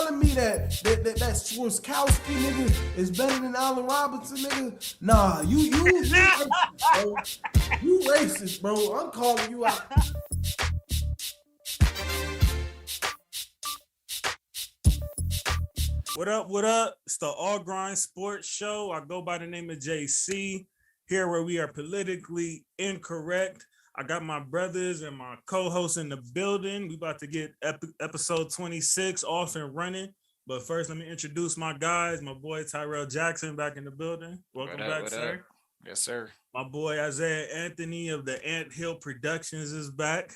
telling me that Swiskowski nigga is better than Allen Robinson, nigga? Nah, you racist, bro. You racist, bro. I'm calling you out. What up? What up? It's the All Grind Sports Show. I go by the name of JC. Here where we are politically incorrect. I got my brothers and my co-hosts in the building. We about to get episode 26 off and running. But first, let me introduce my guys. My boy Tyrell Jackson back in the building. Welcome back, sir. Yes, sir. My boy Isaiah Anthony of the Ant Hill Productions is back.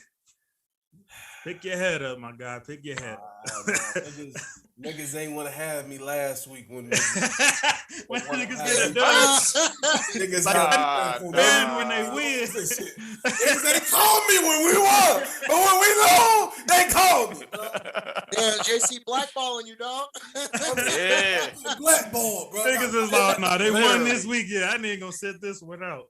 Pick your head up, my guy. Pick your head up. Niggas ain't want to have me last week when niggas get a done. Niggas got when they win. Niggas they called me when we won, but when we lost, they called me. Yeah, JC blackballing you, dog. Yeah, blackball, bro. Niggas is like, nah, they won this week. Yeah, I ain't gonna sit this one out.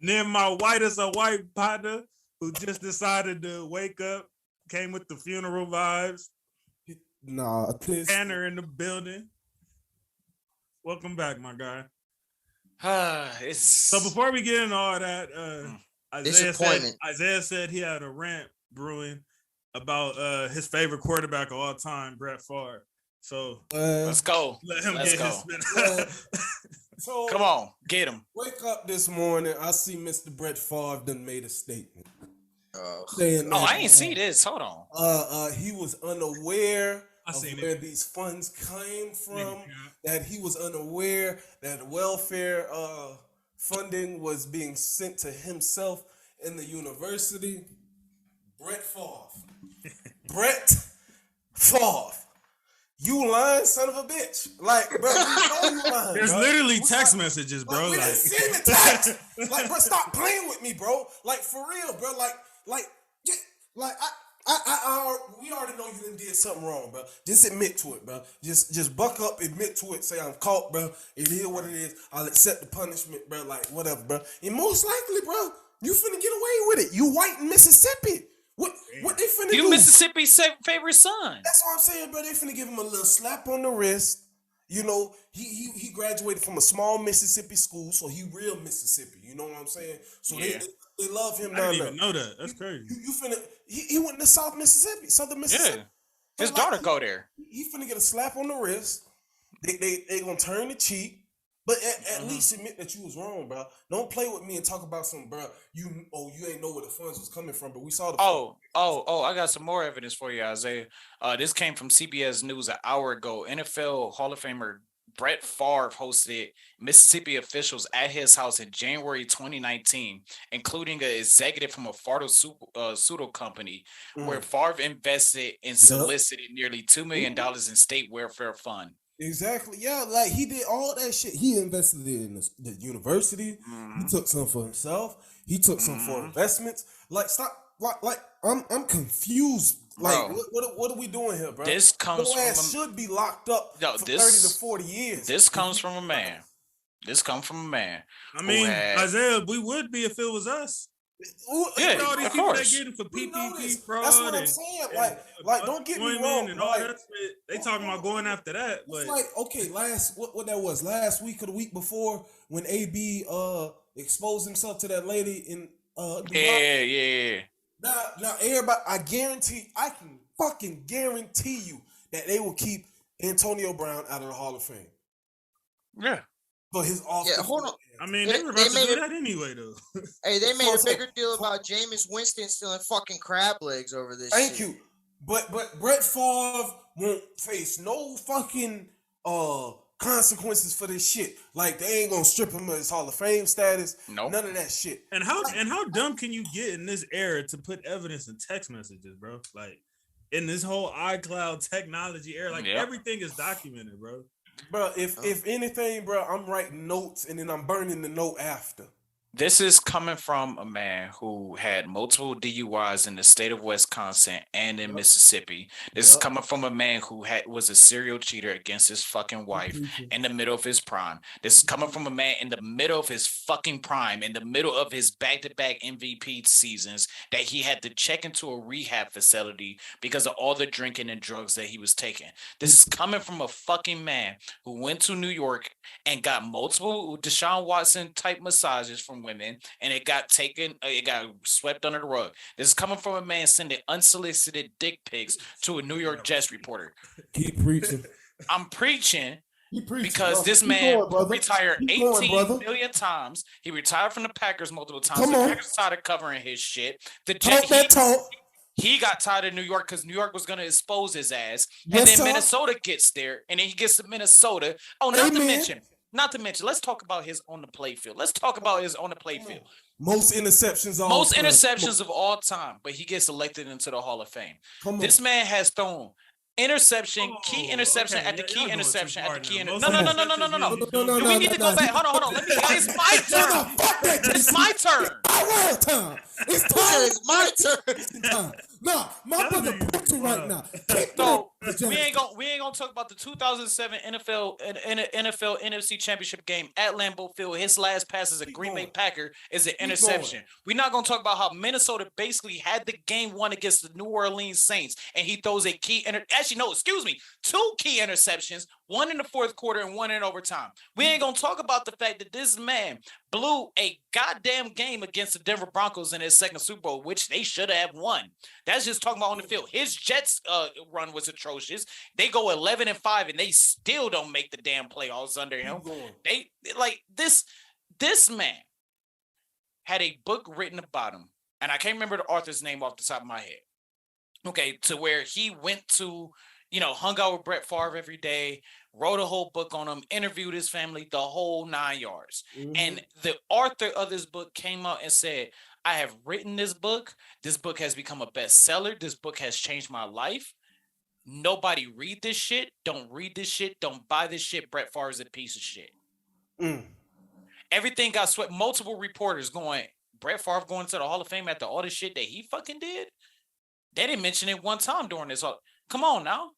Then my white is a white partner who just decided to wake up, came with the funeral vibes. Nah, Tanner in the building. Welcome back, my guy. So before we get into all that, Isaiah said he had a rant brewing about his favorite quarterback of all time, Brett Favre. So let's go. Let him get his spin. So come on, get him. Wake up this morning, I see Mr. Brett Favre done made a statement. Saying that, I ain't see this. Hold on. He was unaware of where these funds came from. That he was unaware that welfare funding was being sent to himself in the university. Brett Favre. You lying son of a bitch. Like, bro, you lying. There's literally text messages, bro. We done seen the text. Like, bro, stop playing with me, bro. Like, for real, bro. We already know you done did something wrong, bro. Just admit to it, bro. Just buck up, admit to it. Say I'm caught, bro. It is what it is. I'll accept the punishment, bro. Like, whatever, bro. And most likely, bro, you finna get away with it. You white in Mississippi. What they finna do? You Mississippi's favorite son. That's what I'm saying, bro. They finna give him a little slap on the wrist. You know, he graduated from a small Mississippi school, so he real Mississippi. You know what I'm saying? So they love him. I didn't even know that. That's crazy. You finna he went to Southern Mississippi. Yeah. His daughter go there. He finna get a slap on the wrist. They gonna turn the cheek. But at least admit that you was wrong, bro. Don't play with me and talk about some, bro. You ain't know where the funds was coming from, but we saw the. I got some more evidence for you, Isaiah. This came from CBS News an hour ago. NFL Hall of Famer Brett Favre hosted Mississippi officials at his house in January 2019, including an executive from a pharmaceutical company, where Favre invested and solicited nearly $2 million in state welfare fund. Exactly. Yeah, like he did all that shit. He invested in the university. He took some for himself. He took some for investments. Like, stop. Like I'm confused. Like, what are we doing here, bro? This comes from should be locked up for 30 to 40 years. This comes from a man. I mean, Isaiah, we would be if it was us. Yeah, all these of people course. They getting for PPP fraud. That's what I'm saying. Like, don't get me wrong. And all that shit. They talking about going after that. But like, okay, what that was last week or the week before when AB exposed himself to that lady in Yeah. Now everybody, I can fucking guarantee you that they will keep Antonio Brown out of the Hall of Fame. Yeah. For his offense. Yeah, hold on. I mean, they were about to do that anyway, though. Hey, they made a bigger deal about Jameis Winston stealing fucking crab legs over this. Thank you. But Brett Favre won't face no fucking consequences for this shit. Like, they ain't gonna strip him of his Hall of Fame status. Nope. None of that shit. And how dumb can you get in this era to put evidence in text messages, bro? Like, in this whole iCloud technology era, like everything is documented, bro. Bro, if anything, bro, I'm writing notes and then I'm burning the note after. This is coming from a man who had multiple DUIs in the state of Wisconsin and in Mississippi. This is coming from a man who was a serial cheater against his fucking wife in the middle of his prime. This is coming from a man in the middle of his fucking prime, in the middle of his back-to-back MVP seasons, that he had to check into a rehab facility because of all the drinking and drugs that he was taking. This is coming from a fucking man who went to New York and got multiple Deshaun Watson type massages from women, and it got swept under the rug. This is coming from a man sending unsolicited dick pics to a New York Jets reporter. Keep preaching. I'm preaching because bro. this Keep man going, brother. retired Keep 18 going, million times. He retired from the Packers multiple times. Come The on. Packers tired of covering his shit. He got tired of New York because New York was going to expose his ass. And then Minnesota gets there, and then he gets to Minnesota. Oh, not to mention, let's talk about his on the play field. Most interceptions of all time, but he gets elected into the Hall of Fame. This man has thrown key interception at the key interception. No. Do we need to go back? Hold on. It's my turn. It's my turn. It's my turn. No, my brother preaching right now. So we ain't gonna talk about the 2007 NFL NFC Championship game at Lambeau Field. His last pass as a Green Bay Packer is an interception. We're not gonna talk about how Minnesota basically had the game won against the New Orleans Saints, and he throws a two key interceptions, one in the fourth quarter and one in overtime. We ain't gonna talk about the fact that this man blew a goddamn game against the Denver Broncos in his second Super Bowl, which they should have won. That's just talking about on the field. His Jets run was atrocious. They go 11-5 and they still don't make the damn playoffs under him. They like this man had a book written about him, and I can't remember the author's name off the top of my head. Okay, to where he went to, hung out with Brett Favre every day, wrote a whole book on him, interviewed his family, the whole 9 yards. Mm-hmm. And the author of this book came out and said, I have written this book. This book has become a bestseller. This book has changed my life. Nobody read this shit. Don't read this shit. Don't buy this shit. Brett Favre is a piece of shit. Everything got swept. Multiple reporters going, Brett Favre going to the Hall of Fame after all the shit that he fucking did? They didn't mention it one time during this. Come on now.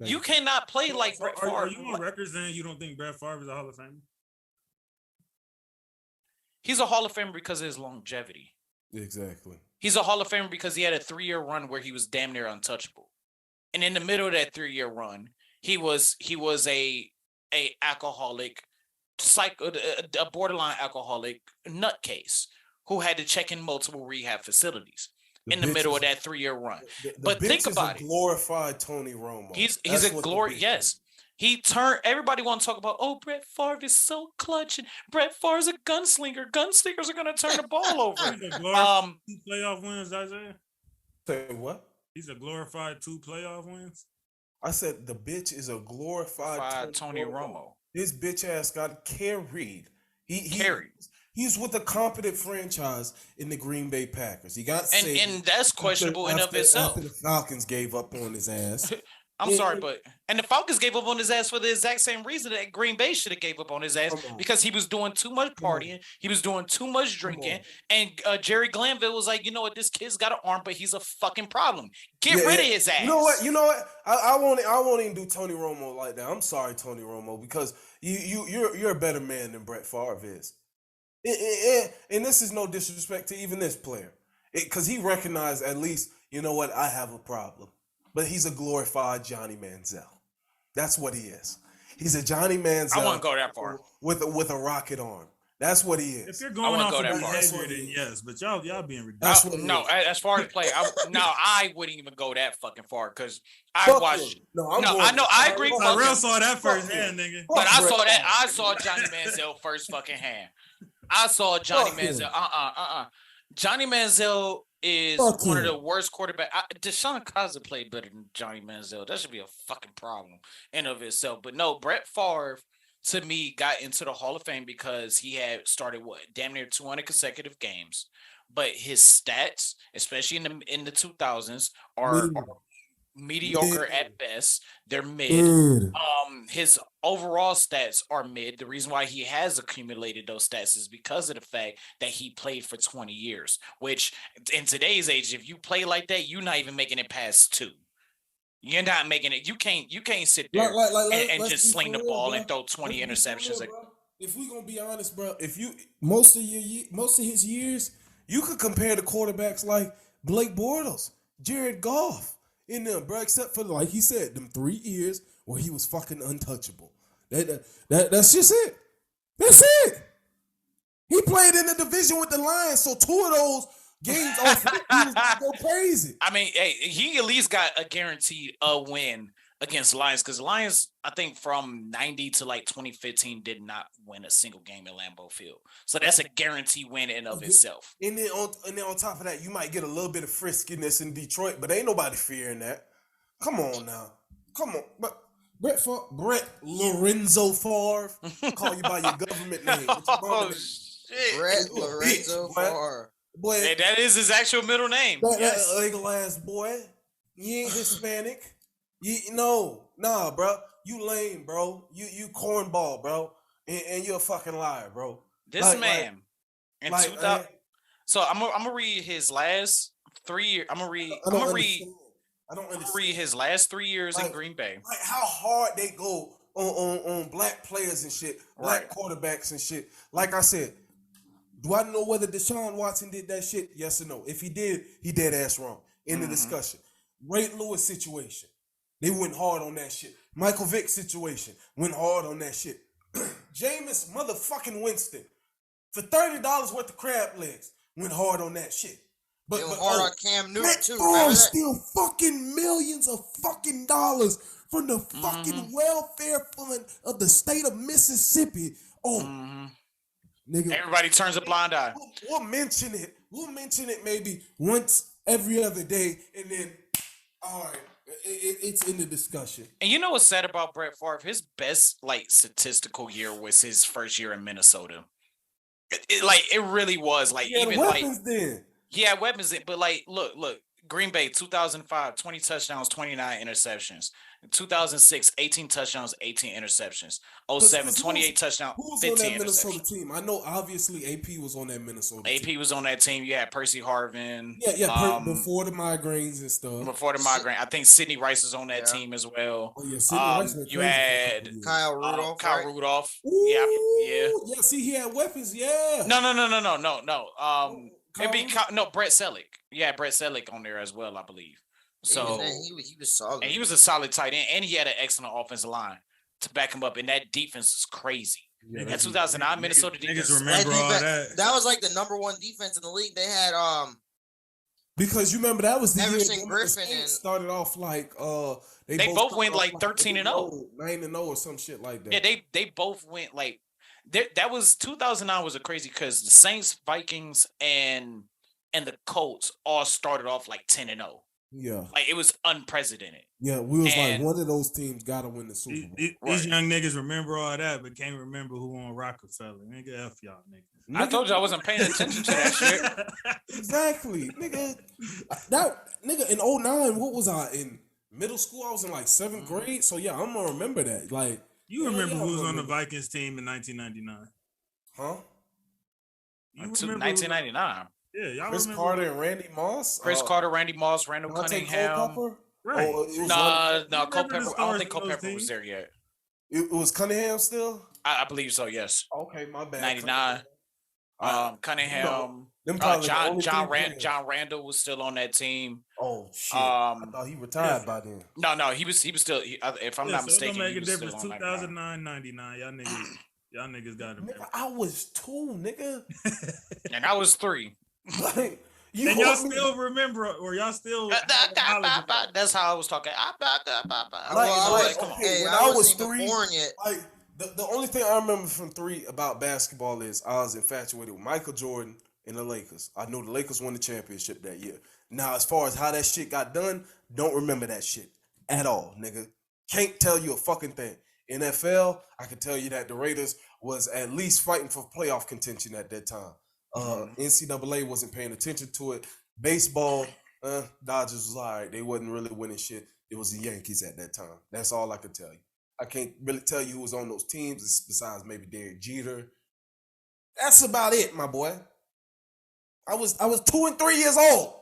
You cannot play like Brett Favre. Are you on record saying you don't think Brett Favre is a Hall of Famer? He's a Hall of Famer because of his longevity. Exactly. He's a Hall of Famer because he had a 3-year run where he was damn near untouchable. And in the middle of that 3-year run, he was a alcoholic, a borderline alcoholic nutcase who had to check in multiple rehab facilities in the middle of that 3-year run. But think about it. Glorified Tony Romo. He's a glory. Yes. He turned, everybody want to talk about, Brett Favre is so clutch, and Brett Favre's a gunslinger. Gunslingers are going to turn the ball over. He's a glorified 2 playoff wins, Isaiah? Say what? He's a glorified 2 playoff wins? I said the bitch is a glorified Tony Romo. This bitch ass got carried. He carried. He's with a competent franchise in the Green Bay Packers. He got saved. And that's questionable in of itself. After the Falcons gave up on his ass. I'm sorry, but the Falcons gave up on his ass for the exact same reason that Green Bay should have gave up on his ass, because he was doing too much partying, he was doing too much drinking, and Jerry Glanville was like, you know what, this kid's got an arm, but he's a fucking problem. Get rid of his ass. You know what? I won't even do Tony Romo like that. I'm sorry, Tony Romo, because you're a better man than Brett Favre is. And this is no disrespect to even this player, because he recognized, at least, you know what, I have a problem. But he's a glorified Johnny Manziel. That's what he is. He's a Johnny Manziel. I won't go that far. With a rocket arm. That's what he is. If you're going off of behavior, then yes. But y'all being ridiculous. As far as play, I wouldn't even go that fucking far, because I watched. I agree. Tyrell saw that first hand, nigga. But I saw Johnny Manziel first fucking hand. I saw Johnny Manziel. Johnny Manziel is one of the worst quarterbacks. Deshaun Kaiser played better than Johnny Manziel. That should be a fucking problem in of itself. But no, Brett Favre, to me, got into the Hall of Fame because he had started damn near 200 consecutive games. But his stats, especially in the 2000s, are mediocre at best. They're mid. Mid. His overall stats are mid. The reason why he has accumulated those stats is because of the fact that he played for 20 years, which in today's age, if you play like that, you're not even making it past 2. You're not making it. You can't sit there and just sling the ball and throw 20 interceptions. If we gonna be honest, bro, if you most of his years, you could compare the quarterbacks like Blake Bortles, Jared Goff, in them, bro. Except for, like he said, them 3 years where he was fucking untouchable. That's just it. That's it. He played in the division with the Lions, so 2 of those games off, he was gonna go crazy. I mean, hey, he at least got a guaranteed win against Lions, because Lions, I think from 90 to like 2015, did not win a single game in Lambeau Field. So that's a guaranteed win in of itself. And then on top of that, you might get a little bit of friskiness in Detroit, but ain't nobody fearing that. Come on now. Come on. But Brett Lorenzo Favre, call you by your government name. Oh, shit. Brett Lorenzo Favre. Boy, Hey, that is his actual middle name. that ugly ass boy. You ain't Hispanic. Nah, bro. You lame, bro. You cornball, bro. And you're a fucking liar, bro. This man. In 2000. So I'm gonna read his last 3 years. I'm gonna read his last 3 years in Green Bay. Like how hard they go on black players and shit, black quarterbacks and shit. Like I said, do I know whether Deshaun Watson did that shit? Yes or no? If he did, he dead ass wrong. In the discussion. Ray Lewis situation. They went hard on that shit. Michael Vick situation. Went hard on that shit. Jameis motherfucking Winston. For $30 worth of crab legs. Went hard on that shit. But hard on Cam Newton too. Favre steal fucking millions of fucking dollars from the fucking welfare fund of the state of Mississippi. Nigga. Everybody turns a blind eye. We'll mention it. We'll mention it maybe once every other day, and then all right. It's in the discussion. And you know what's sad about Brett Favre? His best statistical year was his first year in Minnesota. It really was even weapons then. Yeah, weapons then. But look, Green Bay 2005, 20 touchdowns, 29 interceptions. 2006, 18 touchdowns, 18 interceptions. 07, 28 touchdowns, 15 Who was on that Minnesota interceptions. team? I know obviously AP was on that Minnesota team. AP was on that team. You had Percy Harvin. Yeah, before the migraines and stuff. Before the migraine. I think Sidney Rice was on that team as well. Oh, yeah, Sidney Rice went you crazy had Kyle Rudolph. Rudolph. Ooh, Yeah. Yeah, see, he had weapons, yeah. No. It'd be Brett Selleck. Yeah, Brett Selleck on there as well, I believe. So he was solid. And he was a solid tight end, and he had an excellent offensive line to back him up. And that defense is crazy. Yeah, that 2009 Minnesota defense. Niggas remember all that. That was like the number 1 defense in the league. They had because you remember that was the Everson year Griffin and started off like they both went like 13-0, 9-0 or some shit like that. Yeah, they both went like that was 2009 was a crazy because the Saints, Vikings, and the Colts all started off like 10-0. Yeah, like it was unprecedented. Yeah, we was like one of those teams got to win the Super Bowl. These young niggas remember all that, but can't remember who won Rockefeller. Nigga, F y'all niggas. I told you I wasn't paying attention to that shit. Exactly, nigga. Nigga in 09, what was I in middle school? I was in like 7th grade. So yeah, I'm gonna remember that. Like you remember who was on the Vikings team in 1999? Huh? You 1999. Yeah, y'all Chris remember Carter and Randy Moss. Chris Carter, Randy Moss, Randall Cunningham. Right. No, Culpepper. I don't think Culpepper was there yet. It was Cunningham still? I believe so, yes. Okay, my bad. 99. Cunningham. John Randall was still on that team. Oh shit! I thought he retired by then. No, he was still. If I'm not mistaken, it don't make a he was difference. still on 2009, 99. Y'all niggas got him. Nigga, I was 2, nigga. And I was 3. Like, and y'all still remember, or y'all still? That's how I was talking. Come on. When I was 3, like the only thing I remember from 3 about basketball is I was infatuated with Michael Jordan and the Lakers. I knew the Lakers won the championship that year. Now, as far as how that shit got done, don't remember that shit at all, nigga. Can't tell you a fucking thing. NFL, I can tell you that the Raiders was at least fighting for playoff contention at that time. NCAA wasn't paying attention to it. Baseball, Dodgers was all right. They wasn't really winning shit. it was the Yankees at that time. That's all I could tell you. I can't really tell you who was on those teams besides maybe Derek Jeter. That's about it, my boy. I was 2 and 3 years old.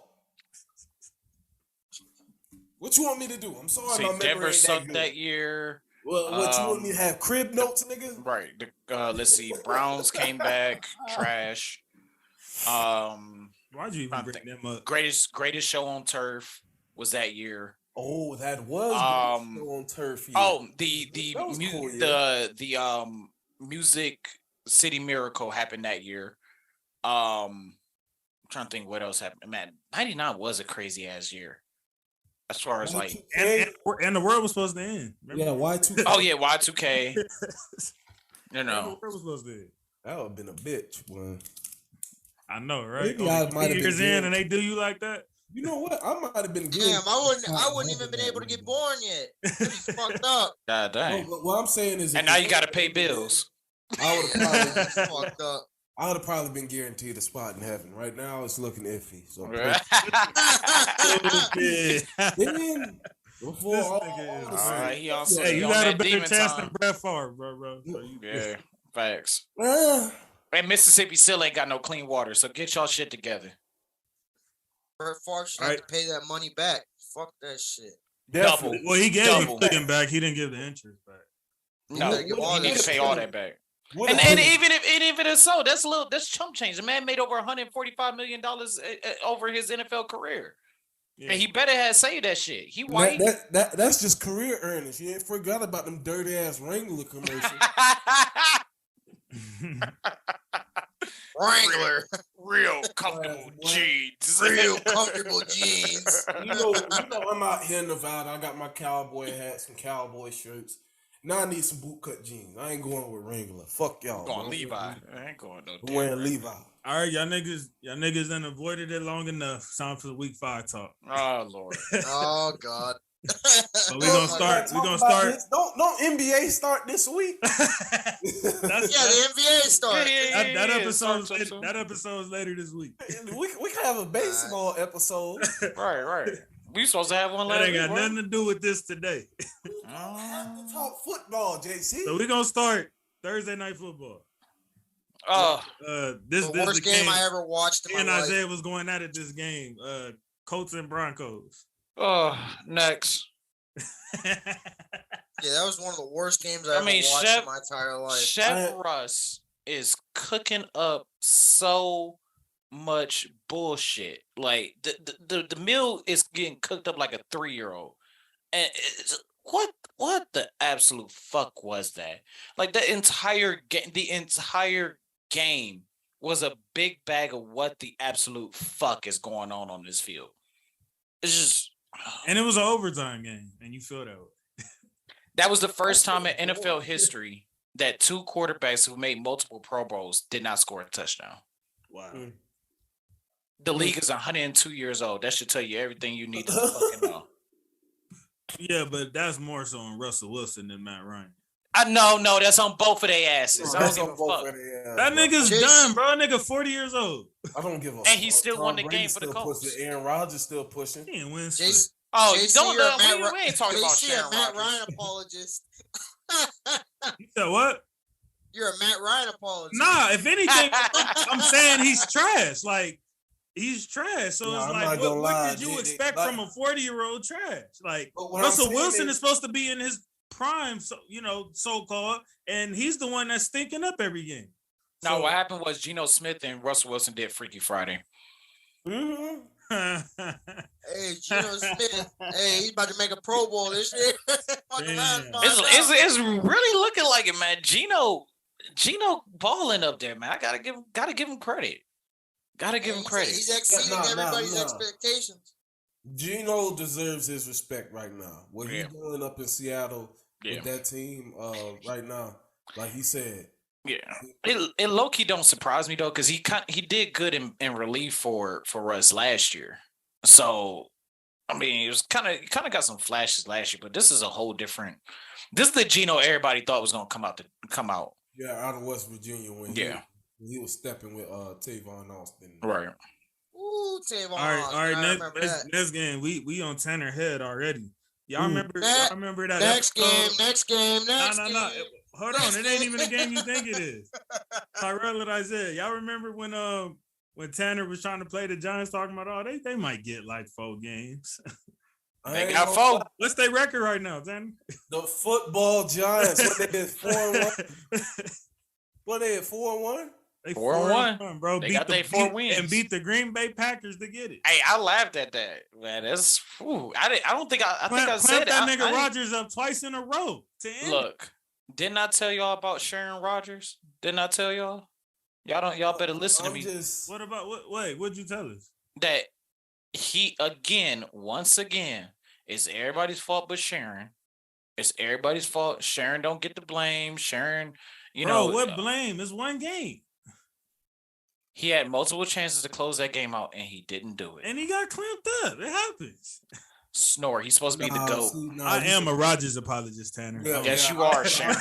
What you want me to do? I'm sorry, my memory Denver ain't sucked that that good. year. Well, what you want me to have crib notes, nigga? Right. Let's see. Browns came back. Trash. Why'd you even bring them up? Greatest show on turf was that year. Oh, that was on turf. Year. Oh, Cool, Music City Miracle happened that year. I'm trying to think what else happened. Man, 99 was a crazy ass year. As far as like, and the world was supposed to end. Remember? Yeah, Y2K. Oh yeah, Y2K. The world was supposed to end. That would have been a bitch, boy. I know, right? Maybe I might have years been in, and they do you like that. You know what? I might have been good. Damn, I wouldn't even been able to get born yet. It's fucked up. God dang. No, what I'm saying is, and now you got to pay bills. I would have probably fucked up. I would have probably been guaranteed a spot in heaven. Right now, it's looking iffy. So then, before he also you got a better chance than Brett Favre, bro. So yeah, facts. And Mississippi still ain't got no clean water, so get y'all shit together. Brett Favre should have to pay that money back. Fuck that shit. Double. Well, he gave the million back. He didn't give the interest back. No, he need to pay all that back. And even if so, that's chump change. The man made over $145 million over his NFL career. Yeah. And he better have saved that shit. He white. That's just career earnings. You ain't forgot about them dirty ass Wrangler commercials. Wrangler. Real comfortable jeans. Real comfortable jeans. You know, I'm out here in Nevada. I got my cowboy hats and cowboy shirts. Now I need some bootcut jeans. I ain't going with Wrangler. Fuck y'all. Going Levi. I ain't going no. I'm wearing Levi. All right, y'all niggas done avoided it long enough. It's time for the week 5 talk. Oh Lord. Oh God. So we gonna start. Don't NBA start this week. The NBA starts. That episode's later this week. We can have a baseball episode. Right. We supposed to have one later. That later. ain't got nothing to do with this today. We have to talk football, JC. So we gonna start Thursday night football. This the worst game I ever watched in my life. Isaiah was going at it this game. Colts and Broncos. Next. Yeah, that was one of the worst games I ever watched in my entire life. Chef Russ is cooking up so much bullshit. Like the meal is getting cooked up like a 3-year-old. And what the absolute fuck was that? Like the entire game was a big bag of what the absolute fuck is going on this field. It's just, and it was an overtime game, and you feel that way. That was the first time in NFL history that 2 quarterbacks who made multiple Pro Bowls did not score a touchdown. Wow. The league is 102 years old. That should tell you everything you need to fucking know. Yeah, but that's more so on Russell Wilson than Matt Ryan. I know that's on both of their asses. I don't give a fuck. That nigga's done, bro. That nigga 40 years old. I don't give a fuck. And he still won the game for the Colts. Pushing. Aaron Rodgers still pushing. He didn't win. We ain't talking about Aaron Matt Ryan apologist. You said what? You're a Matt Ryan apologist. Nah, if anything, I'm saying he's trash. Like, he's trash. So it's like, what did you expect from a 40-year-old trash? Like, Russell Wilson is supposed to be in his prime, so-called, and he's the one that's stinking up every game. Now, what happened was Geno Smith and Russell Wilson did Freaky Friday. Mm-hmm. Hey, Geno Smith. Hey, he's about to make a Pro Bowl this year. It's really looking like it, man. Geno balling up there, man. I gotta give him credit. Gotta give him credit. He's exceeding everybody's expectations. Geno deserves his respect right now. What he's doing up in Seattle with that team right now, like he said. Yeah, it low key don't surprise me though, because he did good in relief for us last year. So I mean, it was kind of got some flashes last year, but this is a whole different. This is the Geno everybody thought was gonna come out. Yeah, out of West Virginia when he was stepping with Tavon Austin. Right. Ooh, Tavon. All right. Next game, we on Tanner head already. Y'all remember? Y'all remember that Next game. No. Hold on, it ain't even the game you think it is. Tyrell and Isaiah, y'all remember when Tanner was trying to play the Giants, talking about, oh, they might get like 4 games. They got 4. What's their record right now, Tanner? The football Giants. What they did 4-1. What they at 4-1? They 4-1, bro. They got their 4 wins and beat the Green Bay Packers to get it. Hey, I laughed at that, man. That's I don't think I think I said that it. nigga Rodgers up twice in a row to end. Look, didn't I tell y'all about Sharon Rodgers? Didn't I tell y'all? Y'all better listen to me. What about what'd you tell us? That he once again, it's everybody's fault but Sharon. It's everybody's fault. Sharon don't get the blame. Sharon, what blame? It's one game. He had multiple chances to close that game out, and he didn't do it. And he got clamped up. It happens. Snore. He's supposed to be the GOAT. I am a Rodgers apologist, Tanner. Yes, you are, Sharon.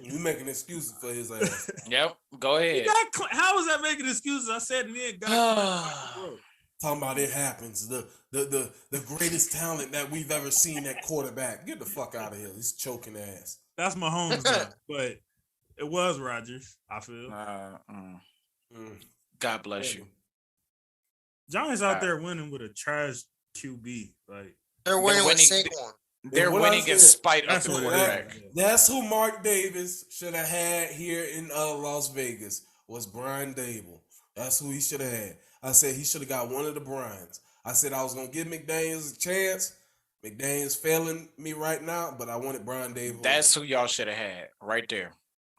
You making excuses for his ass. Yep. Go ahead. How was that making excuses? I said Nick got Talking about it happens. The greatest talent that we've ever seen at quarterback. Get the fuck out of here. He's choking ass. That's Mahomes, though, but it was Rodgers, I feel. God bless you. Giants out there winning with a trash QB. Like they're winning with Saquon. They're winning in spite of the quarterback. That's who Mark Davis should have had here in Las Vegas, was Brian Dable. That's who he should have had. I said he should have got one of the Bryans. I said I was going to give McDaniels a chance. McDaniels failing me right now, but I wanted Brian Dable. That's who y'all should have had right there.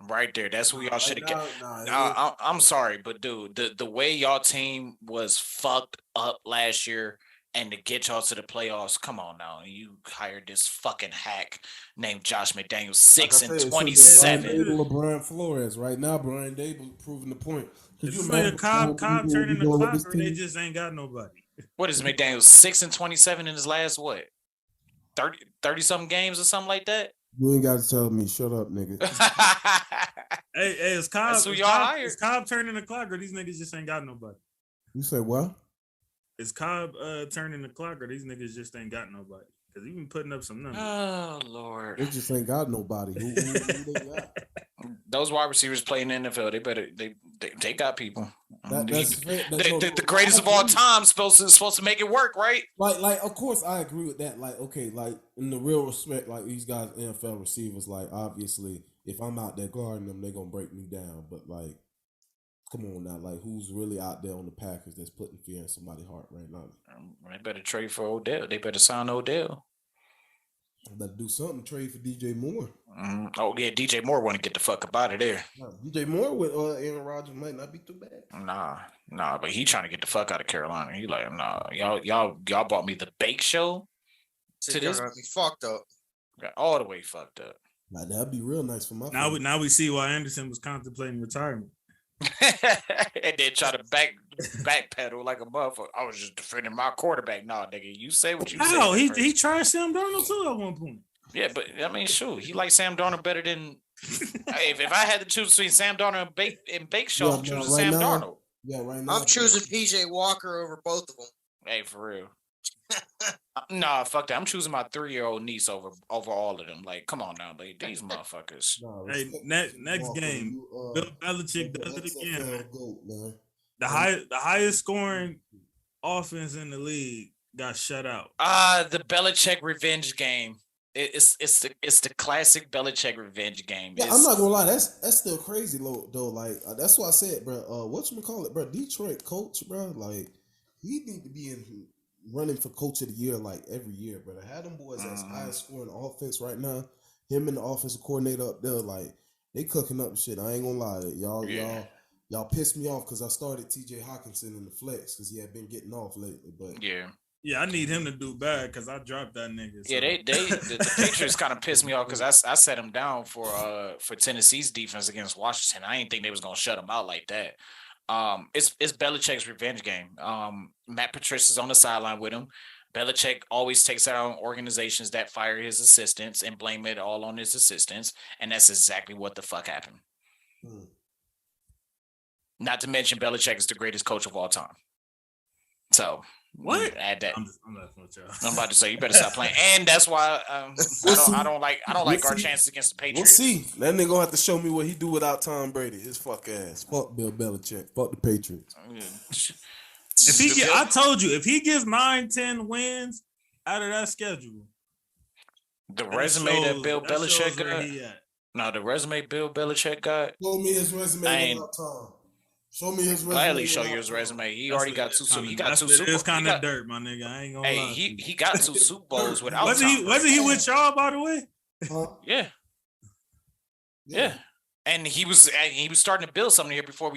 Right there. That's who y'all should have got. I'm sorry, but dude, the way y'all team was fucked up last year and to get y'all to the playoffs, come on now. You hired this fucking hack named Josh McDaniels, 6-27. Brian Dable or Brian Flores. Right now, Brian Dable proving the point. It's like a Cobb turning the clock, or they just ain't got nobody. What is McDaniels, 6-27 in his last, 30-something games or something like that? You ain't got to tell me. Shut up, nigga. Hey, is Cobb, That's who y'all hired. Is Cobb turning the clock, or these niggas just ain't got nobody? You say what? Is Cobb turning the clock, or these niggas just ain't got nobody? Because he been putting up some numbers. Oh, Lord. They just ain't got nobody. Who they got? Those wide receivers playing in the NFL, they got people. The greatest of all time supposed to make it work, right? Like of course I agree with that. Like, okay, like in the real respect, like these guys NFL receivers, like obviously if I'm out there guarding them, they're gonna break me down. But like, come on now, like who's really out there on the Packers that's putting fear in somebody's heart right now? They better trade for Odell. They better sign Odell. Better do something. Trade for DJ Moore. Oh yeah, DJ Moore want to get the fuck up out of there. DJ Moore with Aaron Rodgers might not be too bad. Nah, but he trying to get the fuck out of Carolina. He like, nah, y'all bought me the bake show. To this, be fucked up. Got all the way fucked up. Nah, that'd be real nice for my. Now we see why Anderson was contemplating retirement. And then try to backpedal like a motherfucker. I was just defending my quarterback. Nah, nigga, you say what you say. Oh, he tried Sam Darnold too at one point. Yeah, but I mean, sure, he likes Sam Darnold better than. if I had to choose between Sam Darnold and Bake Show, I'm choosing right Sam now, Darnold. Yeah, right now. I'm choosing PJ Walker over both of them. Hey, for real. Nah, fuck that. I'm choosing my 3-year-old niece over all of them. Like, come on now, like these motherfuckers. Hey, next game, Bill Belichick does it again. Man. The highest scoring offense in the league got shut out. The Belichick revenge game. It's the classic Belichick revenge game. Yeah, I'm not gonna lie, that's still crazy though. Like that's why I said, bro. Whatchamacallit, bro? Detroit coach, bro. Like he need to be running for coach of the year like every year, bro. I had them boys as highest scoring offense right now. Him and the offensive coordinator up there, like they cooking up shit. I ain't gonna lie, y'all pissed me off because I started T.J. Hawkinson in the flex because he had been getting off lately. But yeah, I need him to do bad because I dropped that nigga. So. Yeah, the Patriots kind of pissed me off because I set him down for Tennessee's defense against Washington. I didn't think they was gonna shut him out like that. It's Belichick's revenge game. Matt Patricia's on the sideline with him. Belichick always takes out on organizations that fire his assistants and blame it all on his assistants, and that's exactly what the fuck happened. Not to mention Belichick is the greatest coach of all time. So What? Add that. I'm laughing with y'all. I'm about to say you better stop playing, and that's why I don't like our chances against the Patriots. We'll see. That nigga gonna have to show me what he do without Tom Brady. His fuck ass. Fuck Bill Belichick. Fuck the Patriots. I told you, if he gives 9-10 wins out of that schedule, the resume that Bill Belichick got. No, the resume Bill Belichick got. Show me his resume without Tom. Show me his resume. Gladly show you his resume. He already got two. He got two Super Bowls. It's kind of dirt, my nigga. I ain't gonna lie. He got 2 Super Bowls without. Wasn't he with y'all, by the way? Yeah. And he was starting to build something here before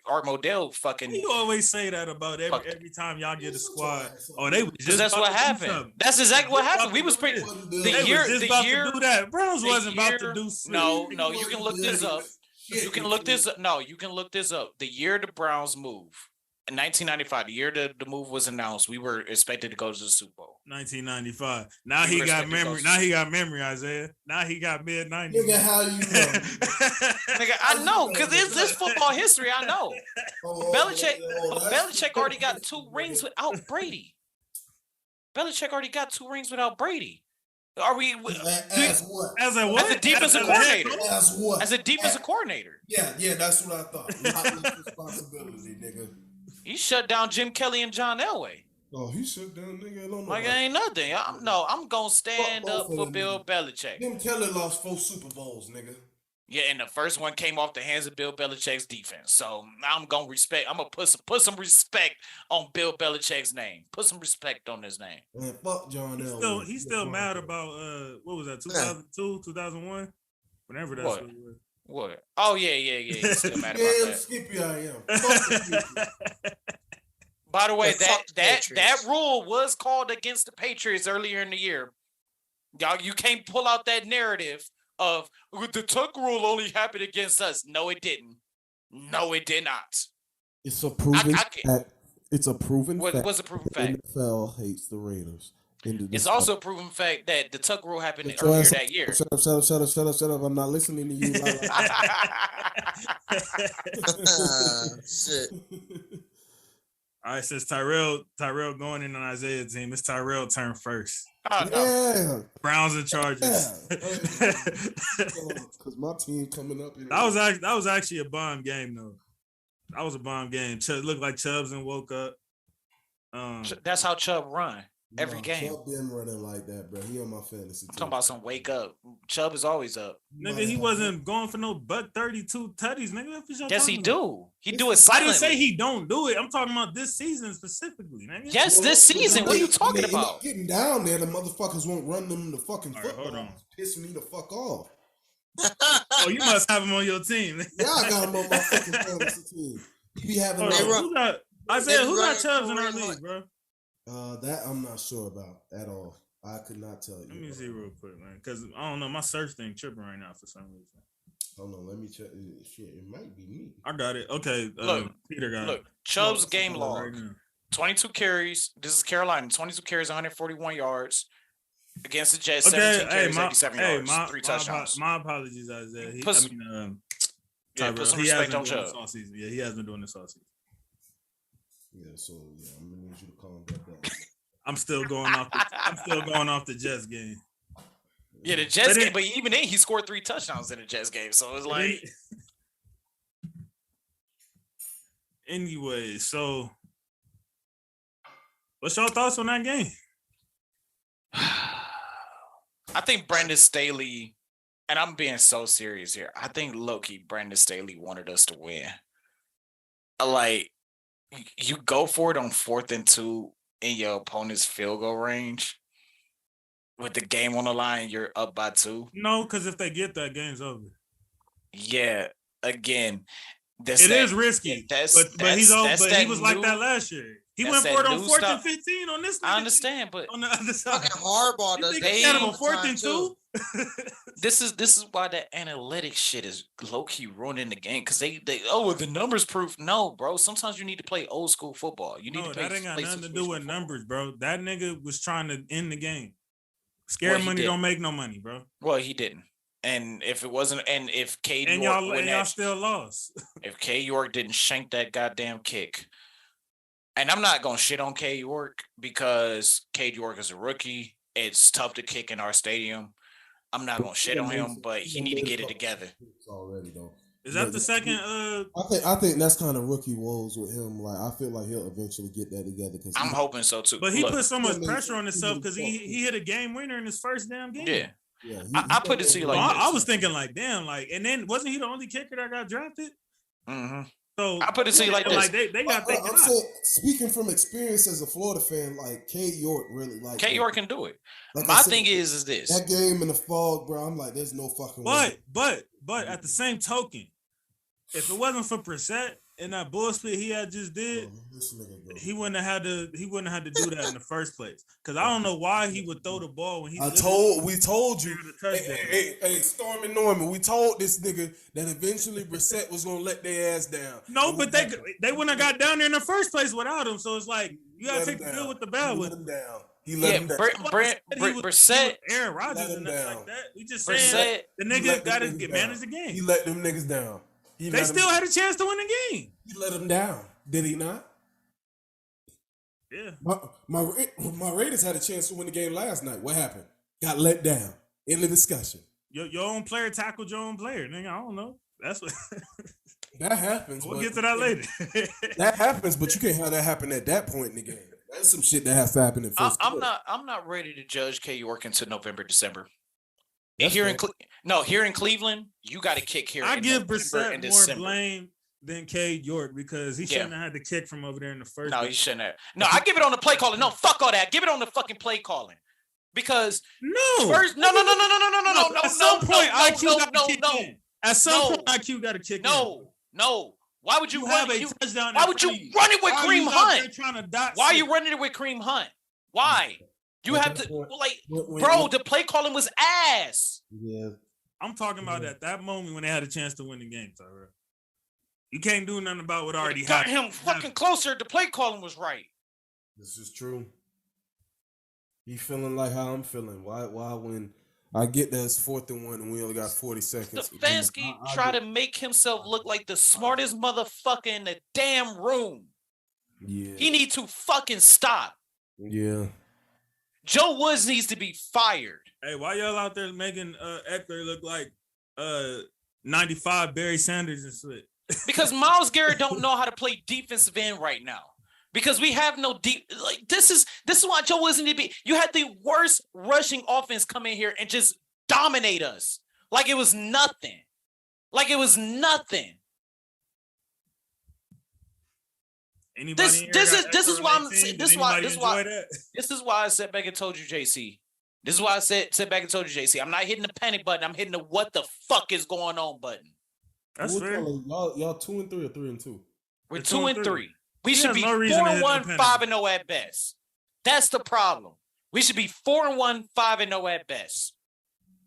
Art Modell fucking. You always say that about every time y'all get a squad. Oh, they because that's what happened. That's exactly what happened. We was pretty the year to do that. Browns wasn't about to do. No, you can look this up. You can look this up. No, you can look this up. The year the Browns moved in 1995, the year the move was announced, we were expected to go to the Super Bowl. 1995. Now he got memory. Now he got memory, Isaiah. Now he got mid-90s. Nigga, how you know? Nigga, I know, because it's football history. I know. Belichick already got 2 rings without Brady. Belichick already got 2 rings without Brady. Are we as what? As a what? As a defensive coordinator. As what? As a defensive coordinator. Yeah, that's what I thought. Not responsibility, nigga. He shut down Jim Kelly and John Elway. Oh, he shut down, nigga. I don't know. Like, ain't nothing. I'm gonna stand up for Bill Belichick. Jim Kelly lost 4 Super Bowls, nigga. Yeah, and the first one came off the hands of Bill Belichick's defense. So I'm gonna respect. I'm gonna put some respect on Bill Belichick's name. Put some respect on his name. Man, fuck John Elway. He's still mad about what was that? 2002, 2001, whenever that was. What? Oh yeah. He's still mad about that. Skippy, I am. By the way, that rule was called against the Patriots earlier in the year. Y'all, you can't pull out that narrative of the Tuck rule only happened against us. No, it didn't. No, it did not. It's a proven fact. It's a proven fact. What's a proven fact? The NFL hates the Raiders. It's also a proven fact that the Tuck rule happened earlier that year. Shut up. I'm not listening to you. Shit. All right, since Tyrell going in on Isaiah's team, it's Tyrell turn first. Oh, no. Yeah. Browns and Chargers. Because my team coming up. That was actually a bomb game, though. That was a bomb game. Looked like Chubbs and woke up. That's how Chubb run. Every game. Chubb been running like that, bro. He on my fantasy team. I'm talking about some wake up. Chubb is always up. Nigga, he wasn't going for no butt 32 tutties, nigga. Yes, he do. He do it silently. I didn't say he don't do it. I'm talking about this season specifically, nigga. Yes, this season. What are you talking about? Getting down there, the motherfuckers won't run them the fucking football. Hold on. Piss me the fuck off. Oh, you must have him on your team. Yeah, I got him on my fucking fantasy team. He be having who got Chubbs in our league, bro? That I'm not sure about at all. I could not tell you. Let me see real quick, man, because I don't know. My search thing tripping right now for some reason. Hold on, let me check. Shit, it might be me. I got it. Okay, Peter got it. Look, Chubb's game log: 22 carries. This is Carolina. 22 carries, 141 yards against the Jets. 17 carries, 87 yards, 3 touchdowns. My apologies, Isaiah. Put some respect on Chubb. Yeah, he has been doing this all season. Yeah, so I'm gonna need you to calm that down. I'm still going off the Jets game. Yeah, the Jets game, but even then he scored 3 touchdowns in the Jets game. So it's like anyway, so what's your thoughts on that game? I think Brandon Staley, and I'm being so serious here. I think low-key Brandon Staley wanted us to win. Like, you go for it on 4th and 2 in your opponent's field goal range with the game on the line, you're up by 2. No, because if they get that, game's over. Yeah, again, it is risky. But he was like that last year. He went for it on 4th and 15 on this. I understand, but on the other side, fucking Harbaugh does they had him on 4th and 2. This is why that analytics shit is low key ruining the game because they the numbers proof. No, bro. Sometimes you need to play old school football. You need to play. That ain't got nothing to do with numbers, bro. That nigga was trying to end the game. Scare money don't make no money, bro. Well, he didn't. And if it wasn't, and if K and York y'all still lost. If K York didn't shank that goddamn kick, And I'm not gonna shit on Cade York because Cade York is a rookie. It's tough to kick in our stadium. I'm not gonna shit on him, but he need to get it together. Already though. Is that the second? I think that's kind of rookie woes with him. Like I feel like he'll eventually get that together. Cause I'm hoping so too. But he put so much pressure on himself because he hit a game winner in his first damn game. Yeah. I put it to you like I was thinking like, damn, like, and then wasn't he the only kicker that got drafted? Mm-hmm. So I put it to you like this. Like they got I'm saying, speaking from experience as a Florida fan, like Cade York really like Cade York can do it. Like My thing is this. That game in the fog, bro, I'm like, there's no fucking way. But at the same token, if it wasn't for Brissett and that bullshit he had just did, he wouldn't have had to do that in the first place. Because I don't know why he would throw the ball when he. We told you. Hey, Storm and Norman, we told this nigga that eventually Brissett was gonna let their ass down. No, but they wouldn't have got down there in the first place without him. So it's like you gotta take the good with the bad with him. He let him down. Brissett, Aaron Rodgers and nothing like that. We just saying the nigga got to manage the game. He let them niggas down. They still had a chance to win the game. He let them down, did he not? Yeah. My Raiders had a chance to win the game last night. What happened? Got let down. In the discussion. Your own player tackled your own player, nigga. I don't know. That's what. That happens. We'll get to that later. That happens, but you can't have that happen at that point in the game. That's some shit that has to happen in first quarter. I'm not ready to judge Cade York until November, December. Here in Cleveland, you got to kick here. I give Brissett more blame than Cade York because he shouldn't have had to kick from over there in the first. No, he shouldn't have. No, I give it on the play calling. No, fuck all that. Give it on the fucking play calling. Because first, no. At some point, IQ got to kick in. At some point, IQ got to kick in. No. Why would you run? Touchdown? Why would you run it with Kareem Hunt? Why are you running it with Kareem Hunt? Why? You have to bro. The play calling was ass. Yeah, I'm talking about at that moment when they had a chance to win the game, Tyra. You can't do nothing about what already happened. Got him fucking closer. The play calling was right. This is true. He feeling like how I'm feeling. Why when I get that it's 4th and 1 and we only got 40 seconds. Stefanski try to make himself look like the smartest motherfucker in the damn room. Yeah, he need to fucking stop. Yeah. Joe Woods needs to be fired. Hey, why y'all out there making Eckler look like 95 Barry Sanders and shit? Because Myles Garrett don't know how to play defensive end right now. Because we have no deep. Like this is why Joe Woods need to be. You had the worst rushing offense come in here and just dominate us like it was nothing. This is why I sat back and told you, JC. This is why I sat back and told you, JC. I'm not hitting the panic button. I'm hitting the what the fuck is going on button. That's fair. Y'all 2-3 or 3-2? We're 2-3. We should be 4-1, 5-0 at best. That's the problem. We should be 4-1, 5-0 at best.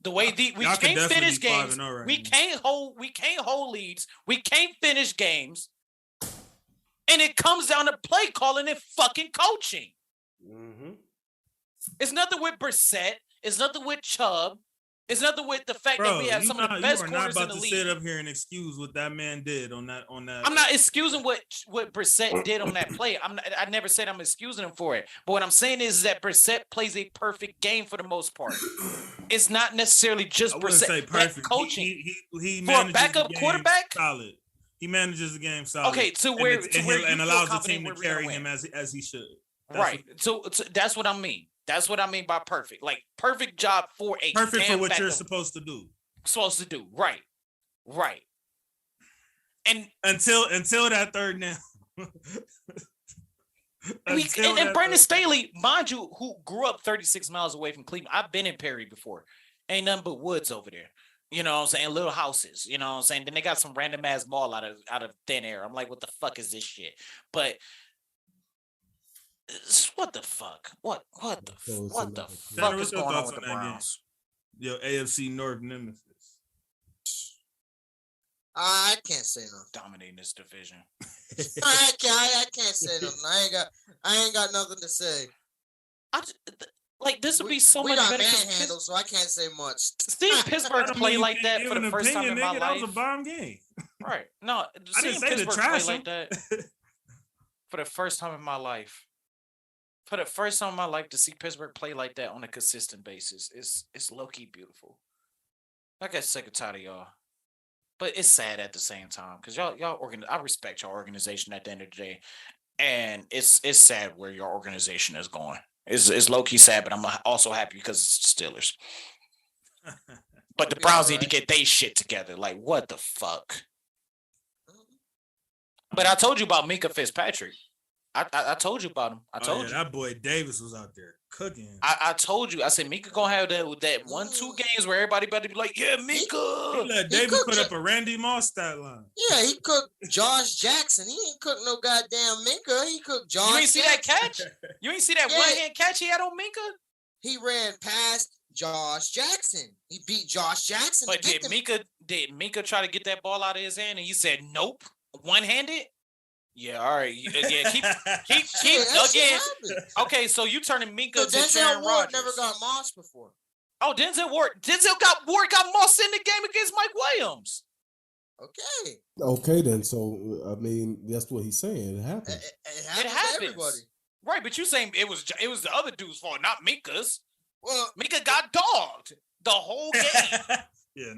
The way we can't finish games, we can't hold leads, we can't finish games. And it comes down to play calling and fucking coaching. Mm-hmm. It's nothing with Brissett. It's nothing with Chubb. It's nothing with the fact that we have some of the best corners in the league. You are not about to sit up here and excuse what that man did on that. I'm not excusing what Brissett did on that play. I never said I'm excusing him for it. But what I'm saying is that Brissett plays a perfect game for the most part. It's not necessarily just Brissett. That coaching. He for a backup quarterback, solid. He manages the game solid. Okay, and allows the team to carry him as he should. Right. So that's what I mean. That's what I mean by perfect. Like perfect job for a perfect for what you're supposed to do. Right. And until that third down. and Brandon Staley, mind you, who grew up 36 miles away from Cleveland. I've been in Perry before. Ain't nothing but woods over there. You know what I'm saying? Little houses. You know what I'm saying? Then they got some random ass mall out of thin air. I'm like, what the fuck is this shit? But what the fuck? What the fuck is going on with the Browns? Yo, AFC North nemesis. I can't say nothing. Dominating this division. I can't say nothing. I ain't got nothing to say. This would be so much better. We got manhandled, so I can't say much. Seeing Pittsburgh play like that for the first time in my life. That was a bomb game. Right. No, I didn't say Pittsburgh play like that. for the first time in my life. For the first time in my life to see Pittsburgh play like that on a consistent basis. It's low-key beautiful. I get sick and tired of y'all. But it's sad at the same time. Because I respect your organization at the end of the day. And it's sad where your organization is going. It's low-key sad, but I'm also happy because it's the Steelers. But the Browns need to get their shit together. Like, what the fuck? But I told you about Minka Fitzpatrick. I told you about him. I told you. That boy Davis was out there cooking. I told you. I said Minka gonna have that 1-2 games where everybody better be like, yeah, Minka. He let Davis put up a Randy Moss stat line. Yeah, he cooked Josh Jackson. He ain't cooked no goddamn Minka. He cooked Josh. You ain't see that catch? You ain't see that one-hand catch he had on Minka? He ran past Josh Jackson. He beat Josh Jackson. But did Minka try to get that ball out of his hand and he said nope, one-handed? Yeah, all right. Yeah, keep again. Okay, so you turning Minka to Denzel Ward never got Moss before. Oh, Denzel Ward got Moss in the game against Mike Williams. Okay, then. So I mean, that's what he's saying. It happened. It happens. To everybody. Right, but you saying it was the other dude's fault, not Minka's. Well, Minka got dogged the whole game. Yeah,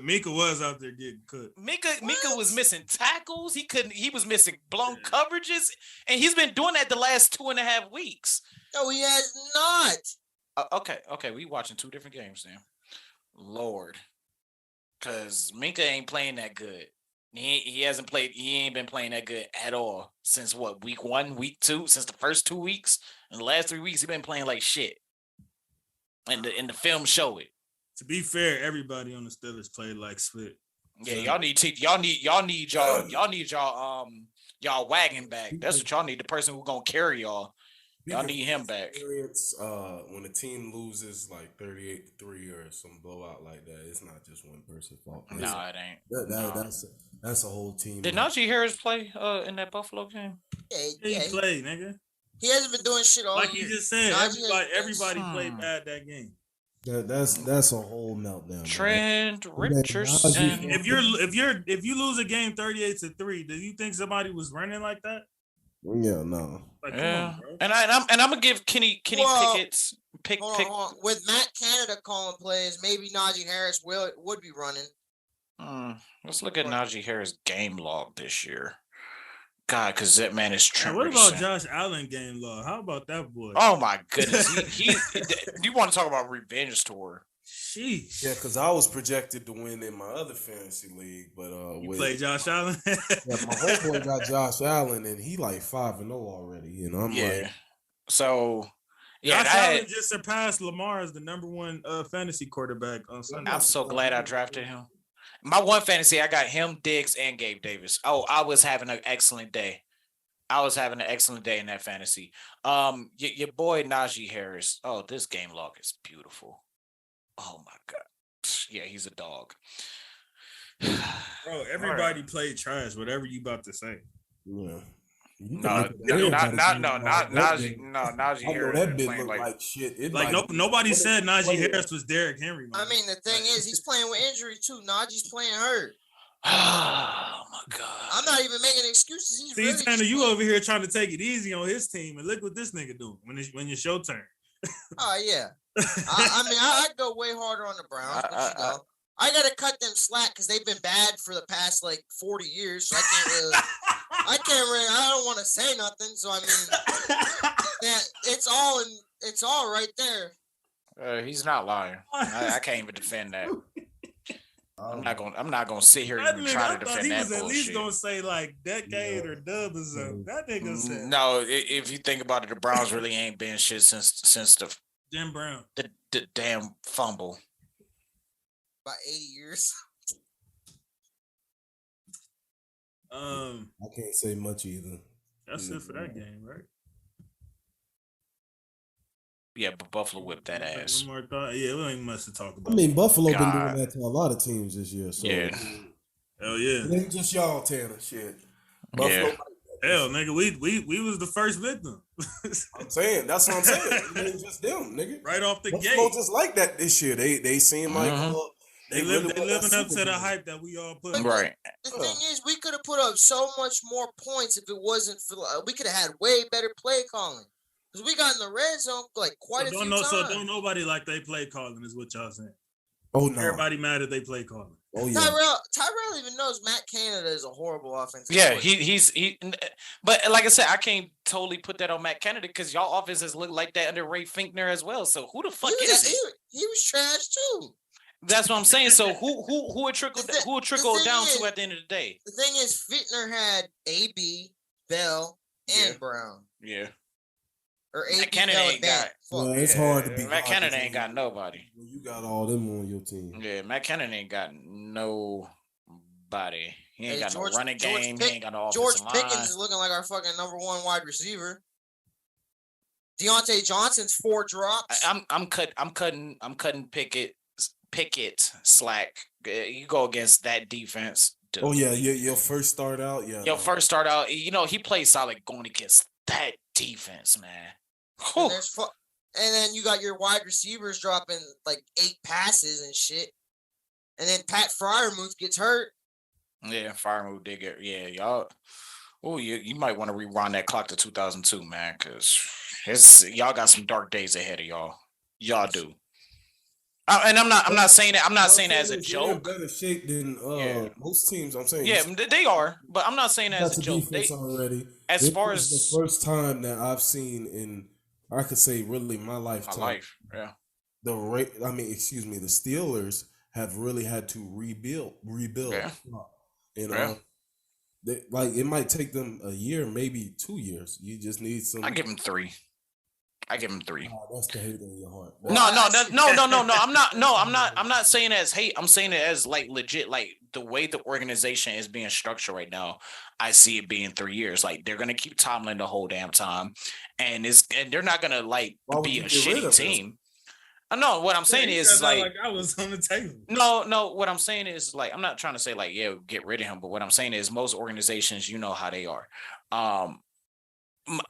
Minka was out there getting cooked. Minka was missing tackles. He was missing blown coverages, and he's been doing that the last 2.5 weeks. No, he has not. Okay, we watching 2 different games now. Lord, because Minka ain't playing that good. He ain't been playing that good at all since week 1, week 2, since the first 2 weeks. In the last 3 weeks, he been playing like shit. And the film show it. To be fair, everybody on the Steelers played like spit. Yeah, y'all need y'all wagon back. That's what y'all need. The person who's gonna carry y'all. Y'all need him back. When a team loses like 38-3 or some blowout like that, it's not just one person's fault. No, it ain't. That's a whole team. Did Najee Harris play in that Buffalo game? Yeah, he played, nigga. He hasn't been doing shit all year. Like you just said, everybody played bad that game. That's a whole meltdown. Trent Richardson. If you lose a game 38-3, do you think somebody was running like that? Yeah, no. Like, yeah, come on, bro. And I'm gonna give Kenny Pickett's pick. Hold on. With Matt Canada calling plays, maybe Najee Harris would be running. Let's look at Najee Harris' game log this year. God, because that man is Trent. What about Josh Allen game log? How about that boy? Oh my goodness, he you want to talk about revenge tour? Sheesh. Yeah, because I was projected to win in my other fantasy league, but you played Josh Allen. Yeah, my homeboy got Josh Allen, and he like 5-0 already. You know, I'm like, so. Yeah, Josh Allen just surpassed Lamar as the number 1 fantasy quarterback on Sunday. I'm so glad I drafted him. My one fantasy, I got him, Diggs, and Gabe Davis. Oh, I was having an excellent day. In that fantasy. Your boy Najee Harris. Oh, this game log is beautiful. Oh my God. Yeah, he's a dog. Bro, everybody played trash. Whatever you about to say. Yeah. Not Najee. No, Najee Harris. That bit looked like shit. Nobody said Najee Harris was Derrick Henry. Man. I mean, the thing is, he's playing with injury too. Najee's playing hurt. Oh my God! I'm not even making excuses. He's really Tanner, you over here trying to take it easy on his team, and look what this nigga doing when it's your turn. Oh yeah. I go way harder on the Browns, but I gotta cut them slack because they've been bad for the past like 40 years. So I don't want to say nothing. So I mean, it's all right there. He's not lying. I can't even defend that. I'm not gonna sit here and try to defend that bullshit. He was at least gonna say like decade or dub or something. That nigga said. No, if you think about it, the Browns really ain't been shit since the Jim Brown. The damn fumble. About 80 years. I can't say much either. That's it for that game, right? Yeah, but Buffalo whipped that ass. Yeah, we ain't much to talk about. I mean, Buffalo been doing that to a lot of teams this year. So yeah. Hell yeah. It ain't just y'all, Tanner. Shit. Buffalo. Yeah. Hell, nigga, we was the first victim. I'm saying, that's what I'm saying. It ain't just them, nigga. Right off the Buffalo gate. just like that this year. They seem like They living up to the hype that we all put. Right. The thing is, we could have put up so much more points if it wasn't for. We could have had way better play calling because we got in the red zone like quite a few times. So don't nobody like they play calling is what y'all saying. Oh no! Everybody mad at they play calling. Oh yeah. Tyrell even knows Matt Canada is a horrible offensive. Yeah, he. But like I said, I can't totally put that on Matt Canada because y'all offenses look like that under Ray Finkner as well. So who the fuck is he? He was trash too. That's what I'm saying. So who would trickle down to at the end of the day? The thing is, Fittner had AB, Bell, and Brown. Yeah. Or Matt Canada ain't got. Well, it's hard to be. Matt Canada ain't got nobody. Well, you got all them on your team. Yeah, Matt Canada ain't got nobody. He ain't got no running game. He ain't got no George offensive line. Pickens is looking like our fucking number one wide receiver. Deontay Johnson's 4 drops. I'm cutting Pickett slack. You go against that defense. Dude. Oh yeah, your first start out. Yeah. Your first start out. You know he plays solid going against that defense, man. And then you got your wide receivers dropping like 8 passes and shit. And then Pat Fryermuth gets hurt. Yeah, Fryermuth did get. Yeah, y'all. Oh, you might want to rewind that clock to 2002, man, because y'all got some dark days ahead of y'all. Y'all do. And I'm not saying that. I'm not saying that as a joke. They're in better shape than most teams. I'm saying. Yeah, they are, but I'm not saying that as a joke. Already. As far as the first time that I've seen in, I could say, really my lifetime. My life, yeah. The Steelers have really had to rebuild. Yeah. And it might take them a year, maybe 2 years. You just need some. I give them 3. That's the hate in your heart. No. I'm not saying it as hate. I'm saying it as like legit, like the way the organization is being structured right now. I see it being 3 years. Like they're gonna keep Tomlin the whole damn time, and they're not gonna like be a shitty team. I know what I'm saying is like I was on the table. No. What I'm saying is like I'm not trying to say like get rid of him, but what I'm saying is most organizations, you know how they are.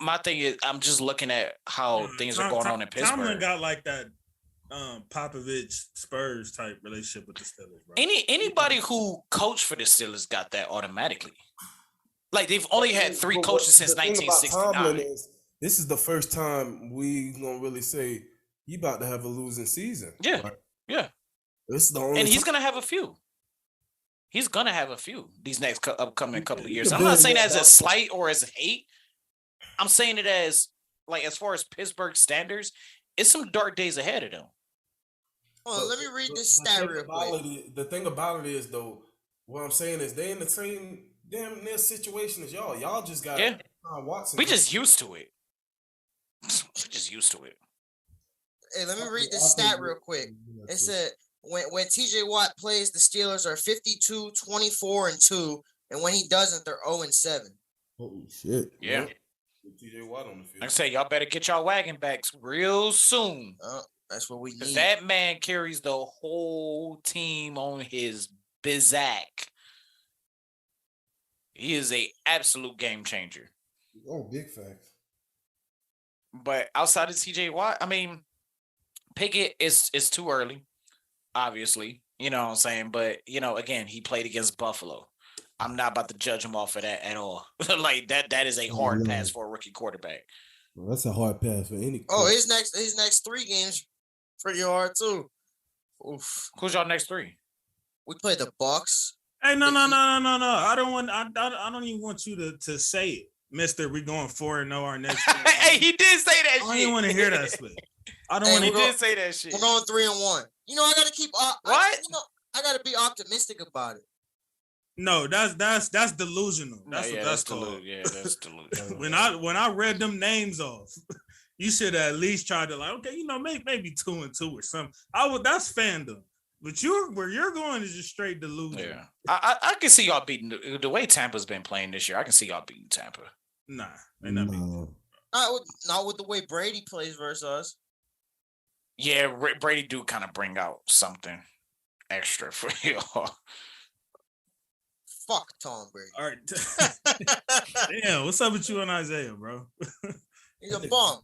My thing is, I'm just looking at how things are going on in Pittsburgh. Tomlin got like that Popovich Spurs type relationship with the Steelers, bro. Anybody who coached for the Steelers got that automatically. Like they've only had 3 coaches since 1969. This is the first time we gonna really say he about to have a losing season. Yeah, right? Yeah. This is the only. And he's gonna have a few. He's gonna have a few these next upcoming couple of years. I'm not saying that as a slight or as a hate. I'm saying it as like as far as Pittsburgh standards, it's some dark days ahead of them. Well, let me read this stat real quick. The thing about it is, though, what I'm saying is they in the same damn near situation as y'all. Y'all just got Watson. We just used to it. Hey, let me read this stat real quick. It said when TJ Watt plays, the Steelers are 52, 24, and 2, and when he doesn't, they're 0 and 7. Holy shit! Yeah. TJ Watt on the field. Like I say, y'all better get y'all wagon backs real soon. That's what we need. Because that man carries the whole team on his bizak. He is a absolute game changer. Oh, big facts. But outside of TJ Watt, I mean, Pickett is too early, obviously. You know what I'm saying? But, you know, again, he played against Buffalo. I'm not about to judge him off of that at all. Like that is a hard pass for a rookie quarterback. Well, that's a hard pass for any. Oh, his next 3 games pretty hard too. Oof. Who's y'all next 3? We play the Bucks. Hey, no. I don't even want you to say it, Mister. We going 4-0 our next. Hey, he did say that. I don't even want to hear that split. I don't want to. He did say that shit. We're going 3-1. You know, I got to keep. What? I got to be optimistic about it. No, that's delusional. That's what that's called. Yeah, that's delusional. when I read them names off, you should at least try to maybe 2-2 or something. That's fandom. But where you're going is just straight delusion. Yeah, I can see y'all beating the way Tampa's been playing this year. I can see y'all beating Tampa. Nah, they're not beating. Not with the way Brady plays versus us. Yeah, Brady do kind of bring out something extra for y'all. Fuck Tom Brady. All right. Damn, what's up with you and Isaiah, bro? He's a bum.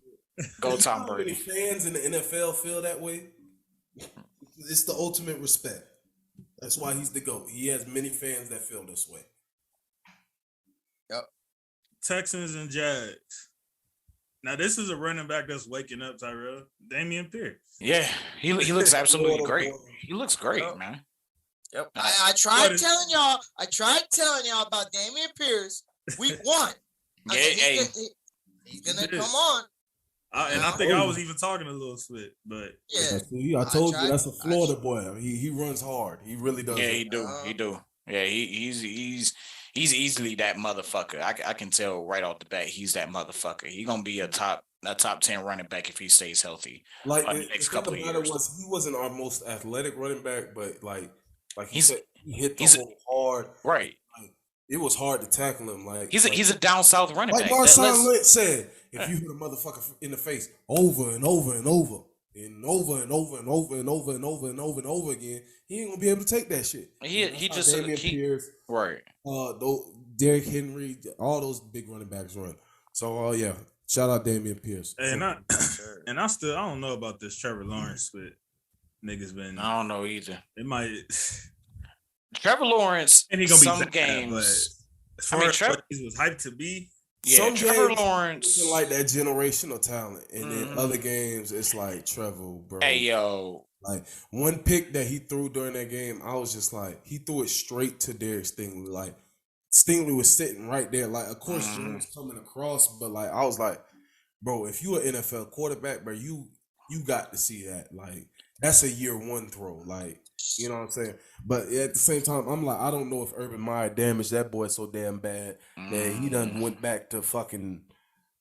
Go Tom Brady. Fans in the NFL feel that way. It's the ultimate respect. That's why he's the GOAT. He has many fans that feel this way. Yep. Texans and Jags. Now this is a running back that's waking up, Tyrell. Dameon Pierce. Yeah, he looks absolutely great. He looks great, man. Yep. I tried telling y'all about Damian Pierce week 1. He's gonna come on. I think I was even talking to Lil Swift, but I told you that's a Florida boy. He runs hard. He really does. Yeah, he do. Yeah, he's easily that motherfucker. I can tell right off the bat he's that motherfucker. He's gonna be a top 10 running back if he stays healthy. Like the next couple of years. He wasn't our most athletic running back, but like he said, he hit the hole hard. Right. Like, it was hard to tackle him. Like he's a down south running back. Like Marshawn Lynch said, if you hit a motherfucker in the face over and over and over and over and over and over and over and over and over and over again, he ain't gonna be able to take that shit. He just Dameon Pierce, right. Derrick Henry, all those big running backs run. So yeah, shout out Dameon Pierce. And I don't know about this Trevor Lawrence, but niggas been. I don't know either. It might. Trevor Lawrence and he gonna some be games. As far as what he was hyped to be. Yeah, some Trevor games, Lawrence like that generational talent, and then other games it's like Trevor, bro. Hey yo, like one pick that he threw during that game, I was just like, he threw it straight to Derek Stingley. Like Stingley was sitting right there. Like of course Jim was coming across, but like I was like, bro, if you an NFL quarterback, bro, you got to see that. Like that's a year 1 throw. Like you know what I'm saying? But at the same time, I'm like, I don't know if Urban Meyer damaged that boy so damn bad that he done went back to fucking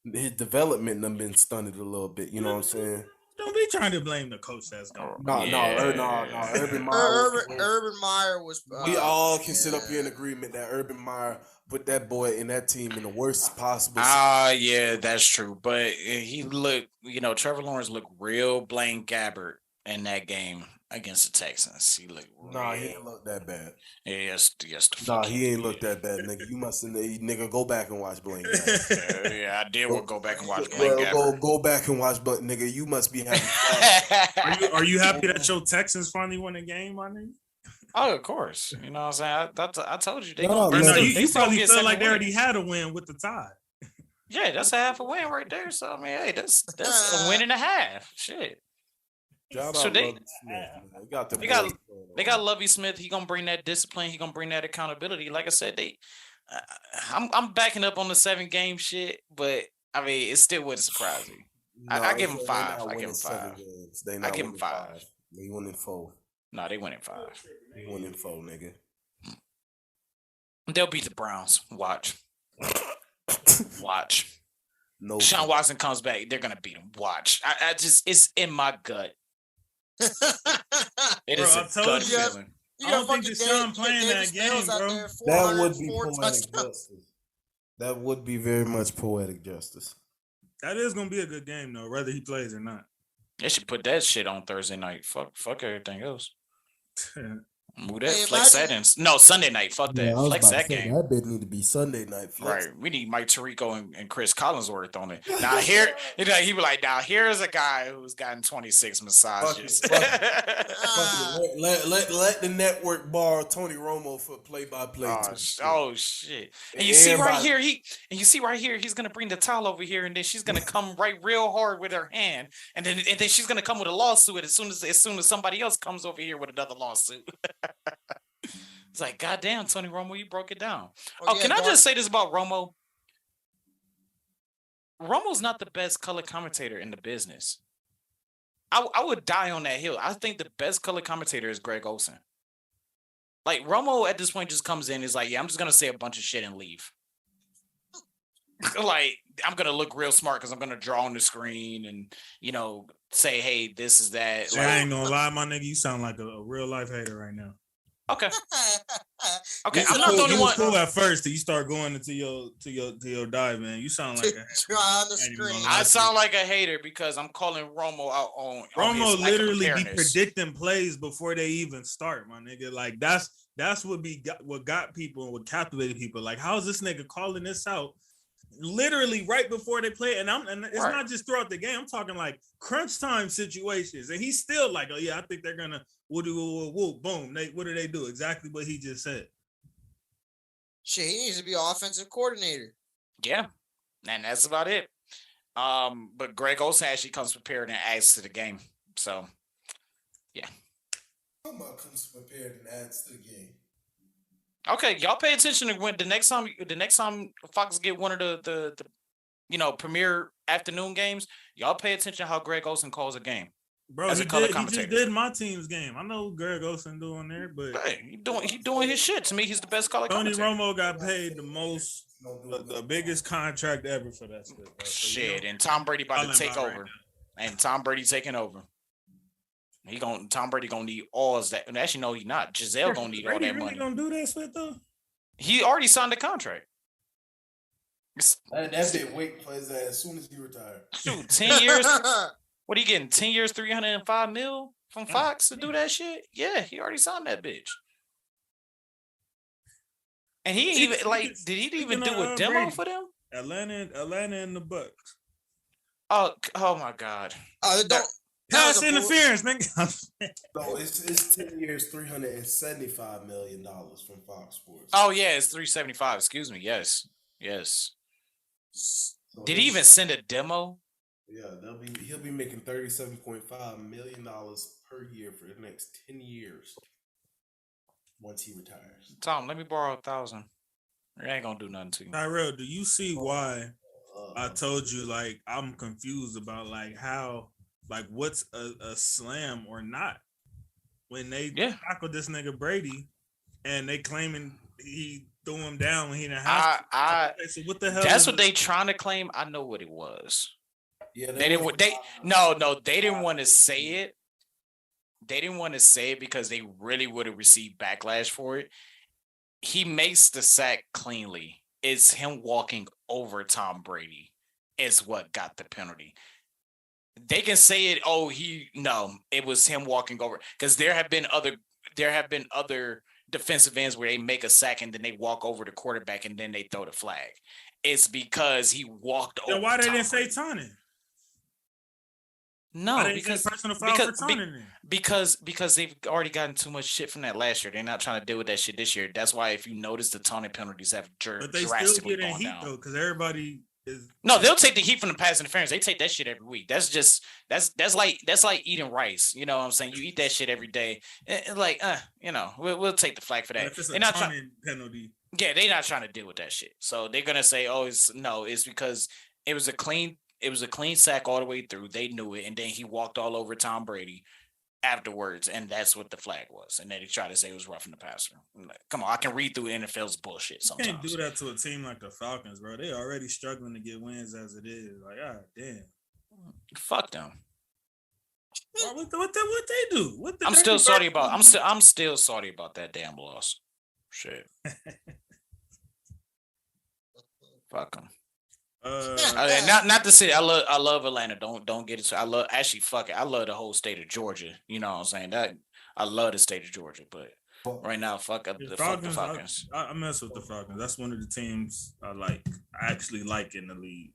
his development done been stunted a little bit. You know what I'm saying? Don't be trying to blame the coach that's gone. No, Urban Meyer. Urban Meyer was. We all can sit up here in agreement that Urban Meyer put that boy in that team in the worst possible. Yeah, that's true. But he looked, Trevor Lawrence looked real Blaine Gabbert in that game against the Texans. He looked he didn't look that bad. Yes. He ain't look that bad, nigga. You must nigga go back and watch Blaine Gabbert. Yeah, I did go back and watch Blaine Gabbert. Go back and watch, but nigga, you must be happy. Are you happy that your Texans finally won a game, my nigga? Oh, of course. You know what I'm saying? I told you. You probably felt like they already had a win with the tie. Yeah, that's a half a win right there. So, I mean, hey, that's a win and a half. Shit. So they got Lovie Smith. He gonna bring that discipline. He gonna bring that accountability. Like I said, I'm backing up on the 7-game shit, but I mean, it still wouldn't surprise me. I give him 5. I give him 5. I give him 5. They winning 4. No, they winning 5. They winning 4, nigga. They'll beat the Browns. Watch. No. Sean Watson comes back. They're gonna beat him. Watch. I just it's in my gut. It is a gut feeling. I don't think Deshaun playing that game, bro. That would be poetic justice. That would be very much poetic justice. That is gonna be a good game, though, whether he plays or not. They should put that shit on Thursday night. Fuck everything else. Move that. Hey, flex that in. No, Sunday night. Fuck that. Flex that game. That bit need to be Sunday night. Flex. Right. We need Mike Tirico and Chris Collinsworth on it. Now here, he be like, now here's a guy who's gotten 26 massages. Let the network borrow Tony Romo for play-by-play. Oh shit! And you see right here, he's gonna bring the towel over here, and then she's gonna come right real hard with her hand, and then she's gonna come with a lawsuit as soon as somebody else comes over here with another lawsuit. It's like, goddamn, Tony Romo, you broke it down. Can I just say this about Romo? Romo's not the best color commentator in the business. I would die on that hill. I think the best color commentator is Greg Olsen. Like, Romo at this point just comes in, is like, yeah, I'm just gonna say a bunch of shit and leave. Like, I'm gonna look real smart because I'm gonna draw on the screen and say, hey, this is that. Like, I ain't gonna lie, my nigga, you sound like a real life hater right now. Okay. I'm not the only one. Cool at first till you start going into your dive, man. You sound like on the screen. I sound like a hater because I'm calling Romo out on Romo literally be predicting plays before they even start, my nigga. Like that's what got people and what captivated people. Like, how's this nigga calling this out literally right before they play. And it's Right. not just throughout the game. I'm talking like crunch time situations. And he's still like, oh yeah, I think they're gonna whoop, boom. What do they do? Exactly what he just said. Shit, he needs to be an offensive coordinator. Yeah, and that's about it. But Greg Olsen actually comes prepared and adds to the game. So, yeah. Come on, comes prepared and adds to the game. Okay, y'all pay attention to when the next time Fox get one of the premier afternoon games. Y'all pay attention to how Greg Olsen calls a game. Bro, he just did my team's game. I know Greg Olsen doing there, but hey, he doing his shit. To me, he's the best color Tony commentator. Romo got paid the most, the biggest contract ever for that shit. Bro. So, Shit, and Tom Brady about to take over, and Tom Brady taking over. Tom Brady gonna need all that. And actually, no, he not. Giselle gonna need all that money. Gonna do that shit though? He already signed the contract. That bit wait for his ass as soon as he retired. Shoot, 10 years. What are you getting? 10 years, $305 million from Fox to do that shit? Yeah, he already signed that bitch. And he even did he even do a demo Brady. for them? Atlanta and the Bucks. Oh my God. Pass interference, man. No, it's 10 years, $375 million from Fox Sports. Oh yeah, it's 375. Excuse me. Yes. So Did he even send a demo? Yeah, he'll be making $37.5 million per year for the next 10 years once he retires. Tom, let me borrow 1,000. It ain't gonna do nothing to you. Tyrell, do you see why I told you like I'm confused about like how like what's a slam or not when they tackled this nigga Brady and they claiming he threw him down when he didn't have to. So what the hell? That's what they trying to claim. I know what it was. Yeah, they didn't want to say it. They didn't want to say it because they really would have received backlash for it. He makes the sack cleanly. It's him walking over Tom Brady is what got the penalty. They can say it. It was him walking over because there have been other defensive ends where they make a sack and then they walk over the quarterback and then they throw the flag. It's because he walked over. Why they didn't say taunting? No, because they've already gotten too much shit from that last year. They're not trying to deal with that shit this year. That's why if you notice the taunting penalties have drastically gone down. But they still get in heat though, because everybody is. No, they'll take the heat from the pass interference. They take that shit every week. That's like eating rice. You know what I'm saying? You eat that shit every day. We'll take the flag for that. If it's a taunting penalty. Yeah, they're not trying to deal with that shit. So they're gonna say, it's because it was a clean sack all the way through. They knew it, and then he walked all over Tom Brady afterwards, and that's what the flag was. And then they try to say it was roughing the passer. Like, come on, I can read through NFL's bullshit sometimes. You can't do that to a team like the Falcons, bro. They already struggling to get wins as it is. Like, damn. Fuck them. What they do? I'm still salty about that damn loss. Shit. Fuck them. Not to say I love Atlanta. Don't get it. I love the whole state of Georgia. You know what I'm saying? That I love the state of Georgia, but right now, fuck the Falcons. I mess with the Falcons. That's one of the teams I actually like in the league.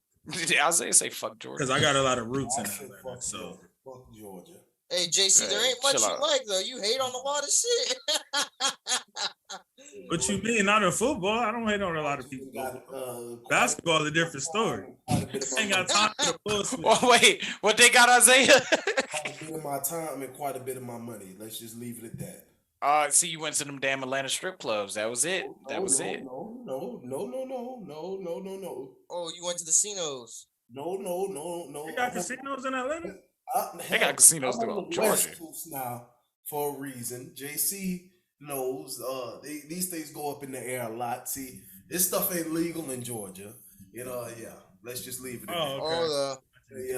Isaiah say fuck Georgia because I got a lot of roots in Atlanta. So fuck Georgia. Hey JC, there ain't much you like though. You hate on a lot of shit. What you mean? Not in football. I don't hate on a lot of people. Basketball is a different story. Ain't got time for the bullshit. Oh wait, what they got, Isaiah? Quite a bit of my time and quite a bit of my money. Let's just leave it at that. See, you went to them damn Atlanta strip clubs. That was it. No. Oh, you went to the casinos. No. They got casinos in Atlanta? They got casinos throughout Georgia. West Coast now for a reason. JC knows these things go up in the air a lot. See, this stuff ain't legal in Georgia. Let's just leave it at that. Okay.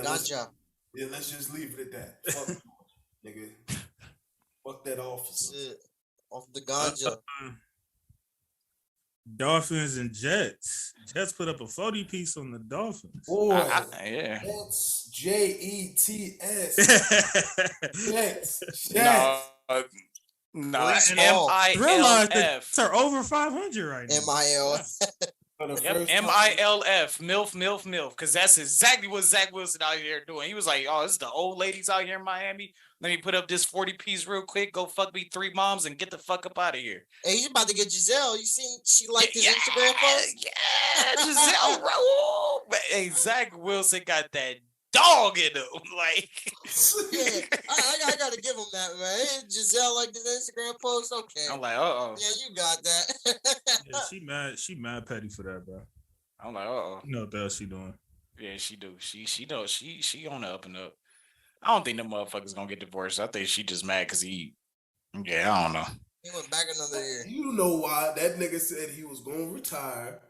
Gotcha. Let's just leave it at that. Fuck Georgia, nigga. Fuck that officer. Off the ganja. Dolphins and Jets. Jets put up a 40 piece on the Dolphins. Boy, yeah. Jets. Jets. Jets. No, MILF. They're over 500 right now. MIL. Yep, MILF, MILF, because that's exactly what Zach Wilson out here doing. He was like, "Oh, this is the old ladies out here in Miami. Let me put up this 40-piece real quick. Go fuck me 3 moms and get the fuck up out of here." Hey, he's about to get Giselle. You seen she liked his Instagram post? Yeah, Giselle Rowe. Hey, Zach Wilson got that dog in him. Like, yeah, I gotta give him that, man. Hey, Giselle liked his Instagram post. Okay, I'm like, uh-oh. Yeah, you got that. Yeah, she mad petty for that, bro. I'm like, uh-oh. You know what the hell she doing? Yeah, she do. She knows she on the up and up. I don't think them motherfuckers gonna get divorced. I think she just mad because I don't know. He went back another year. You know why? That nigga said he was gonna retire.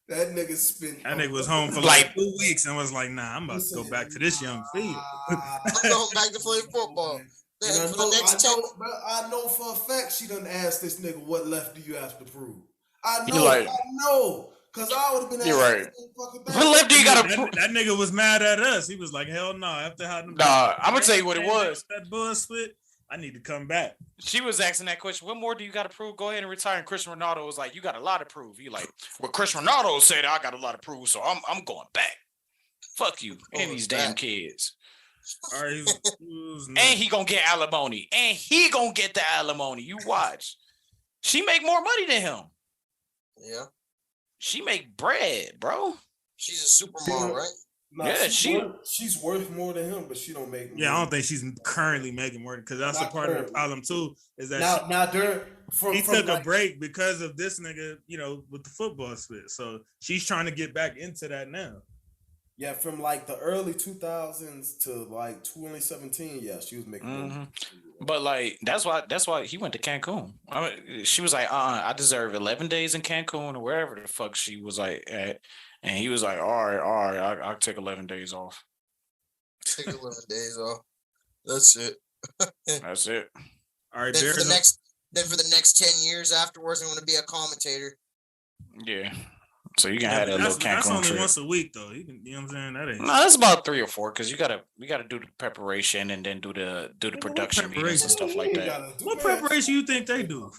That nigga spent. That nigga was home for like 2 weeks and was like, "Nah, I'm about to go back to this young field." I'm going back to play football. I know for a fact she done asked this nigga, "What left do you have to prove?" I know, because I would have been. You're right. What left do you got to prove? That nigga was mad at us. He was like, "Hell no!" After how I'm gonna tell you what it was. That buzz split. I need to come back. She was asking that question. What more do you got to prove? Go ahead and retire. And Cristiano Ronaldo was like, "You got a lot to prove." He like, well, Cristiano Ronaldo said I got a lot to prove, so I'm going back. Fuck you and these damn kids. All right, and he gonna get alimony. And he gonna get the alimony. You watch. She make more money than him. Yeah. She make bread, bro. She's a supermodel, right? Nah, yeah, she's worth more than him, but she don't make. Yeah, I don't think she's currently making more because that's a part of the problem too. Is that he took a break because of this nigga, with the football split. So she's trying to get back into that now. Yeah, from like the early 2000s to like 2017, yeah, she was making. Mm-hmm. But like that's why he went to Cancun. She was like, I deserve 11 days in Cancun or wherever the fuck she was like at. And he was like, all right, I'll take 11 days off. Take 11 days off. That's it. That's it. All right, then for the next 10 years afterwards, I'm going to be a commentator. Yeah. So you can have that little Cancun That's only trip. once a week though. You know what I'm saying? That ain't. No, that's about 3 or 4 because we gotta do the preparation and then do the production meetings and stuff like that. What preparation you think they do?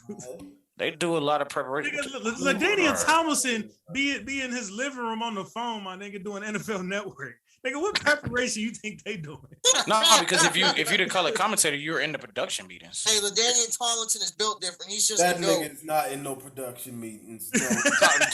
They do a lot of preparation. LaDainian Tomlinson be in his living room on the phone, my nigga, doing NFL Network. Nigga, what preparation you think they doing? No, because if you the color commentator, you're in the production meetings. Hey, LaDainian Tomlinson is built different. He's just that nigga is not in no production meetings.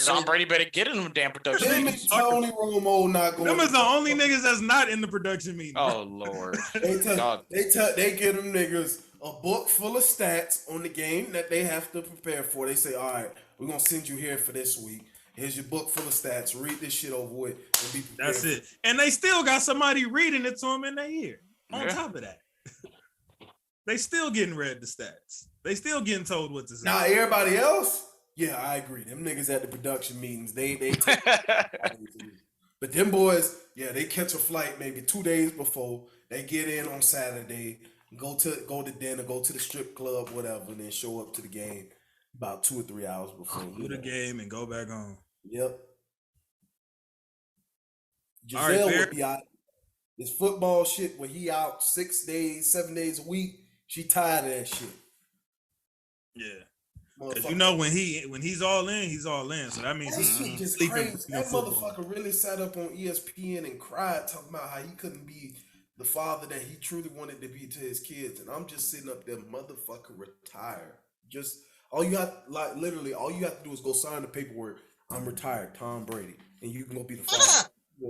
Tom Brady better get in them damn production meetings. Tony Romo not going. Them is the only niggas that's not in the production meeting. Oh Lord, they give them niggas a book full of stats on the game that they have to prepare for. They say, all right, we're going to send you here for this week. Here's your book full of stats. Read this shit over with and be prepared. That's it. And they still got somebody reading it to them in their ear. On top of that. They still getting read the stats. They still getting told what to say. Now, everybody else, yeah, I agree. Them niggas at the production meetings, they take But them boys, yeah, they catch a flight maybe 2 days before. They get in on Saturday. Go to dinner, go to the strip club, whatever, and then show up to the game about 2 or 3 hours before. Do the game and go back home. Yep. Giselle would be out. This football shit where he out 6 days, 7 days a week. She tired of that shit. Yeah. Because when he's all in, he's all in. So that means he's just sleeping. Crazy. That motherfucker really sat up on ESPN and cried, talking about how he couldn't be the father that he truly wanted to be to his kids. And I'm just sitting up there, motherfucker, retire. Just all you have to do is go sign the paperwork. I'm retired, Tom Brady, and you can go be the father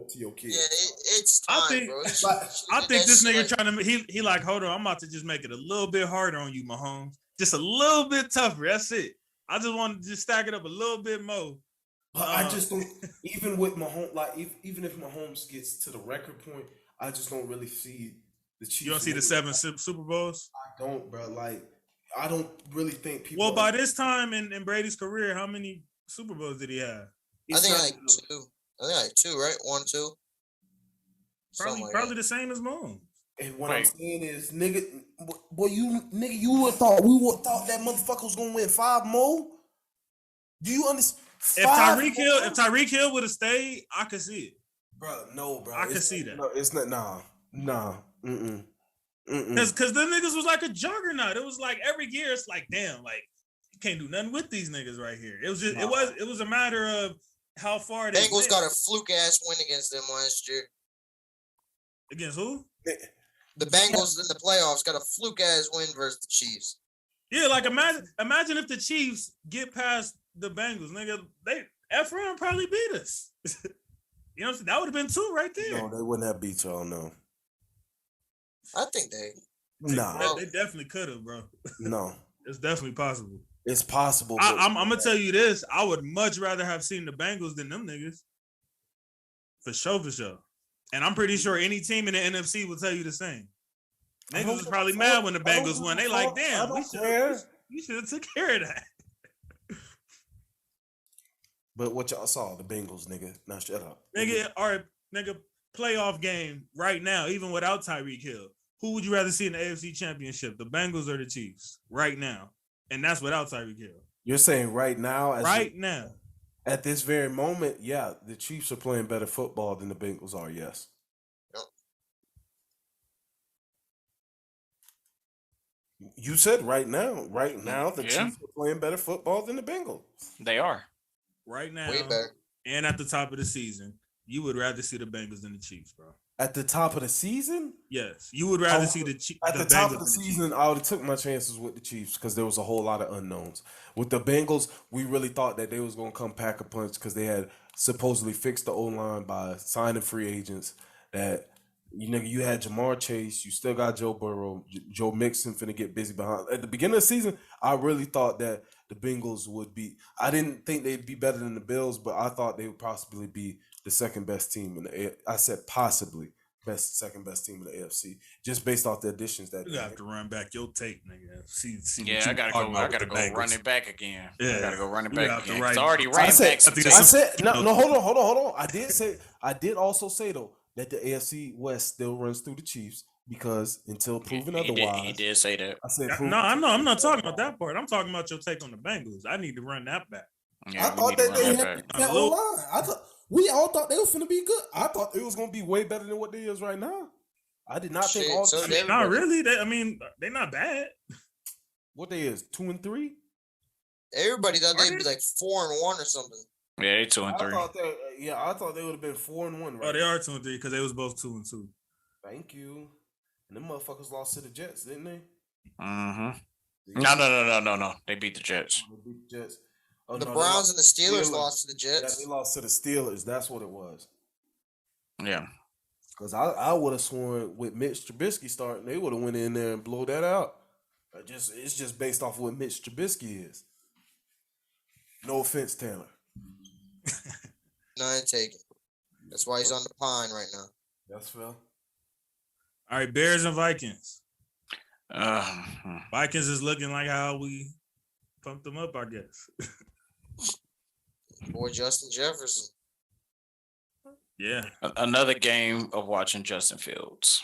to your kids. Yeah, it's time, bro. I think this nigga trying to he like, hold on, I'm about to just make it a little bit harder on you, Mahomes. Just a little bit tougher. That's it. I just want to just stack it up a little bit more. But I just don't. Even with Mahomes, even if Mahomes gets to the record point, I just don't really see the Chiefs. You don't see the 7 Super Bowls? I don't, bro. Like, I don't really think people. Well, by this time in Brady's career, how many Super Bowls did he have? I think like 2. I think like 2, right? 1, 2. Probably the same as Mahomes. And what I'm saying is, nigga, boy, you would have thought that motherfucker was gonna win 5 more. Do you understand? If Tyreek Hill would have stayed, I could see it. Bro, no, bro. I could see that. No, it's not. Nah. Because the niggas was like a juggernaut. It was like every year, it's like, damn, like you can't do nothing with these niggas right here. It was just it was a matter of how far they Bengals went. got a fluke ass win against them last year. Against who? The Bengals in the playoffs got a fluke ass win versus the Chiefs. Yeah, like imagine if the Chiefs get past the Bengals, nigga. Efron probably beat us. You know what I'm saying? That would have been 2 right there. No, they wouldn't have beat y'all. No. I think they. Nah. They definitely could have, bro. No. It's definitely possible. It's possible. I'm gonna tell you this: I would much rather have seen the Bengals than them niggas. For sure. And I'm pretty sure any team in the NFC will tell you the same. Niggas was probably mad when the Bengals won. They like, damn, we should have took care of that. But what y'all saw, the Bengals, nigga. Now shut up. Nigga, all right, nigga, playoff game right now, even without Tyreek Hill. Who would you rather see in the AFC Championship, the Bengals or the Chiefs? Right now. And that's without Tyreek Hill. You're saying right now? Now. At this very moment, yeah, the Chiefs are playing better football than the Bengals are, yes. Yep. You said right now. Right now, the Chiefs are playing better football than the Bengals. They are. Right now. Way better. And at the top of the season, you would rather see the Bengals than the Chiefs, bro. At the top of the season? Yes. You would rather see the Chiefs. At the top of the season, I would have took my chances with the Chiefs because there was a whole lot of unknowns. With the Bengals, we really thought that they was going to come pack a punch because they had supposedly fixed the O-line by signing free agents. That, you had Jamar Chase. You still got Joe Burrow. Joe Mixon finna get busy behind. At the beginning of the season, I really thought that the Bengals would be. I didn't think they'd be better than the Bills, but I thought they would possibly be the second best team in the. I said possibly second best team in the AFC, just based off the additions that you have to run back your tape, nigga. See I gotta go run it back again. Yeah, I gotta go run it back again. It's already ran back. I said no. Hold on. I did also say though that the AFC West still runs through the Chiefs because until proven otherwise. He did say that. I said no. I'm not talking about that part. I'm talking about your take on the Bengals. I need to run that back. Yeah, I thought that they had that O-line. We all thought they were finna be good. I thought it was gonna be way better than what they is right now. I did not think all. Not really. They're not bad. What they is 2-3? Everybody thought they'd be like 4-1 or something. Yeah, they 2-3. I thought they would have been 4-1. Right? Oh, they are 2-3 because they was both 2-2. Thank you. And them motherfuckers lost to the Jets, didn't they? Mm-hmm. No. They beat the Jets. They beat the Jets. Oh, the Browns and the Steelers lost to the Jets. Yeah, they lost to the Steelers. That's what it was. Yeah. Because I would have sworn with Mitch Trubisky starting, they would have went in there and blow that out. It's just based off of what Mitch Trubisky is. No offense, Taylor. None taken. That's why he's on the pine right now. That's fair. All right, Bears and Vikings. Vikings is looking like how we pumped them up, I guess. Boy, Justin Jefferson. Yeah. Another game of watching Justin Fields.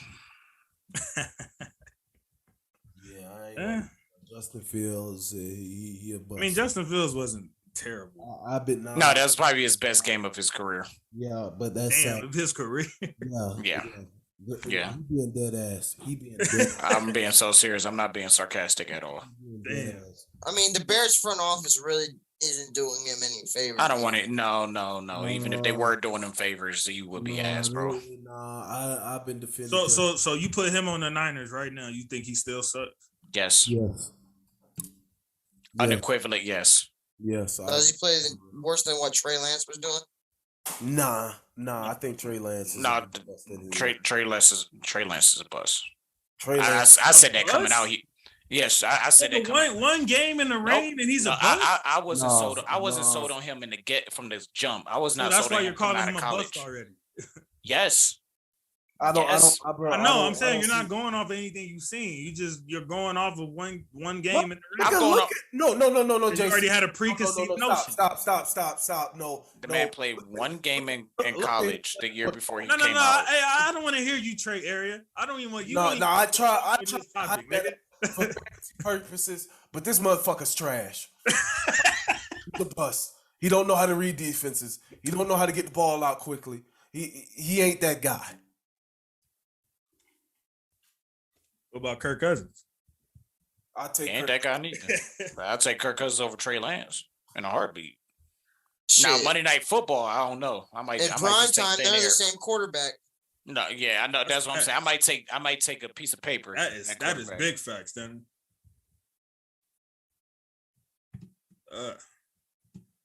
Justin Fields, he a bust. I mean, Justin Fields wasn't terrible. No, that was probably his best game of his career. Yeah, but that's his career. Yeah. He being dead ass. I'm being so serious. I'm not being sarcastic at all. Damn. I mean, the Bears front office really isn't doing him any favors. I don't want it. No. Even if they were doing him favors, you would be ass, bro. I've been defending. So you put him on the Niners right now. You think he still sucks? Yes. Unequivalent, yes. Yes. Does he play worse than what Trey Lance was doing? Nah. I think Trey Lance is Trey Lance is a bust. I said that coming out. I said that one game in the rain and he's a bust. I wasn't sold. I wasn't sold on him in the get from the jump. I was not. That's sold why you're calling him a college. bust already. Yes. I know. I'm saying you're not going off of anything you've seen. You're going off of one game in the rain. No, Jason. You already had a preconceived notion. Stop. No. The man played one game in college the year before he came out. I don't want to hear you, Trey Area. I don't even want you. I try for purposes, but this motherfucker's trash. The bust. He don't know how to read defenses. He don't know how to get the ball out quickly. He ain't that guy. What about Kirk Cousins? That guy neither. I'll take Kirk Cousins over Trey Lance in a heartbeat. Now Shit. Monday Night Football, I don't know. I might In prime just take time, thin they're the air. same quarterback. No, yeah, I know. That's what I'm saying. I might take a piece of paper. That is big facts, then.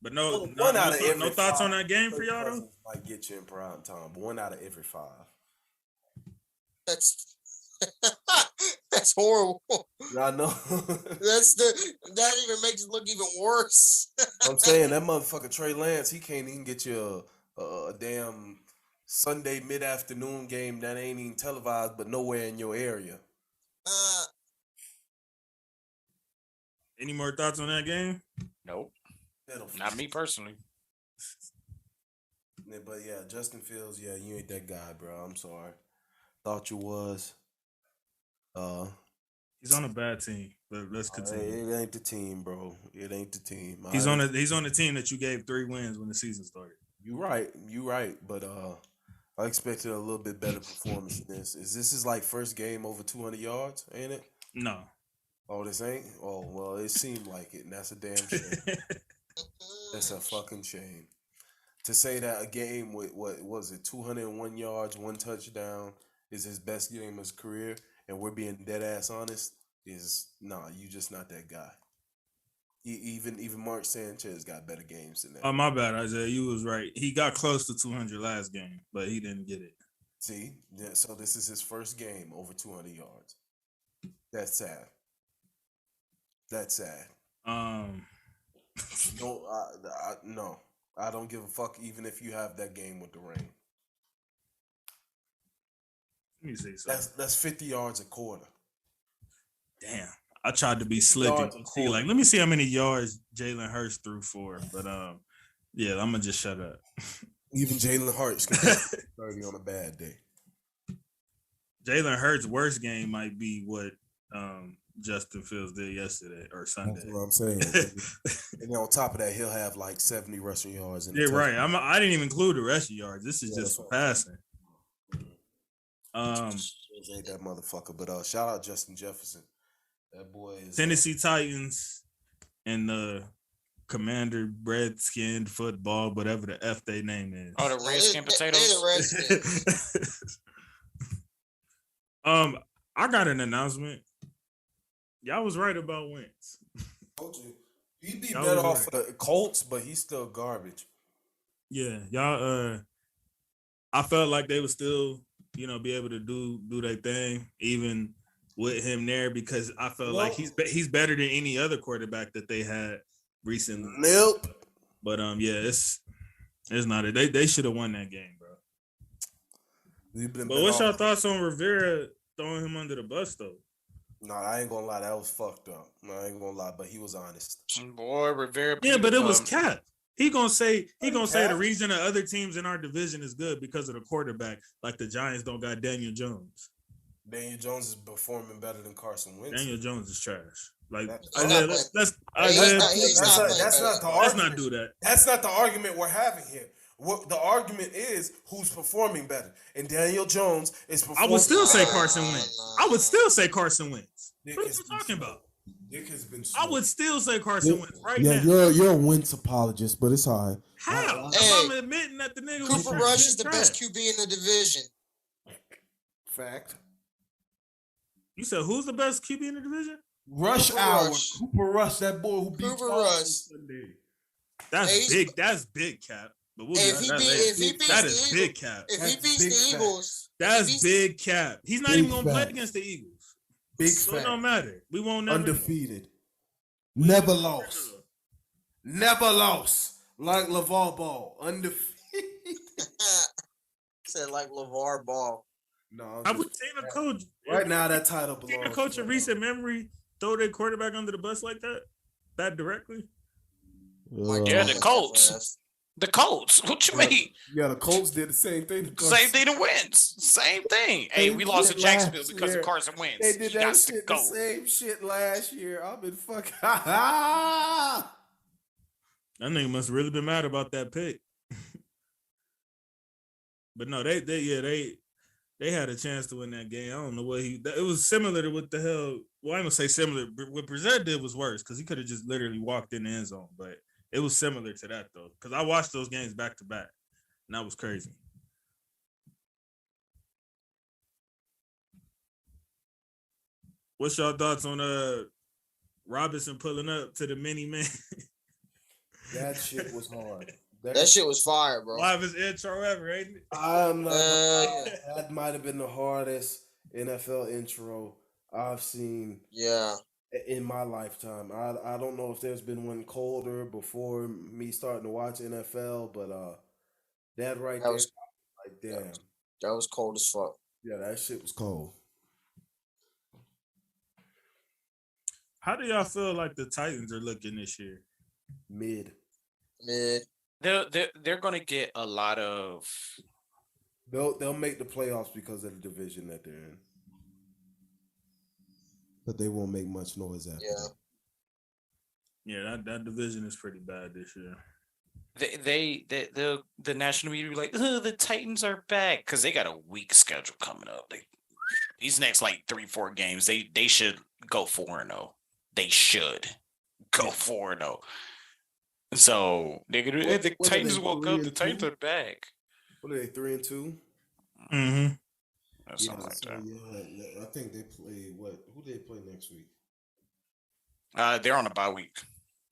But no thoughts on that game for y'all though. Might get you in prime time, but 1 out of every 5. That's that's horrible. I know. That even makes it look even worse. I'm saying that motherfucker Trey Lance, he can't even get you a damn Sunday mid-afternoon game that ain't even televised, but nowhere in your area. Any more thoughts on that game? Nope. Not me personally. Yeah, but yeah, Justin Fields, yeah, you ain't that guy, bro. I'm sorry. Thought you was. He's on a bad team, but let's continue. It ain't the team, bro. It ain't the team. He's on the team that you gave 3 wins when the season started. You right. But I expected a little bit better performance than this. Is this his like first game over 200 yards? Ain't it? No. Oh, this ain't. Oh, well, it seemed like it, and that's a damn shame. That's a fucking shame. To say that a game with what was it, 201 yards, 1 touchdown is his best game of his career, and we're being dead ass honest, is you just not that guy. Even Mark Sanchez got better games than that. Oh, my bad, Isaiah. You was right. He got close to 200 last game, but he didn't get it. See, yeah, so this is his first game over 200 yards. That's sad. No, I don't give a fuck even if you have that game with the rain. Let me see something. That's 50 yards a quarter. Damn. I tried to be slick and see, like, let me see how many yards Jalen Hurts threw for. But yeah, I'm gonna just shut up. Even Jalen Hurts can get 30 on a bad day. Jalen Hurts' worst game might be what Justin Fields did yesterday or Sunday. That's what I'm saying. And then on top of that, he'll have like 70 rushing yards. Yeah, right. I didn't even include the rushing yards. This is just for passing. Ain't that motherfucker. But shout out Justin Jefferson. That boy is Tennessee Titans and the Commander Bread-Skinned Football, whatever the F they name is. Oh, the Redskin potatoes. I got an announcement. Y'all was right about Wentz. Told you. He'd be better off for the Colts, but he's still garbage. Yeah, y'all. I felt like they would still, be able to do their thing, even with him there, because I felt like he's better than any other quarterback that they had recently. Nope. But yeah, it's not it. They should have won that game, bro. But what's your thoughts on Rivera throwing him under the bus though? No, I ain't gonna lie, that was fucked up. No, I ain't gonna lie, but he was honest. Boy, Rivera. Yeah, but it was cap. He gonna say the reason the other teams in our division is good because of the quarterback. Like the Giants don't got Daniel Jones. Daniel Jones is performing better than Carson Wentz. Daniel Jones is trash. Like let's not the argument. Let's not do that. That's not the argument we're having here. What the argument is, who's performing better, and Daniel Jones is performing. I would still say Carson Wentz. What are you talking about? Dick has been. I would still say Carson Wentz now. You're a Wentz apologist, but it's all right. How? Hey, I'm admitting that the nigga Cooper Rush is the best QB in the division. Fact. You said who's the best QB in the division? Rush Hour. Cooper Rush, that boy who beat Cooper Rush. That's big. That's big cap. But if he beats big cap. If he beats the Eagles, that's big cap. He's not even gonna play against the Eagles. Big so it don't matter. We won't never undefeated. Never lost. Never lost. Like LeVar Ball. Undefeated. Said like LeVar Ball. No, I would say a coach right now that title belongs. Seen a coach in recent memory throw their quarterback under the bus like that directly. Yeah, the Colts. The Colts. What you mean? Yeah, the Colts did the same thing. Same thing to Wentz. Same thing. Hey, we lost to Jacksonville because of Carson Wentz. They did that shit the same shit last year. I've been fucking. That nigga must have really been mad about that pick. But no, they had a chance to win that game. I don't know what it was similar to what the hell. Well, I'm gonna say similar. What Brissett did was worse because he could have just literally walked in the end zone. But It was similar to that though, because I watched those games back to back, and that was crazy. What's your thoughts on Robinson pulling up to the mini man? That shit was hard. That shit was fire, bro. Livest intro ever, ain't it? I'm not. That might have been the hardest NFL intro I've seen. Yeah. In my lifetime. I don't know if there's been one colder before me starting to watch NFL, but that right there, was, like damn, that was cold as fuck. Yeah, that shit was cold. How do y'all feel like the Titans are looking this year? Mid. They're gonna get a lot of. They'll make the playoffs because of the division that they're in, but they won't make much noise after. Yeah, that division is pretty bad this year. The national media be like, oh, the Titans are back because they got a weak schedule coming up. These next like 3-4 games, they should go 4-0. They should go 4-0. So the Titans woke up. The Titans are back. What are they, 3-2? Mm-hmm. Something like that. Yeah, I think they play what? Who do they play next week? They're on a bye week.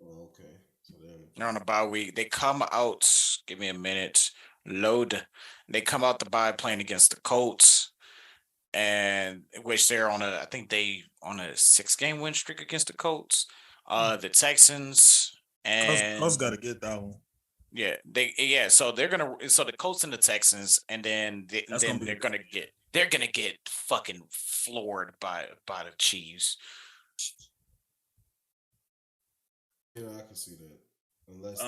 Oh, okay. So they're on a bye week. They come out. Give me a minute. Load. They come out the bye playing against the Colts, and which they're on a 6-game win streak against the Colts. The Texans and Colts got to get that one. Yeah, so they're the Colts and the Texans, and then they're gonna get fucking floored by the Chiefs. Yeah, I can see that. Unless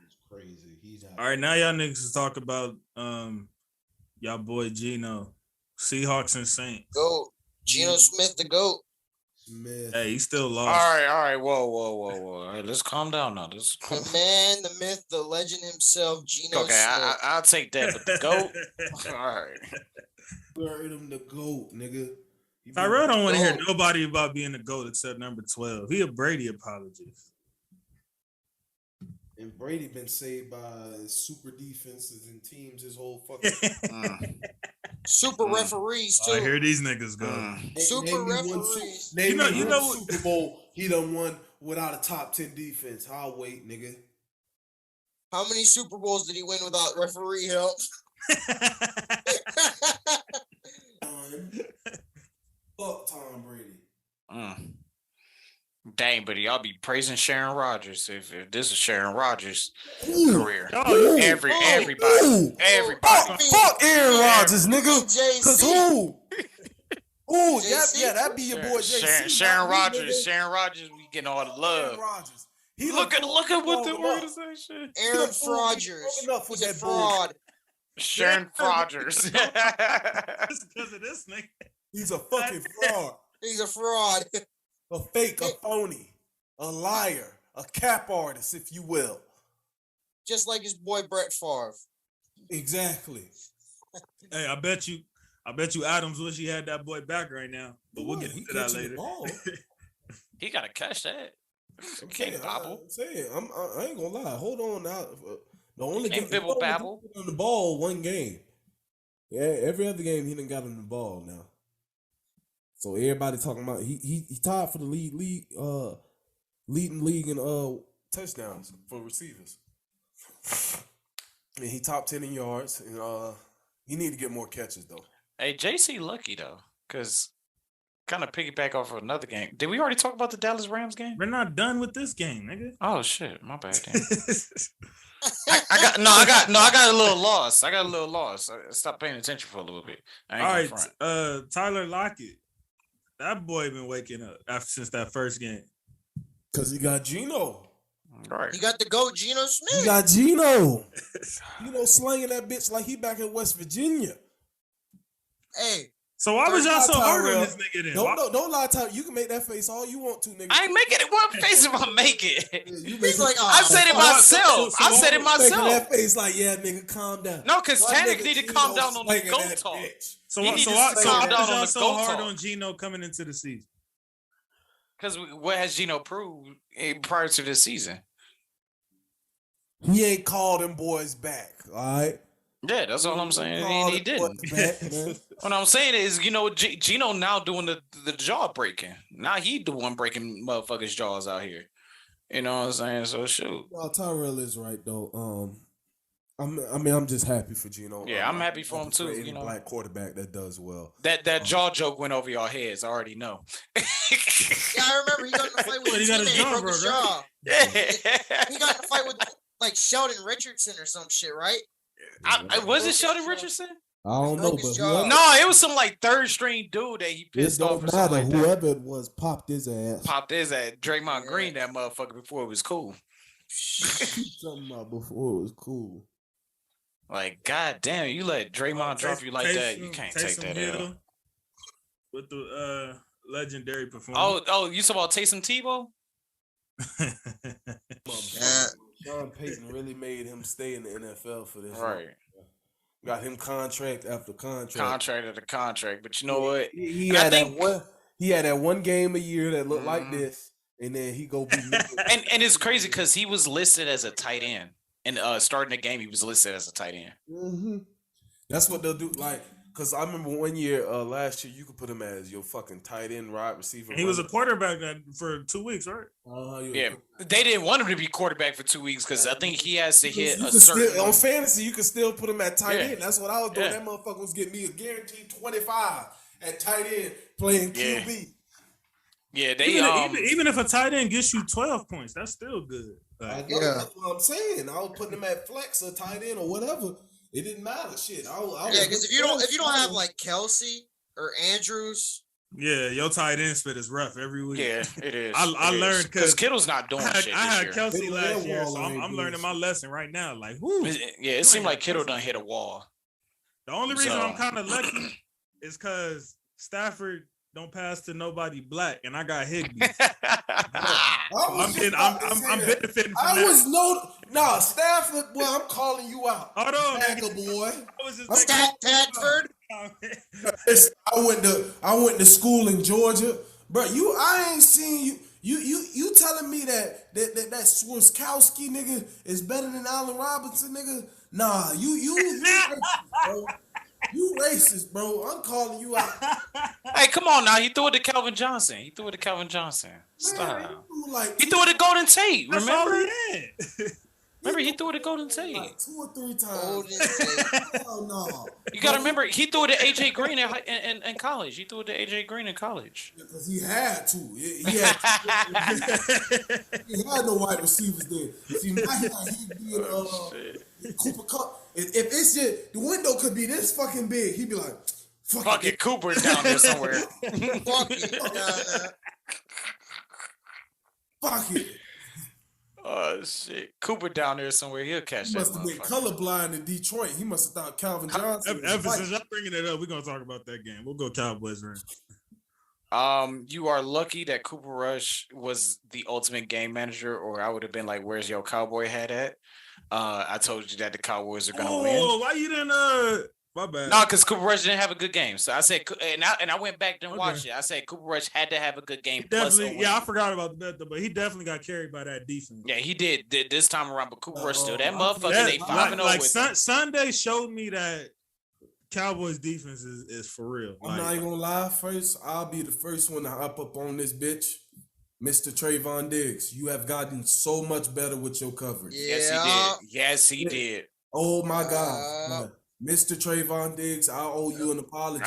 it's crazy. He's out. All right, now y'all niggas talk about y'all boy Geno, Seahawks and Saints. Goat. Geno Smith, the GOAT. Smith. Hey, he still lost. All right. Whoa. All right, let's calm down now. The man, the myth, the legend himself, Geno Okay, Smith. I'll take that, but the GOAT. All right. Heard him the GOAT, nigga. Tyrell don't want to hear nobody about being a GOAT except number 12. He a Brady apologist. And Brady been saved by super defenses and teams his whole fucking super referees too. I hear these niggas go. Super referees. You know Super Bowl he done won without a top 10 defense. I'll wait, nigga. How many Super Bowls did he win without referee help? Fuck Tom Brady. Dang, but y'all be praising Sharon Rodgers if this is Sharon Rodgers' career. Everybody. Fuck Aaron Rodgers, nigga. Cause who? Ooh, that be your boy JC. Sharon Rodgers, we getting all the love. Aaron Rodgers. Look at what the organization. Aaron Rodgers. He's a fraud. Sharon Rodgers. Just because of this nigga. He's a fucking fraud. He's a fraud. A fake, a phony, a liar, a cap artist, if you will. Just like his boy Brett Favre. Exactly. Hey, I bet you Adams wish he had that boy back right now. But we'll get into that later. He gotta catch that. Can't bobble. I'm saying, I ain't gonna lie. Hold on now. The only game bibble babble on the ball one game. Yeah, every other game he done got on the ball now. So everybody talking about he tied for the leading league in touchdowns for receivers. And he top 10 in yards, and he need to get more catches though. Hey, JC lucky though, because kind of piggyback off of another game. Did we already talk about the Dallas Rams game? We're not done with this game, nigga. Oh shit, my bad. I got a little lost. I stopped paying attention for a little bit. All right, Tyler Lockett. That boy been waking up since that first game. Cause he got Geno. Right. He got the GOAT Geno Smith. He got Geno. Slanging that bitch like he back in West Virginia. Hey. So why was y'all so hard on this nigga then? Don't lie, Tyler. You can make that face all you want to, nigga. I ain't making it one face if I make it. He's like, I said it myself. I said it myself. That face like, yeah, nigga, calm down. No, because Tannic need to calm down on the GOAT talk. So why y'all so hard on Geno coming into the season? Because what has Geno proved prior to this season? He ain't called them boys back. All right. Yeah, that's all I'm saying. Called He them didn't. boys back, man. What I'm saying is, Gino now doing the jaw breaking. Now he the one breaking motherfuckers' jaws out here. You know what I'm saying? So shoot. No, Tyrell is right though. I'm just happy for Gino. Yeah, I'm happy for him too. Any black quarterback that does well. That jaw joke went over your heads. I already know. Yeah, I remember he got in a fight with He his got his teammate, jaw broke his broke, jaw. Yeah. He got in a fight with like Sheldon Richardson or some shit, right? Was it Sheldon Richardson? I don't know, broke his but jaw. whoever, No, it was some like third string dude that he it pissed off don't or something matter. like that. Whoever it was popped his ass. Popped his at Draymond Yeah. Green, that motherfucker, before it was cool. Something about before it was cool. Like, god damn, you let Draymond drop you like that, you can't take that out. With the legendary performance. Oh, you talking about Taysom Tebow? Yeah. Sean Payton really made him stay in the NFL for this. Right. Got him contract after contract. Contract after contract. But you know what? He And I had think- that one. He had that one game a year that looked like this, and then he go be. And it's crazy because he was listed as a tight end. And starting the game, he was listed as a tight end. Mm-hmm. That's what they'll do. Like, because I remember one year, last year, you could put him as your fucking tight end, wide receiver. He was a quarterback for 2 weeks, right? Yeah, they didn't want him to be quarterback for 2 weeks because I think he has to hit You a can certain. still, on fantasy, you can still put him at tight Yeah. end. That's what I was doing. Yeah. That motherfucker was getting me a guaranteed 25 at tight end playing Yeah. QB. Yeah, they Even if a tight end gets you 12 points, that's still good. Like, Yeah, Yeah. that's what I'm saying. I was putting him at flex or tight end or whatever. It didn't matter. Shit. I Yeah, because if you don't have like Kelsey or Andrews, yeah, your tight end spit is rough every week. yeah, it is. I learned because 'cause Kittle's not doing I shit had this year. Kelsey Kittle last and year, so Waller ain't I'm doing learning shit. my lesson right now. Like, whoo. Yeah, it seemed like Kittle done hit a wall. The only reason I'm So- kind of lucky is because Stafford don't pass to nobody black, and I got Higbee. I'm benefiting from I that. was Stafford. Well, I'm calling you out. Hold on, Bagger nigga. boy. I was just I'm thinking- Tadford. I went to school in Georgia, bro. I ain't seen you. You telling me that Swiskowski nigga is better than Allen Robinson nigga? Nah, you racist, bro. You racist, bro. I'm calling you out. Hey, come on now. He threw it to Calvin Johnson. Stop. Man, you like He threw it to Golden Tate. That's all Remember? he had. Remember, he threw it to Golden Tate. like 2 or 3 times. Golden Tate. Hell no. You gotta remember, he threw it to AJ Green in college. He threw it to AJ Green in college. Because he had to. He had no wide receivers there. See, now he got Cooper Cup. If it's just the window could be this fucking big, he'd be like, Fuck it, Cooper down there somewhere. Fuck it. Fuck it. Oh shit, Cooper down there somewhere. He'll catch He that. must have been motherfucker. colorblind in Detroit. He must have thought Calvin Johnson was Emphasis, white. y'all bringing it up. We're gonna talk about that game. We'll go Cowboys, right? You are lucky that Cooper Rush was the ultimate game manager, or I would have been like, "Where's your cowboy hat at?" I told you that the Cowboys are gonna win. Oh, why you didn't? My bad. No, because Cooper Rush didn't have a good game. So I said, and I went back and Okay. watched it. I said Cooper Rush had to have a good game. He Plus a definitely. win. Yeah, I forgot about the bet though, but he definitely got carried by that defense. Yeah, he did this time around. But Cooper Rush still that Oh, motherfucker. that- They 5-0 like with him. Sunday showed me that Cowboys defense is for real. I'm not even gonna lie. First, I'll be the first one to hop up on this bitch, Mr. Trayvon Diggs. You have gotten so much better with your coverage. Yes, Yeah. he did. Yes, he did. Oh my God, man. Mr. Trayvon Diggs, I owe you an apology.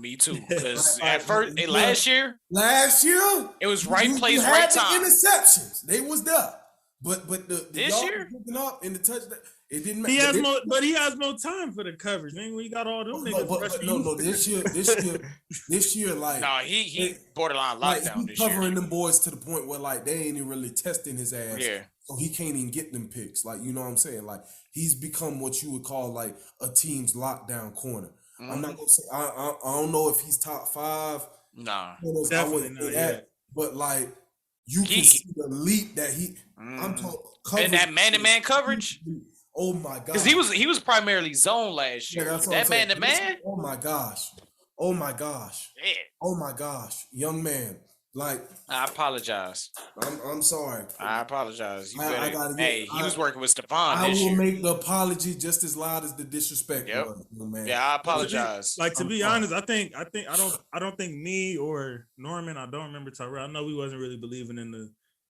Me too. Because Right, at first, yeah. last year, Last year, it was right place, you right had the time. interceptions. They was there, but the This y'all year? picking up in the touchdown. It didn't matter. He has more, but he has more time for the coverage. Man, we got all them niggas. This year, like No, he borderline like lockdown he this year. covering them boys to the point where like they ain't even really testing his ass. Yeah. So he can't even get them picks. Like, you know what I'm saying? Like, he's become what you would call like a team's lockdown corner. I'm not gonna say I don't know if he's top 5. Nah. corners. I Definitely wouldn't not say yet. that, but like you can see the leap that he. I'm talking And that man-to-man coverage, Oh my god! because he was primarily zone last year. that's what That I'm saying. man-to-man, Oh my gosh! Oh my gosh! yeah. Oh my gosh! Young man, Like, I apologize. I'm sorry. I apologize. You I better. gotta get- Hey, he was working with Stephon I this will year. make the apology just as loud as the disrespect Yep. was, man. Yeah, I apologize. Like, to I'm be sorry. honest, I don't think me or Norman, I don't remember Tyrell. I know we wasn't really believing in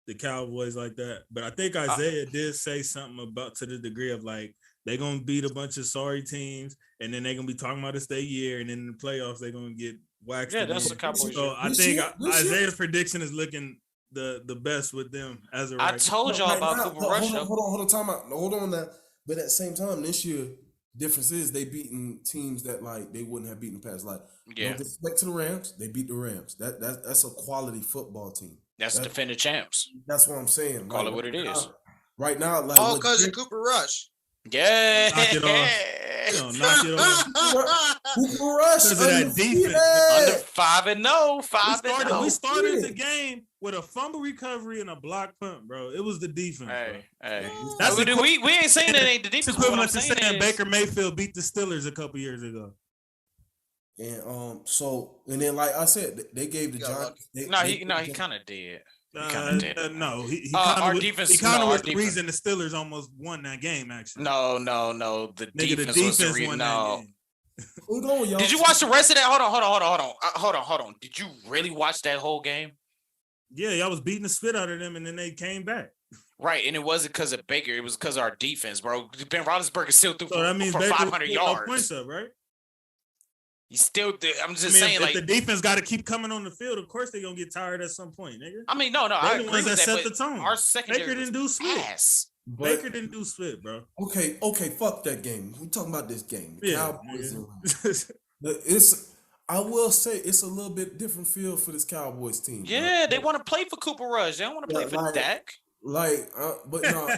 the Cowboys like that, but I think Isaiah did say something about to the degree of like they gonna beat a bunch of sorry teams, and then they gonna be talking about it's their year, and then in the playoffs they gonna get waxed. Yeah, that's again. the Cowboys. So year. I This think year? This year? Isaiah's prediction is looking the best with them as a I right. told y'all Right about now, Cooper no, Rush. hold on, time out. Hold on now. But at the same time, this year, difference is they beating teams that like they wouldn't have beaten the past. Like, Yeah. no disrespect to the Rams, they beat the Rams. That's a quality football team. That's defending champs. That's what I'm saying. Call Like, it what it is. Right now, like All what because of Jim- Cooper Rush. Yeah. Knock it off. You know, knock it off. Cooper Rush Because of that undefeated. defense. Under 5-0, 5-0. We started the Yeah. game with a fumble recovery and a block punt, bro. It was the defense. Hey, hey. That's we ain't saying that ain't the It's defense. What I'm equivalent to saying saying is, Baker Mayfield beat the Steelers a couple years ago. And and then like I said, they gave the Yeah, Giants. he kind of did. kinda did. No, he Our kind defense- of no, our was the defense- reason the Steelers almost won that game. Actually, No. The nigga, the defense was the defense reason. won No. that game. Hold on, y'all. Did you watch the rest of that? Hold on. Did you really watch that whole game? Yeah, y'all was beating the spit out of them, and then they came back. Right, and it wasn't because of Baker. It was because of our defense, bro. Ben Roethlisberger still threw So that means for Baker 500 was no points yards. up, right? He still did. I'm just I mean, saying, if like, the defense got to keep coming on the field, of course they're gonna get tired at some point, nigga. I mean, no, I They're the agree ones with that that. set But the tone. our secondary Baker didn't do was split. ass. Baker didn't do split, bro. Okay, fuck that game. We talking about this game. The Yeah, Cowboys and nigga. Rams. I will say it's a little bit different feel for this Cowboys team. Yeah, they want to play for Cooper Rush. They don't want to play Yeah, for like- Dak. Like, but no,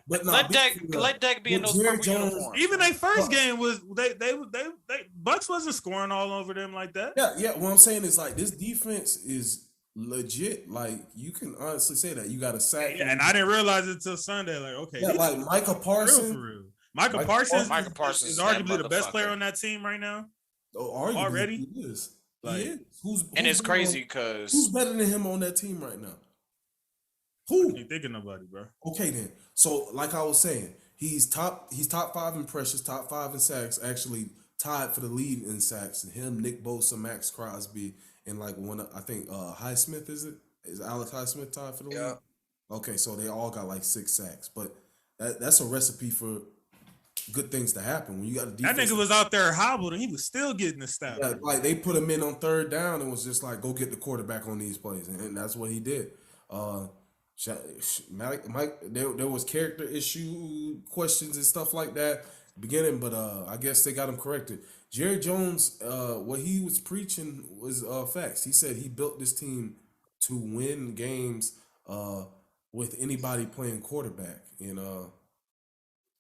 but no. Let Dak be in with those Jerry purple Jones- uniforms. Even their first Fuck. game was they Bucks wasn't scoring all over them like that. Yeah. What I'm saying is like this defense is legit. Like you can honestly say that you got a sack. Yeah, and I didn't realize it until Sunday. Like, okay, Yeah, like Micah real Parsons. for real. Micah Micah Parsons, Micah Parsons is is that arguably the best motherfucker. player on that team right now. Arguably, Already? he is. Like- He is. Who's And it's better on- crazy because Who's better than him on that team right now? I Who? can't think of nobody, bro. Okay then. So like I was saying, he's top 5 in pressures, top 5 in sacks, actually tied for the lead in sacks. Him, Nick Bosa, Max Crosby, and like I think Highsmith is it? Is Alex Highsmith tied for the Yeah. lead? Okay, so they all got like 6 sacks. But that's a recipe for good things to happen. When you got a That defense. nigga was out there hobbled and he was still getting the stat. Yeah, like they put him in on third down and was just like, go get the quarterback on these plays, and that's what he did. Mike, there was character issue questions and stuff like that at the beginning, but I guess they got him corrected. Jerry Jones, what he was preaching was facts. He said he built this team to win games with anybody playing quarterback, and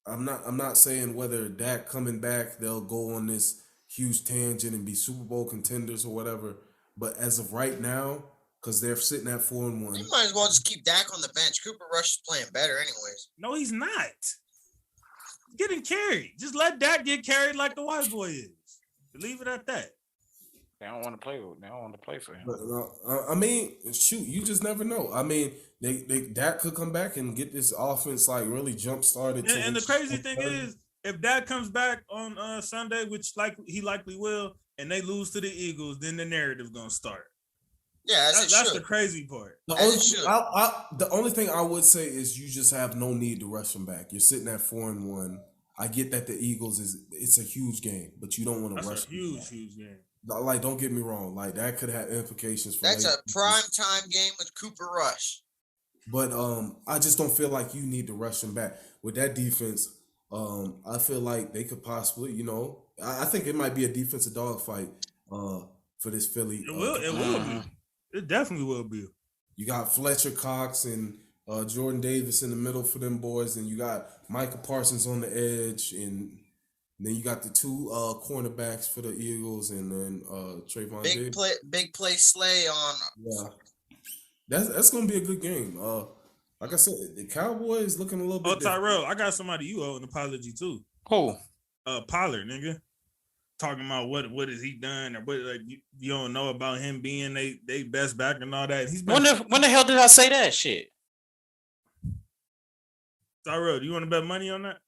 I'm not saying whether Dak coming back they'll go on this huge tangent and be Super Bowl contenders or whatever. But as of right now, because they're sitting at 4-1, You might as well just keep Dak on the bench. Cooper Rush is playing better anyways. No, he's not. He's getting carried. Just let Dak get carried like the white boy is. Leave it at that. they don't want to play with. They don't want to play for him. But I mean, shoot, you just never know. I mean, Dak could come back and get this offense like really jump started. And the crazy thing is, if Dak comes back on Sunday, which he likely will, and they lose to the Eagles, then the narrative gonna start. Yeah, That's the crazy part. the only thing I would say is you just have no need to rush him back. You're sitting at 4-1. I get that the Eagles it's a huge game, but you don't want to rush. That's a huge game. Like, don't get me wrong. Like that could have implications for. That's late a prime time game with Cooper Rush. But I just don't feel like you need to rush him back with that defense. I feel like they could possibly, I think it might be a defensive dogfight for this Philly. It will be. It definitely will be. You got Fletcher Cox and Jordan Davis in the middle for them boys, and you got Micah Parsons on the edge, and then you got the 2 cornerbacks for the Eagles, and then Trayvon Davis. Big play Slay on. Yeah, that's gonna be a good game. Like I said, the Cowboys looking a little bit. Oh, Tyrell, I got somebody you owe an apology to. Who? Pollard, nigga. talking about what has he done or what like you don't know about him being they best back and all that. He's been When the hell did I say that shit? Tyrell, do you want to bet money on that?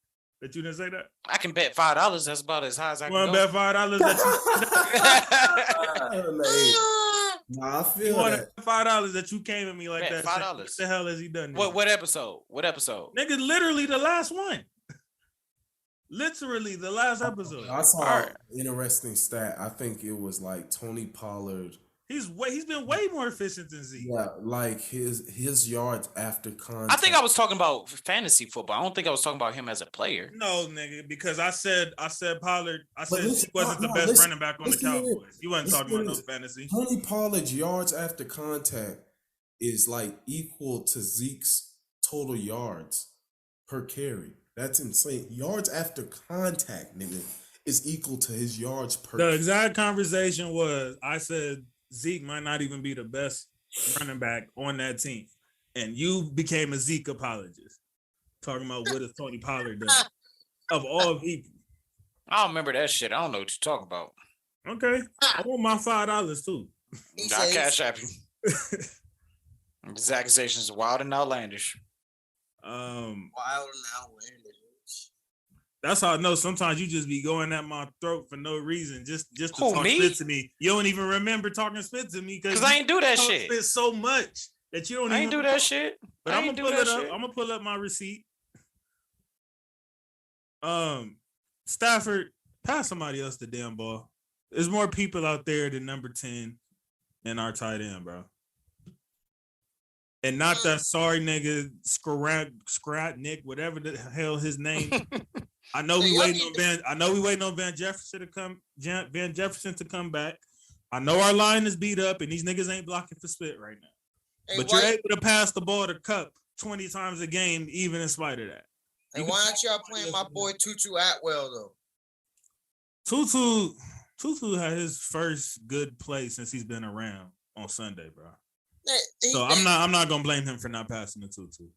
That you didn't say that? I can bet $5. That's about as high as I You can want to go. bet $5 that Nah, I you feel want that. to $5 that you came at me like Bet that? $5. What the hell has he done? What episode? What episode? Nigga, literally the last one. Literally the last episode. I saw All right. an interesting stat. I think it was like Tony Pollard. He's been way more efficient than Zeke. Yeah, like his yards after contact. I think I was talking about fantasy football. I don't think I was talking about him as a player. No, nigga, because I said Pollard. I said listen, he wasn't the no, best listen, running back on the listen to Cowboys. this. You wasn't Listen talking about to no this. fantasy. Tony Pollard's yards after contact is like equal to Zeke's total yards per carry. That's insane. Yards after contact, nigga, is equal to his yards per The exact conversation was I said Zeke might not even be the best running back on that team. And you became a Zeke apologist. Talking about what has Tony Pollard done. Of all people. I don't remember that shit. I don't know what you're talking about. Okay. I want my $5 too. He I says, cash app you. These accusations are wild and outlandish. wild and outlandish. That's how I know sometimes you just be going at my throat for no reason, just to Who, talk me? spit to me. You don't even remember talking spit to me Because I ain't do that shit. Spit so much that you don't. I even ain't do that shit. But I I'm ain't gonna do pull that it up. shit. I'm gonna pull up my receipt. Stafford, pass somebody else the damn ball. There's more people out there than number 10 in our tight end, bro. And not that sorry nigga Scratnik, whatever the hell his name. I know we waiting on Van Jefferson to come back. I know our line is beat up and these niggas ain't blocking for spit right now. Hey, But you're able to pass the ball to Cup 20 times a game, even in spite of that. Hey, why aren't y'all playing my boy Tutu Atwell though? Tutu had his first good play since he's been around on Sunday, bro. So I'm not gonna blame him for not passing the Tutu.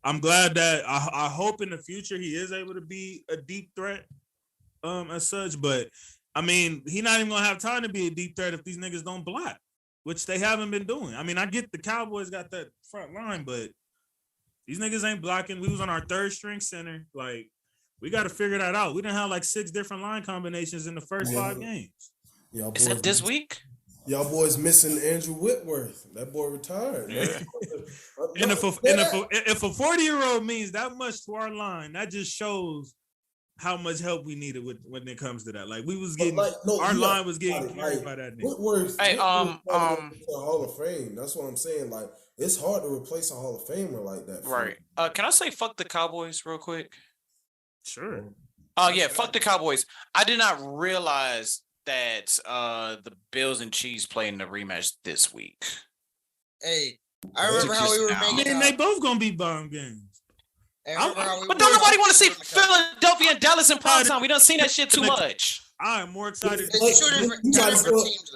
I'm glad that I hope in the future he is able to be a deep threat, as such. But I mean, he not even gonna have time to be a deep threat if these niggas don't block, which they haven't been doing. I mean, I get the Cowboys got that front line, but these niggas ain't blocking. We was on our third string center. Like, we got to figure that out. We didn't have like 6 different line combinations in the first 5 games. Is that this week? Y'all boys missing Andrew Whitworth. That boy retired. Yeah. And if a 40-year-old means that much to our line, that just shows how much help we needed when it comes to that. Like, we was getting our line was getting carried by that nigga. Whitworth, Hey, Hall of Fame. That's what I'm saying. Like, it's hard to replace a Hall of Famer like that. Right. Can I say fuck the Cowboys real quick? Sure. Oh yeah, fuck the Cowboys. I did not realize that the Bills and Chiefs play in the rematch this week. Hey, I remember how we were making. Man, they both gonna be bomb games. But don't nobody want to see Philadelphia and Dallas in prime time. We done seen that shit too much. I am more excited It's two different teams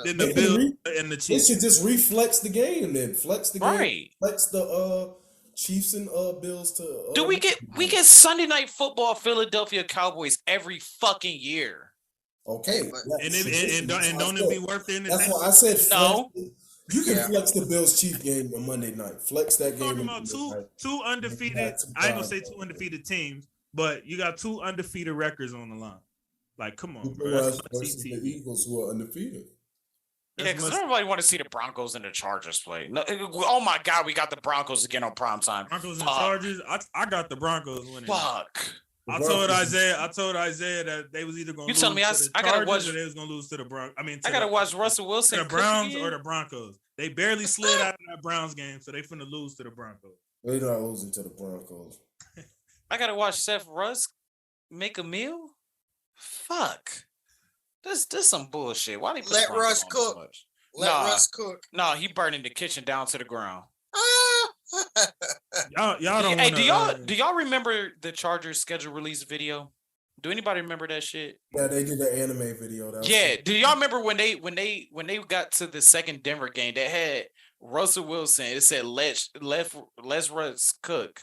than though. the Bills and the They Chiefs. should just reflex the game then. Flex the game. Right. Flex the Chiefs and Bills to. Do we get Sunday Night Football Philadelphia Cowboys every fucking year? Okay. And don't it be worth it? That's why I said flex. No. You can flex the Bills Chiefs game on Monday night. Flex that game. Talking about two undefeated. I ain't gonna say 2 undefeated teams, but you got 2 undefeated records on the line. Like, come on, bro. Versus the Eagles who are undefeated. Yeah, because everybody want to see the Broncos and the Chargers play. No, oh my God, we got the Broncos again on primetime. Broncos and Chargers. I got the Broncos winning. Fuck. I told Isaiah that they was either going to lose telling me to the I gotta Chargers watch, or they was going to lose to the Broncos. I got to watch Russell Wilson. To the Browns or the Broncos. They barely slid out of that Browns game, so they finna lose to the Broncos. They're not losing to the Broncos. I got to watch Seth Russ make a meal? Fuck. This some bullshit. Why they put Let the Broncos Russ on so cook. much? Let Russ cook. No, he burning the kitchen down to the ground. Y'all don't. Hey, wanna, do y'all remember the Chargers schedule release video? Do anybody remember that shit? Yeah, they did the anime video. Yeah. Do y'all remember when they got to the second Denver game? They had Russell Wilson. It said let's Russ cook,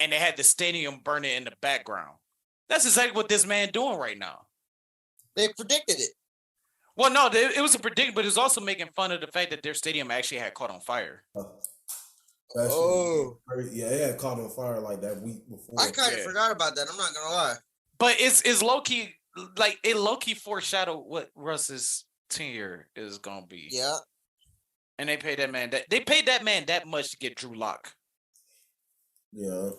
and they had the stadium burning in the background. That's exactly what this man doing right now. They predicted it. Well, no, it was a prediction, but it was also making fun of the fact that their stadium actually had caught on fire. Yeah, it had caught on fire like that week before. I kind of forgot about that. I'm not gonna lie. But it's low key, like it low key foreshadowed what Russ's tenure is gonna be. Yeah. And they paid that man that much to get Drew Lock. Yeah.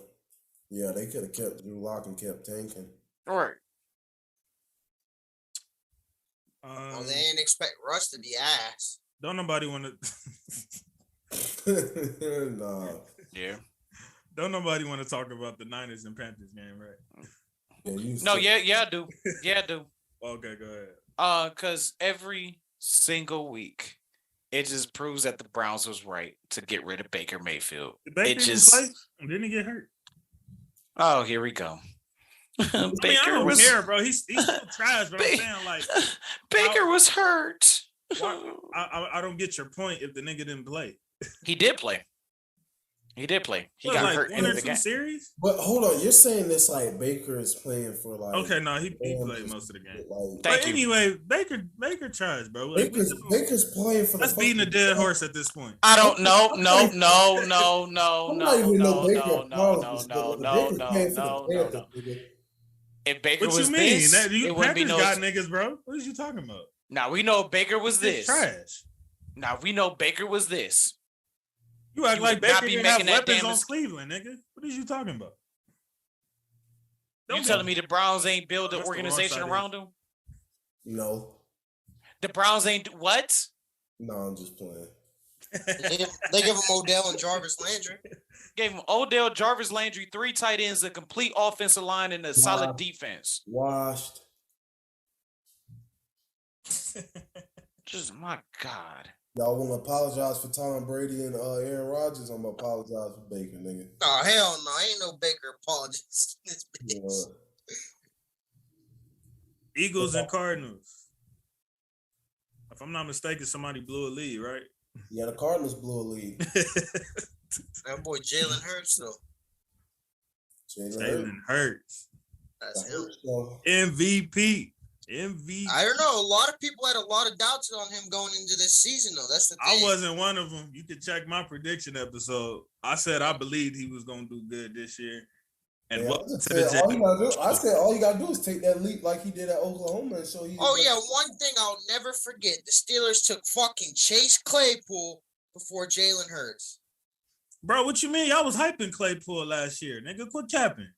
Yeah, they could have kept Drew Lock and kept tanking. All right. Well, they didn't expect Russ to be ass. Don't nobody want to. Nah. Yeah. Don't nobody want to talk about the Niners and Panthers game, right? Yeah, I do. Yeah, I do. Okay, go ahead. Because every single week, it just proves that the Browns was right to get rid of Baker Mayfield. Baker didn't he get hurt? Oh, here we go. I don't care, bro. He's still trash, but I'm saying like Baker was hurt. I don't get your point if the nigga didn't play. He did play. He got like hurt one in or the two game. series. But hold on, you're saying this like Baker is playing for like. Okay, no, he played most of the game. Like, but anyway, Baker trash, bro. Like, Baker's playing for. That's beating a dead horse at this point. I don't know. No. If Baker was this, it wouldn't be no. Got niggas, bro. What are you talking about? Now we know Baker was this. Trash. Now we know Baker was this. You act like Baker didn't have weapons on Cleveland, nigga. What are you talking about? You telling me the Browns ain't build an organization around him? No. The Browns ain't what? No, I'm just playing. They give him Odell and Jarvis Landry. Gave him Odell, Jarvis Landry, 3 tight ends, a complete offensive line, and a solid defense. Washed. Just my God. Y'all want to apologize for Tom Brady and Aaron Rodgers? I'm going to apologize for Baker, nigga. Oh, hell no. Ain't no Baker apologies. This bitch. Eagles and Cardinals. If I'm not mistaken, somebody blew a lead, right? Yeah, the Cardinals blew a lead. That boy Jalen Hurts, though. Jalen Hurts. That's him. MVP. I don't know. A lot of people had a lot of doubts on him going into this season, though. That's the thing. I wasn't one of them. You can check my prediction episode. I said I believed he was going to do good this year. And all you got to do is take that leap like he did at Oklahoma and show you. Oh, yeah. One thing I'll never forget. The Steelers took fucking Chase Claypool before Jalen Hurts. Bro, what you mean? Y'all was hyping Claypool last year. Nigga, quit capping.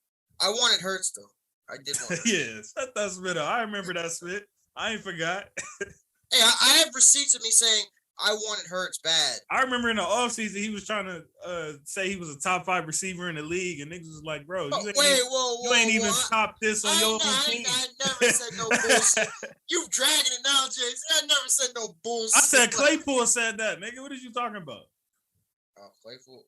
I wanted Hurts, though. I did want Hurts. Yeah, set that spit up. I remember that spit. I ain't forgot. Hey, I have receipts of me saying I wanted Hurts bad. I remember in the offseason, he was trying to say he was a top 5 receiver in the league, and niggas was like, bro, you ain't even top this on your own team. I never said no bullshit. You dragging it now, Jason. I never said no bullshit. I said Claypool said that, nigga. What are you talking about? Oh, Claypool.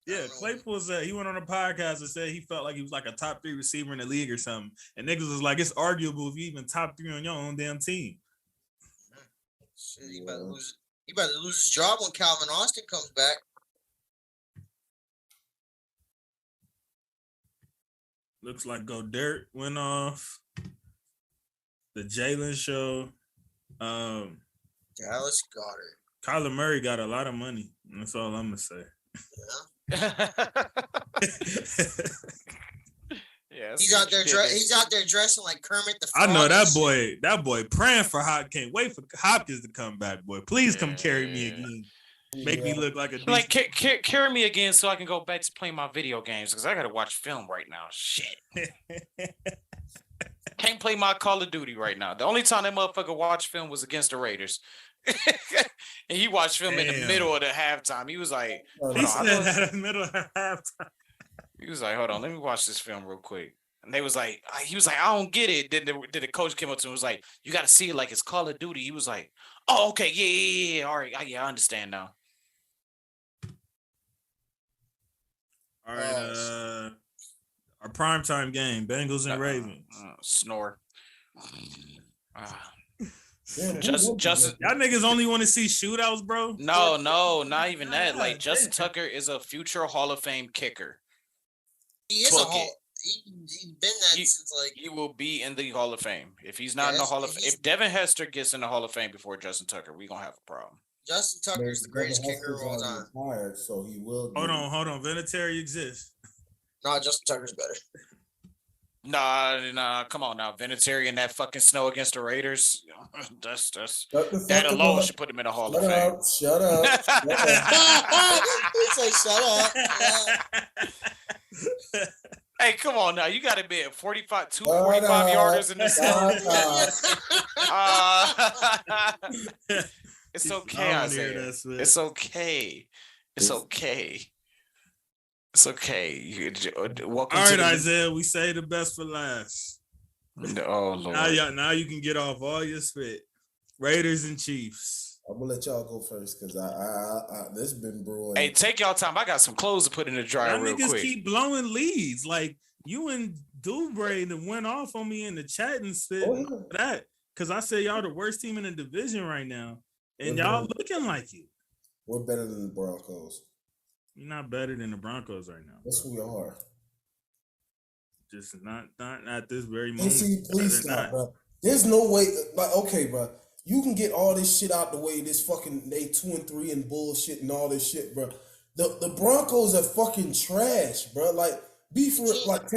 Yeah, Claypool said he went on a podcast and said he felt like he was like a top 3 receiver in the league or something. And niggas was like, it's arguable if you even top 3 on your own damn team. Shit, he about to lose his job when Calvin Austin comes back. Looks like Go Dirt went off. The Jalen show. Dallas Goedert. Kyler Murray got a lot of money. That's all I'm gonna say. Yeah, he's out there. He's out there dressing like Kermit the Frog. I know that boy. That boy praying for Can't wait for Hopkins to come back, boy. Please come carry me again. Make me look like a like carry me again so I can go back to playing my video games because I gotta watch film right now. Shit. Can't play my Call of Duty right now. The only time that motherfucker watched film was against the Raiders. And he watched film in the middle of the halftime. He was like, he said that in the middle of halftime. He was like, hold on, let me watch this film real quick. And they was like, he was like, I don't get it. Then the coach came up to him and was like, you got to see it like it's Call of Duty. He was like, oh, okay, yeah. All right, I understand now. All right, our primetime game, Bengals and Ravens. Snore. Damn, Justin, y'all niggas only want to see shootouts, bro? No, not even that. Like Justin Tucker is a future Hall of Fame kicker. He is he's been that since like. He will be in the Hall of Fame. If he's not in the Hall of Fame, if Devin Hester gets in the Hall of Fame before Justin Tucker, we're gonna have a problem. Justin Tucker's the greatest kicker of all time. Retired, so he will. Hold on. Vinatieri exists. No, Justin Tucker's better. Nah, come on now. Vinatieri in that fucking snow against the Raiders. That's that alone should put him in the Hall of Fame. Shut up. He said, "Shut up." Hey, come on now. You got to be at 45 yarders in the snow. It's okay, Isaiah. It's okay. It's okay. It's okay. Welcome. All right, Isaiah. We say the best for last. Oh Lord. Now you can get off all your spit. Raiders and Chiefs. I'm gonna let y'all go first because I this been brewing. Hey, take y'all time. I got some clothes to put in the dryer real quick. Niggas keep blowing leads. Like you and Dubray that went off on me in the chat and spit that because I said y'all the worst team in the division right now, and y'all looking like you. We're better than the Broncos. You're not better than the Broncos right now. Yes, we are. Just not at this very moment. Please stop, bro. There's no way. Like, okay, bro. You can get all this shit out the way. This fucking they 2-3 and bullshit and all this shit, bro. The Broncos are fucking trash, bro. Like, be for like.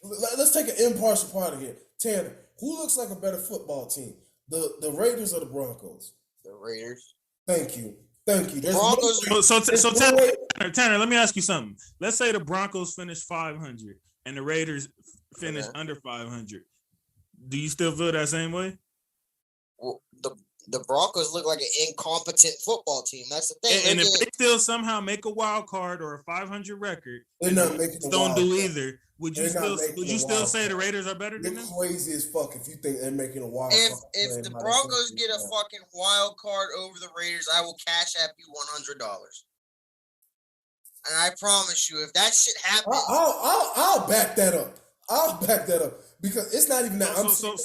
Let's take an impartial part of here. Tanner, who looks like a better football team? The Raiders or the Broncos? The Raiders. Thank you. There's Tanner, let me ask you something. Let's say the Broncos finish 500 and the Raiders finish under 500. Do you still feel that same way? Well, the Broncos look like an incompetent football team. That's the thing. And if they still somehow make a wild card or a 500 record, they're not making don't do either. Would you still say the Raiders are better than them? You're crazy as fuck if you think they're making a wild card. If the Broncos get a fucking wild card over the Raiders, I will cash app you $100. And I promise you, if that shit happens, I'll back that up. Because it's not even that. So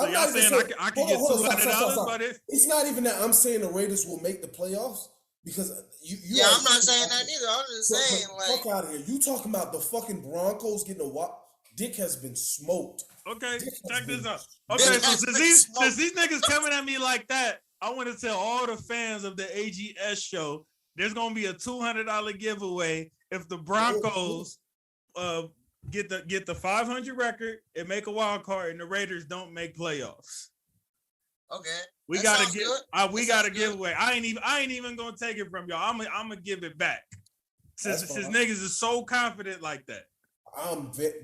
y'all saying I can get $200 about it? It's not even that I'm saying the Raiders will make the playoffs. Because I'm not saying that either. I'm just saying, fuck out of here. You talking about the fucking Broncos getting a what? Dick has been smoked. Okay, check this out. Okay, so since these niggas coming at me like that, I want to tell all the fans of the AGS show there's gonna be a $200 giveaway if the Broncos get the 500 record and make a wild card, and the Raiders don't make playoffs. Okay. We gotta give away. I ain't even gonna take it from y'all. I'm gonna give it back. Since niggas is so confident like that.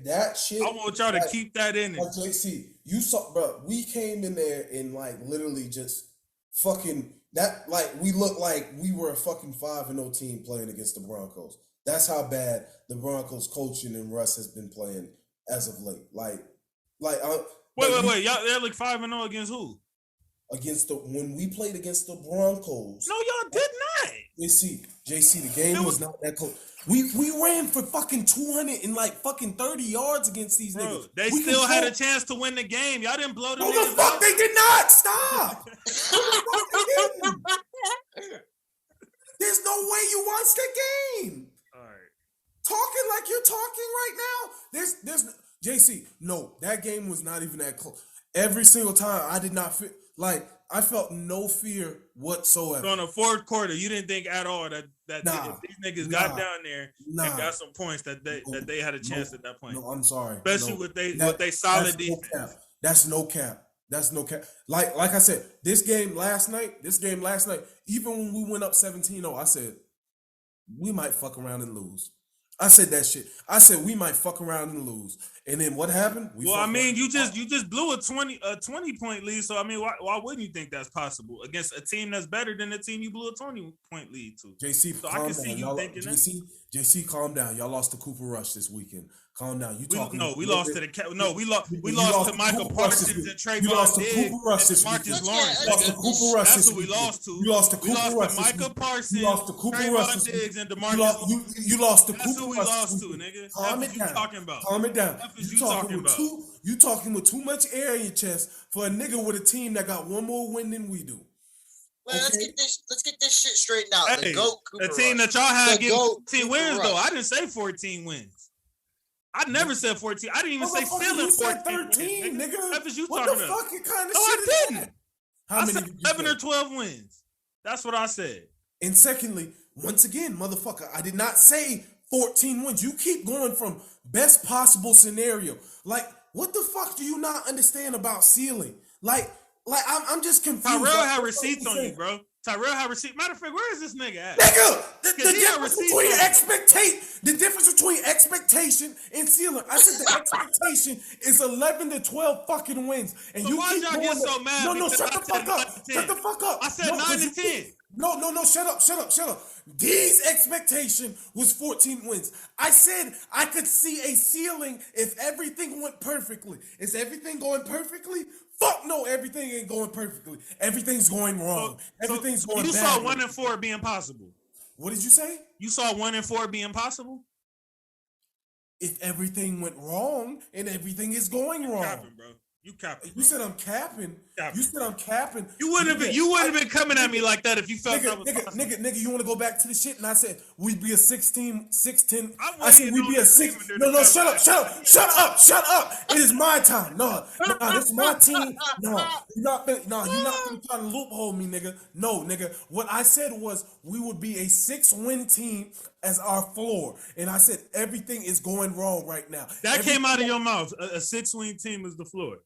That shit. I want y'all to keep that in it. JC, you saw, bro. We came in there and like literally just fucking that. Like we looked like we were a fucking 5-0 team playing against the Broncos. That's how bad the Broncos coaching and Russ has been playing as of late. Wait. Y'all like 5-0 against who? When we played against the Broncos. No, y'all did not. JC, the game was not that close. We ran for fucking 200 and like fucking 30 yards against these niggas. They still had a chance to win the game. Y'all didn't blow them. No, the fuck they did not. Stop. There's no way you watched the game. All right. Talking like you're talking right now. There's JC. No, that game was not even that close. Every single time I did not feel like I felt no fear whatsoever. So in the fourth quarter, you didn't think at all that if these niggas got down there and got some points that they had a chance at that point. No, I'm sorry. Especially with they solid defense. That's no cap. Like I said, this game last night, even when we went up 17-0, I said, we might fuck around and lose. I said that shit. I said we might fuck around and lose. And then what happened? You just blew a 20-point lead. So I mean, why wouldn't you think that's possible against a team that's better than the team you blew a 20-point lead to? JC, so I can see you thinking that. JC, calm down. Y'all lost to Cooper Rush this weekend. Calm down. We lost to Michael Parsons and Trayvon Diggs and Marcus Lawrence. Lost to Cooper Rush. That's who we lost to. You lost to Cooper Rush. Michael Parsons. You lost to Cooper Rush. Diggs and DeMarcus. You lost to Cooper Rush. That's who we lost to, nigga. Calm it down. You talking with too much air in your chest for a nigga with a team that got one more win than we do. Well, let's get this shit straightened out. Hey, the team that y'all had getting 14 wins though. I didn't say 14 wins. I never said 14. I didn't even say ceiling 14. You said 13, nigga. That's what you what talking the about. fuck kind of No, shit I is didn't. that? How I many said did you 11 say? or 12 wins. That's what I said. And secondly, once again, motherfucker, I did not say 14 wins. You keep going from best possible scenario. Like, what the fuck do you not understand about ceiling? Like I'm just confused. Tyrell had receipts on you, bro. Tyrell had receipts. Matter of fact, where is this nigga at? Nigga, the difference between expectation and ceiling. I said the expectation is 11 to 12 fucking wins. And So you why keep y'all going get so mad? No, because shut I the said fuck up. 9 to 10? Shut the fuck up. I said 9 to 10. No, shut up. These expectation was 14 wins. I said I could see a ceiling if everything went perfectly. Is everything going perfectly? Fuck no, everything ain't going perfectly. Everything's going wrong. Everything's going bad. You saw 1 and 4 being possible. What did you say? You saw 1 and 4 being possible? If everything went wrong and everything is going wrong. Capping, bro. You capping. You said I'm capping. You said I'm capping. You wouldn't have been coming at me like that if you felt that was possible. Nigga, you want to go back to the shit? And I said we'd be a 16. I said we'd be a 6. No, shut up. It is my time. No, this is my team. No, you're not gonna try to loophole me, nigga. No, nigga. What I said was we would be a 6-win team as our floor. And I said everything is going wrong right now. That came out of your mouth. A 6-win team is the floor.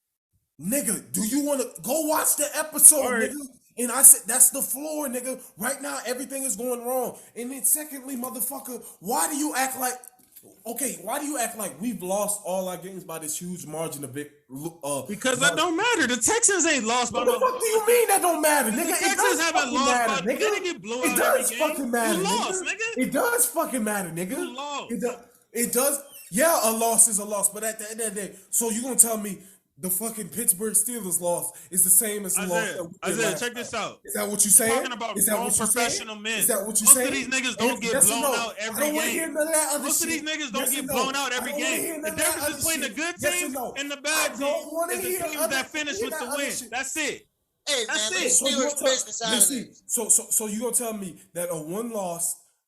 Nigga, do you want to go watch the episode, right. nigga? And I said, that's the floor, nigga. Right now, everything is going wrong. And then secondly, motherfucker, why do you act like we've lost all our games by this huge margin of it? Because that don't matter. The Texans ain't lost by What the fuck do you mean that don't matter, nigga? The Texans haven't lost by nigga. They didn't get blown It out does every game. fucking matter, You lost, nigga. nigga. It does fucking matter, nigga. You lost. It does. Yeah, a loss is a loss, but at the end of the day, so you gonna tell me the fucking Pittsburgh Steelers loss is the same as the loss? Isaiah, check this out. Is that what you saying? Talking about grown professional men. Is that what you Most saying? of these niggas don't get blown out every game. Most of these niggas don't get blown out every game. The difference between the good teams and the bad teams is the teams that finish with the win. That's it. Hey man, That's let it. Steelers business out of this. So you gonna tell me that a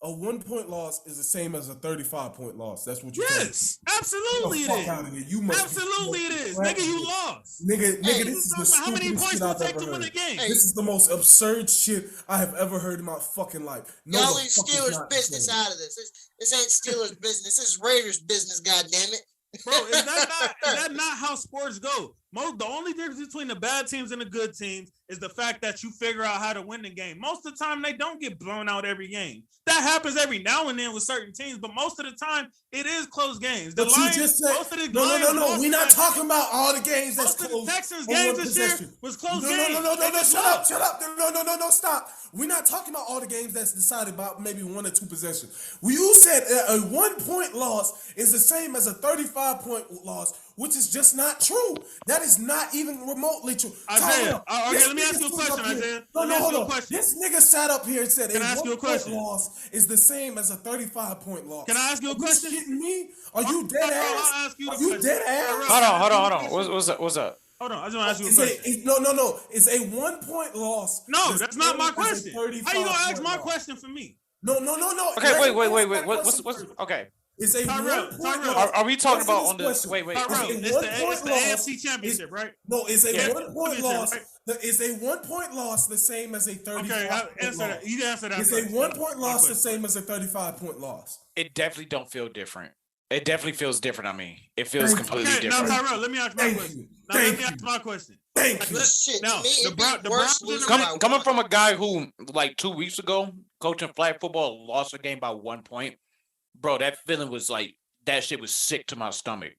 1-point loss is the same as a 35-point loss? That's what you Yes, absolutely it is. Absolutely it is. Nigga, you lost. Nigga, this is the How many stupidest points shit do it I've take ever to win heard. a game? This is the most absurd shit I have ever heard in my fucking life. No, Y'all the leave fuck is Steelers not business the same. out of this. This ain't Steelers business. This is Raiders business, goddammit. Bro, is that not how sports go? The only difference between the bad teams and the good teams is the fact that you figure out how to win the game. Most of the time, they don't get blown out every game. That happens every now and then with certain teams, but most of the time, it is close games. The But Lions, you just said, most of the no. Lions We're not lost talking about all the games that's most of close. the Texans on games one this year possession. was close No, games. shut up. No, stop. We're not talking about all the games that's decided about maybe 1 or 2 possessions. You said a 1-point loss is the same as a 35-point loss, which is just not true. That is not even remotely true. Isaiah, let me ask you a question, Isaiah. Hold on. This nigga sat up here and said Can I ask you a 1-point question? loss is the same as a 35-point loss. Can I ask you a question? Are you kidding me? Are you dead ass? I'll ask you a Are you question. dead ass? Hold on. What's up? Hold on, I just want to ask you a question. No. It's a 1-point loss. No, that's not my question. How you gonna ask my loss. question for me? No. Okay, wait. What's okay? It's a Tyrell, 1-point Tyrell. loss. Are we talking Listen about to on this the question. wait? Tyrell, It's a it's the 1-point AFC Championship, right? No, it's a Yeah. 1-point loss. Right. Is a 1-point loss the same as a 35-point Okay, loss? answer that. You answer that. Is a first. 1-point loss My the same as a 35-point loss? It definitely don't feel different. It definitely feels different. I mean, it feels Thank you. completely Okay, now different. Tyrell, let me ask my Thank question. you. Now Thank let me ask you. my question. Thank you. Shit, Now, to me, it'd be the worse Browns losing and the by Coming one. from a guy who like 2 weeks ago coaching flag football lost a game by 1 point, bro. That feeling was like that shit was sick to my stomach.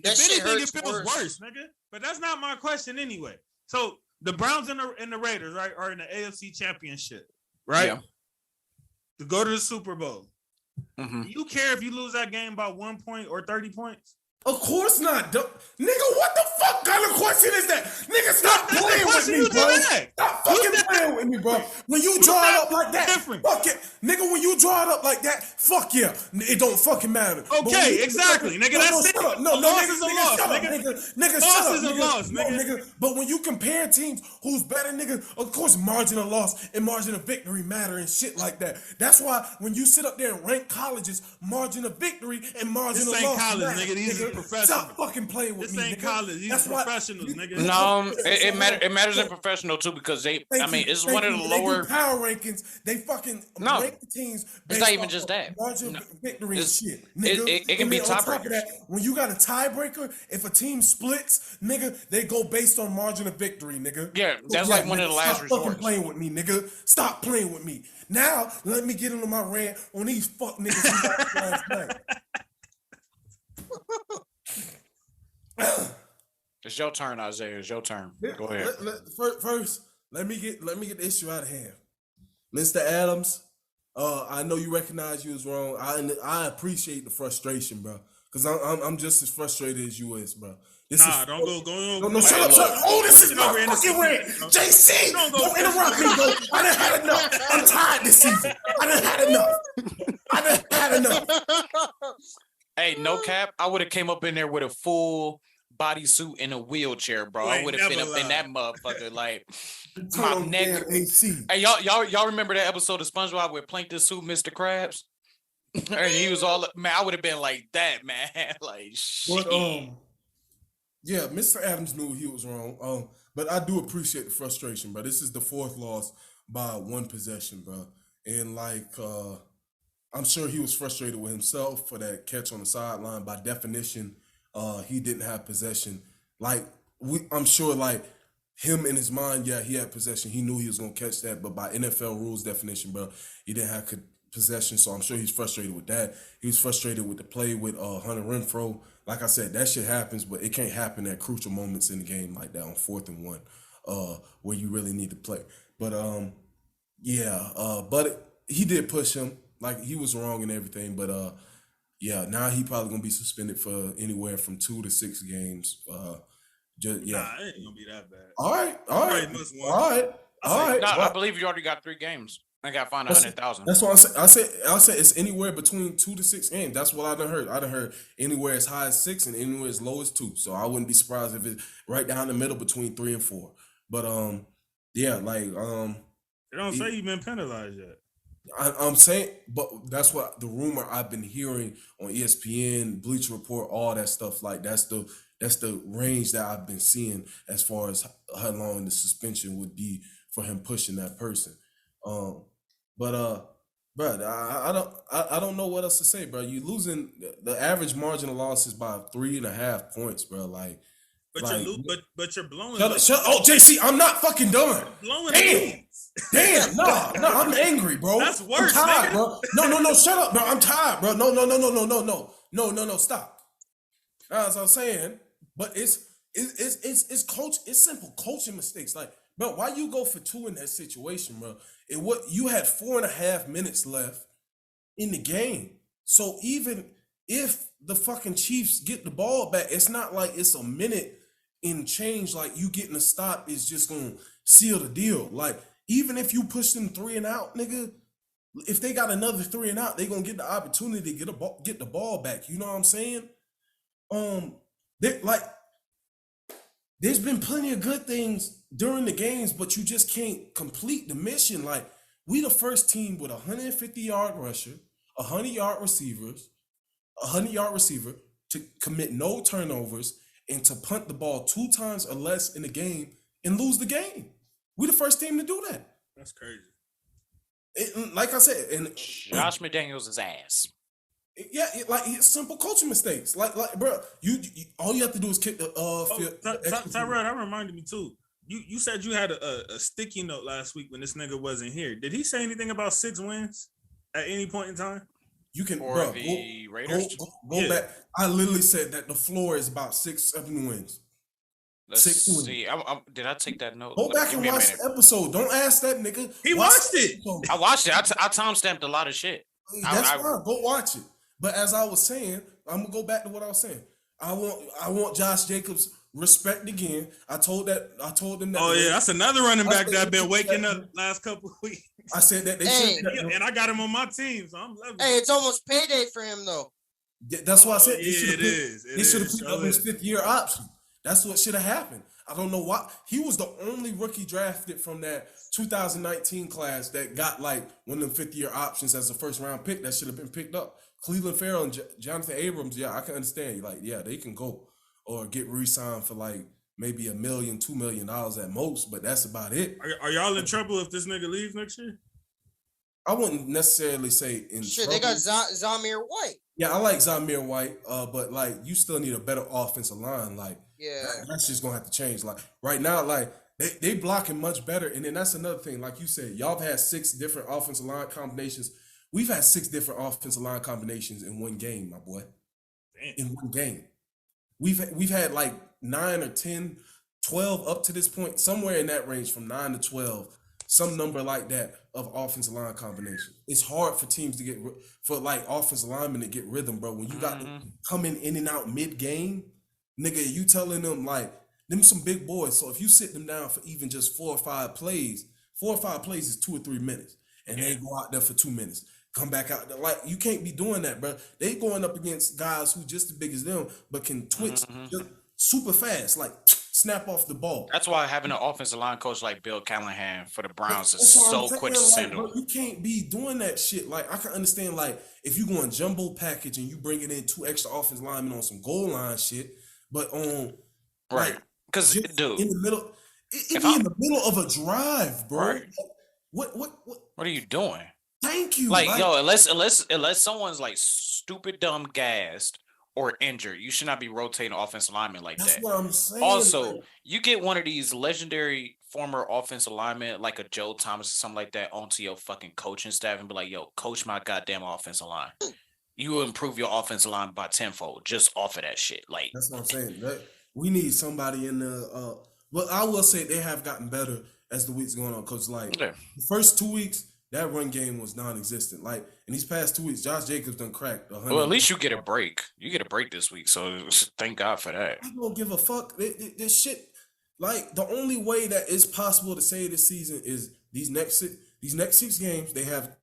That If shit anything, it hurts feels worse, nigga. But that's not my question anyway. So the Browns and the Raiders, right, are in the AFC Championship, right? Yeah. To go to the Super Bowl. Mm-hmm. Do you care if you lose that game by 1 point or 30 points? Of course not. Nigga, what the fuck kind of question is that? Nigga, stop playing with me, bro. Stop fucking playing with me, bro. When you draw it up like that, fuck it. Nigga, when you draw it up like that, fuck yeah. It don't fucking matter. Okay, exactly. Nigga, that's it. No, loss is a loss, nigga, loss shut is up, a loss, nigga. But when you compare teams who's better, nigga, of course margin of loss and margin of victory matter and shit like that. That's why when you sit up there and rank colleges, margin of victory and margin of loss. This ain't college, matter, nigga. These are professionals. Stop fucking playing with me, This ain't college. These are professionals, nigga. No, it matters in professional too because it's one of the lower power rankings. They fucking rank the teams. It's not even just that. Margin of victory and shit. It can be tiebreakers. When you got a tiebreaker, if a team splits, nigga, they go based on margin of victory, nigga. Yeah, that's like one of the last resorts. Stop fucking playing with me, nigga. Stop playing with me. Now, let me get into my rant on these fuck niggas who got last night. It's your turn, Isaiah. It's your turn. Go ahead. First, let me get the issue out of hand. Mr. Adams, I know you recognize you was wrong. I appreciate the frustration, bro. Cause I'm just as frustrated as you is, bro. Don't go. No, shut up. Oh, this is my fucking rant. JC, don't interrupt me, bro. I done had enough. I'm tired this season. I done had enough. Hey, no cap. I would have came up in there with a full bodysuit in a wheelchair, bro. I would have been up in that motherfucker, like my neck. Hey, y'all remember that episode of SpongeBob with Plankton suit, Mr. Krabs? And he was all man. I would have been like that, man. Like shit. But yeah, Mr. Adams knew he was wrong. But I do appreciate the frustration, bro. This is the fourth loss by one possession, bro. And like I'm sure he was frustrated with himself for that catch on the sideline. By definition, he didn't have possession. Like I'm sure, like him in his mind, yeah, he had possession. He knew he was gonna catch that, but by NFL rules definition, bro, he didn't have possession. So I'm sure he's frustrated with that. He was frustrated with the play with Hunter Renfrow. Like I said, that shit happens, but it can't happen at crucial moments in the game like that on 4th and 1, where you really need to play. But but he did push him. Like he was wrong and everything, but now he probably gonna be suspended for anywhere from 2 to 6 games. Nah, it ain't gonna be that bad. All right. No, I believe you already got 3 games. I got fined 100,000. That's what I said it's anywhere between 2 to 6 games. That's what I done heard. I done heard anywhere as high as 6 and anywhere as low as 2. So I wouldn't be surprised if it's right down the middle between 3 and 4. But it don't say you've been penalized yet. I'm saying, but that's what the rumor I've been hearing on ESPN, Bleacher Report, all that stuff. Like that's the range that I've been seeing as far as how long the suspension would be for him pushing that person. Bro, I don't know what else to say, bro. You losing the average margin of loss is by 3.5 points, bro. Like, but you're blowing. Shut up. Oh, JC, I'm not fucking done. Blowing. Damn, no, I'm angry, bro. That's worse, I'm tired, nigga. bro. No, shut up, bro. I'm tired, bro. No, stop. That's what I'm saying. But it's simple coaching mistakes. Like, bro, why you go for 2 in that situation, bro? You had 4.5 minutes left in the game. So even if the fucking Chiefs get the ball back, it's not like it's a minute in change. Like you getting a stop is just gonna seal the deal. Like even if you push them 3 and out, nigga, if they got another 3 and out, they gonna get the opportunity to get the ball back. You know what I'm saying? There's been plenty of good things during the games, but you just can't complete the mission. Like, we the first team with a 150-yard rusher, a 100-yard receiver to commit no turnovers and to punt the ball 2 times or less in the game and lose the game. We the first team to do that. That's crazy. Like I said, and Josh McDaniels' ass. Yeah, it's simple coaching mistakes. Like, bro, you all you have to do is kick the field. Tyrell, that reminded me too. You said you had a sticky note last week when this nigga wasn't here. Did he say anything about 6 wins at any point in time? You can, or the Raiders. Go back. I literally said that the floor is about 6-7 wins. Let's see. Did I take that note? Go back and watch the episode. Don't ask that nigga. He watched it. I watched it. I timestamped a lot of shit. That's fine. Go watch it. But as I was saying, I'm gonna go back to what I was saying. I want Josh Jacobs respect again. I told them that. Oh yeah, that's another running back that I've been waking up that, last couple of weeks. I said that they Hey. should, And I got him on my team, so I'm loving Hey, it. it's almost payday for him though. That's why I said Yeah, it is. They should have picked up his 5th-year option. That's what should have happened. I don't know why. He was the only rookie drafted from that 2019 class that got like one of them 5th-year options as a first-round pick that should have been picked up. Cleveland Farrell and Jonathan Abrams, yeah, I can understand. Like, yeah, they can go or get re-signed for like maybe $1 million, $2 million at most, but that's about it. Are y'all in trouble if this nigga leaves next year? I wouldn't necessarily say in Shit, trouble. they got Zamir White. Yeah, I like Zamir White, but like you still need a better offensive line. Like, Yeah. that's just gonna have to change. Like right now, like they blocking much better, and then that's another thing. Like you said, y'all have had 6 different offensive line combinations. We've had 6 different offensive line combinations in one game, my boy. Damn. In one game, we've had like 9 or 10, 12 up to this point, somewhere in that range from 9 to 12. Some number like that of offensive line combination. It's hard for teams to get for like offensive linemen to get rhythm, bro. When you got coming in and out mid game, nigga, you telling them like them some big boys. So if you sit them down for even just 4 or 5 plays, 4 or 5 plays is 2 or 3 minutes, and they go out there for 2 minutes, come back out there. Like you can't be doing that, bro. They going up against guys who just as big as them, but can twitch just super fast, like snap off the ball. That's why having an offensive line coach like Bill Callahan for the Browns is That's what I'm so saying, quick to like, send bro, you can't be doing that shit. Like I can understand, like if you go in jumbo package and you bringing in 2 extra offensive linemen on some goal line shit, but on right. like, Because just dude, in the middle, it If be I'm- in the middle of a drive, bro. Right. Like, what? what are you doing? Thank you. Like, yo, unless someone's like stupid, dumb, gassed or injured, you should not be rotating offensive linemen like that's that. what I'm saying. Also, like, you get one of these legendary former offensive linemen, like a Joe Thomas or something like that, onto your fucking coaching staff and be like, yo, coach my goddamn offensive line. You will improve your offensive line by tenfold just off of that shit. Like, that's what I'm saying. We need somebody in the. But I will say they have gotten better as the weeks going on. Cause like yeah. the first 2 weeks, that run game was non-existent. Like in these past 2 weeks, Josh Jacobs done cracked 100. Well, at least you get a break. You get a break this week, so thank God for that. I don't give a fuck. This shit. Like the only way that it's possible to say this season is these next 6 games. They have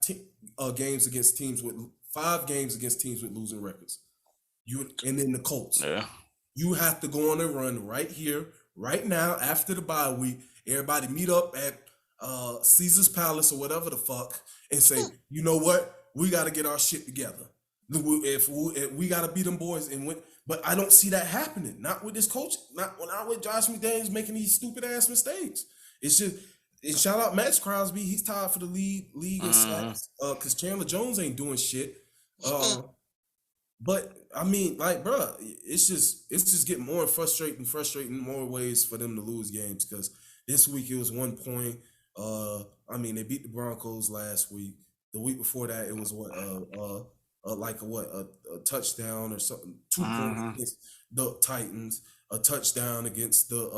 games against teams with 5 games against teams with losing records. And then the Colts. Yeah. You have to go on a run right here, right now, after the bye week. Everybody meet up at Caesar's Palace or whatever the fuck and say, you know what? We got to get our shit together. If we got to beat them boys and win. But I don't see that happening. Not with this coach. Not with Josh McDaniels making these stupid ass mistakes. It's just, and shout out Max Crosby. He's tied for the league in sacks because Chandler Jones ain't doing shit. But I mean, like, bro, it's just getting more frustrating more ways for them to lose games. Because this week it was 1 point. I mean, they beat the Broncos last week. The week before that, it was a touchdown or something. 2 points against the Titans, a touchdown against the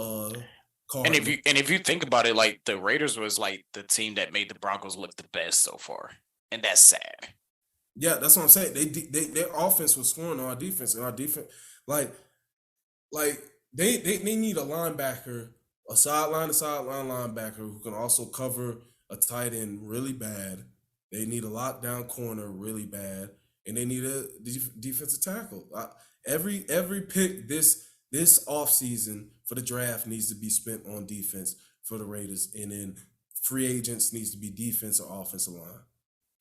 Cardinals. And if you think about it, like the Raiders was like the team that made the Broncos look the best so far, and that's sad. Yeah, that's what I'm saying. Their offense was scoring on our defense, and our defense, like they need a linebacker, a sideline linebacker who can also cover a tight end really bad. They need a lockdown corner really bad, and they need a defensive tackle. Every pick this offseason for the draft needs to be spent on defense for the Raiders, and then free agents needs to be defense or offensive line.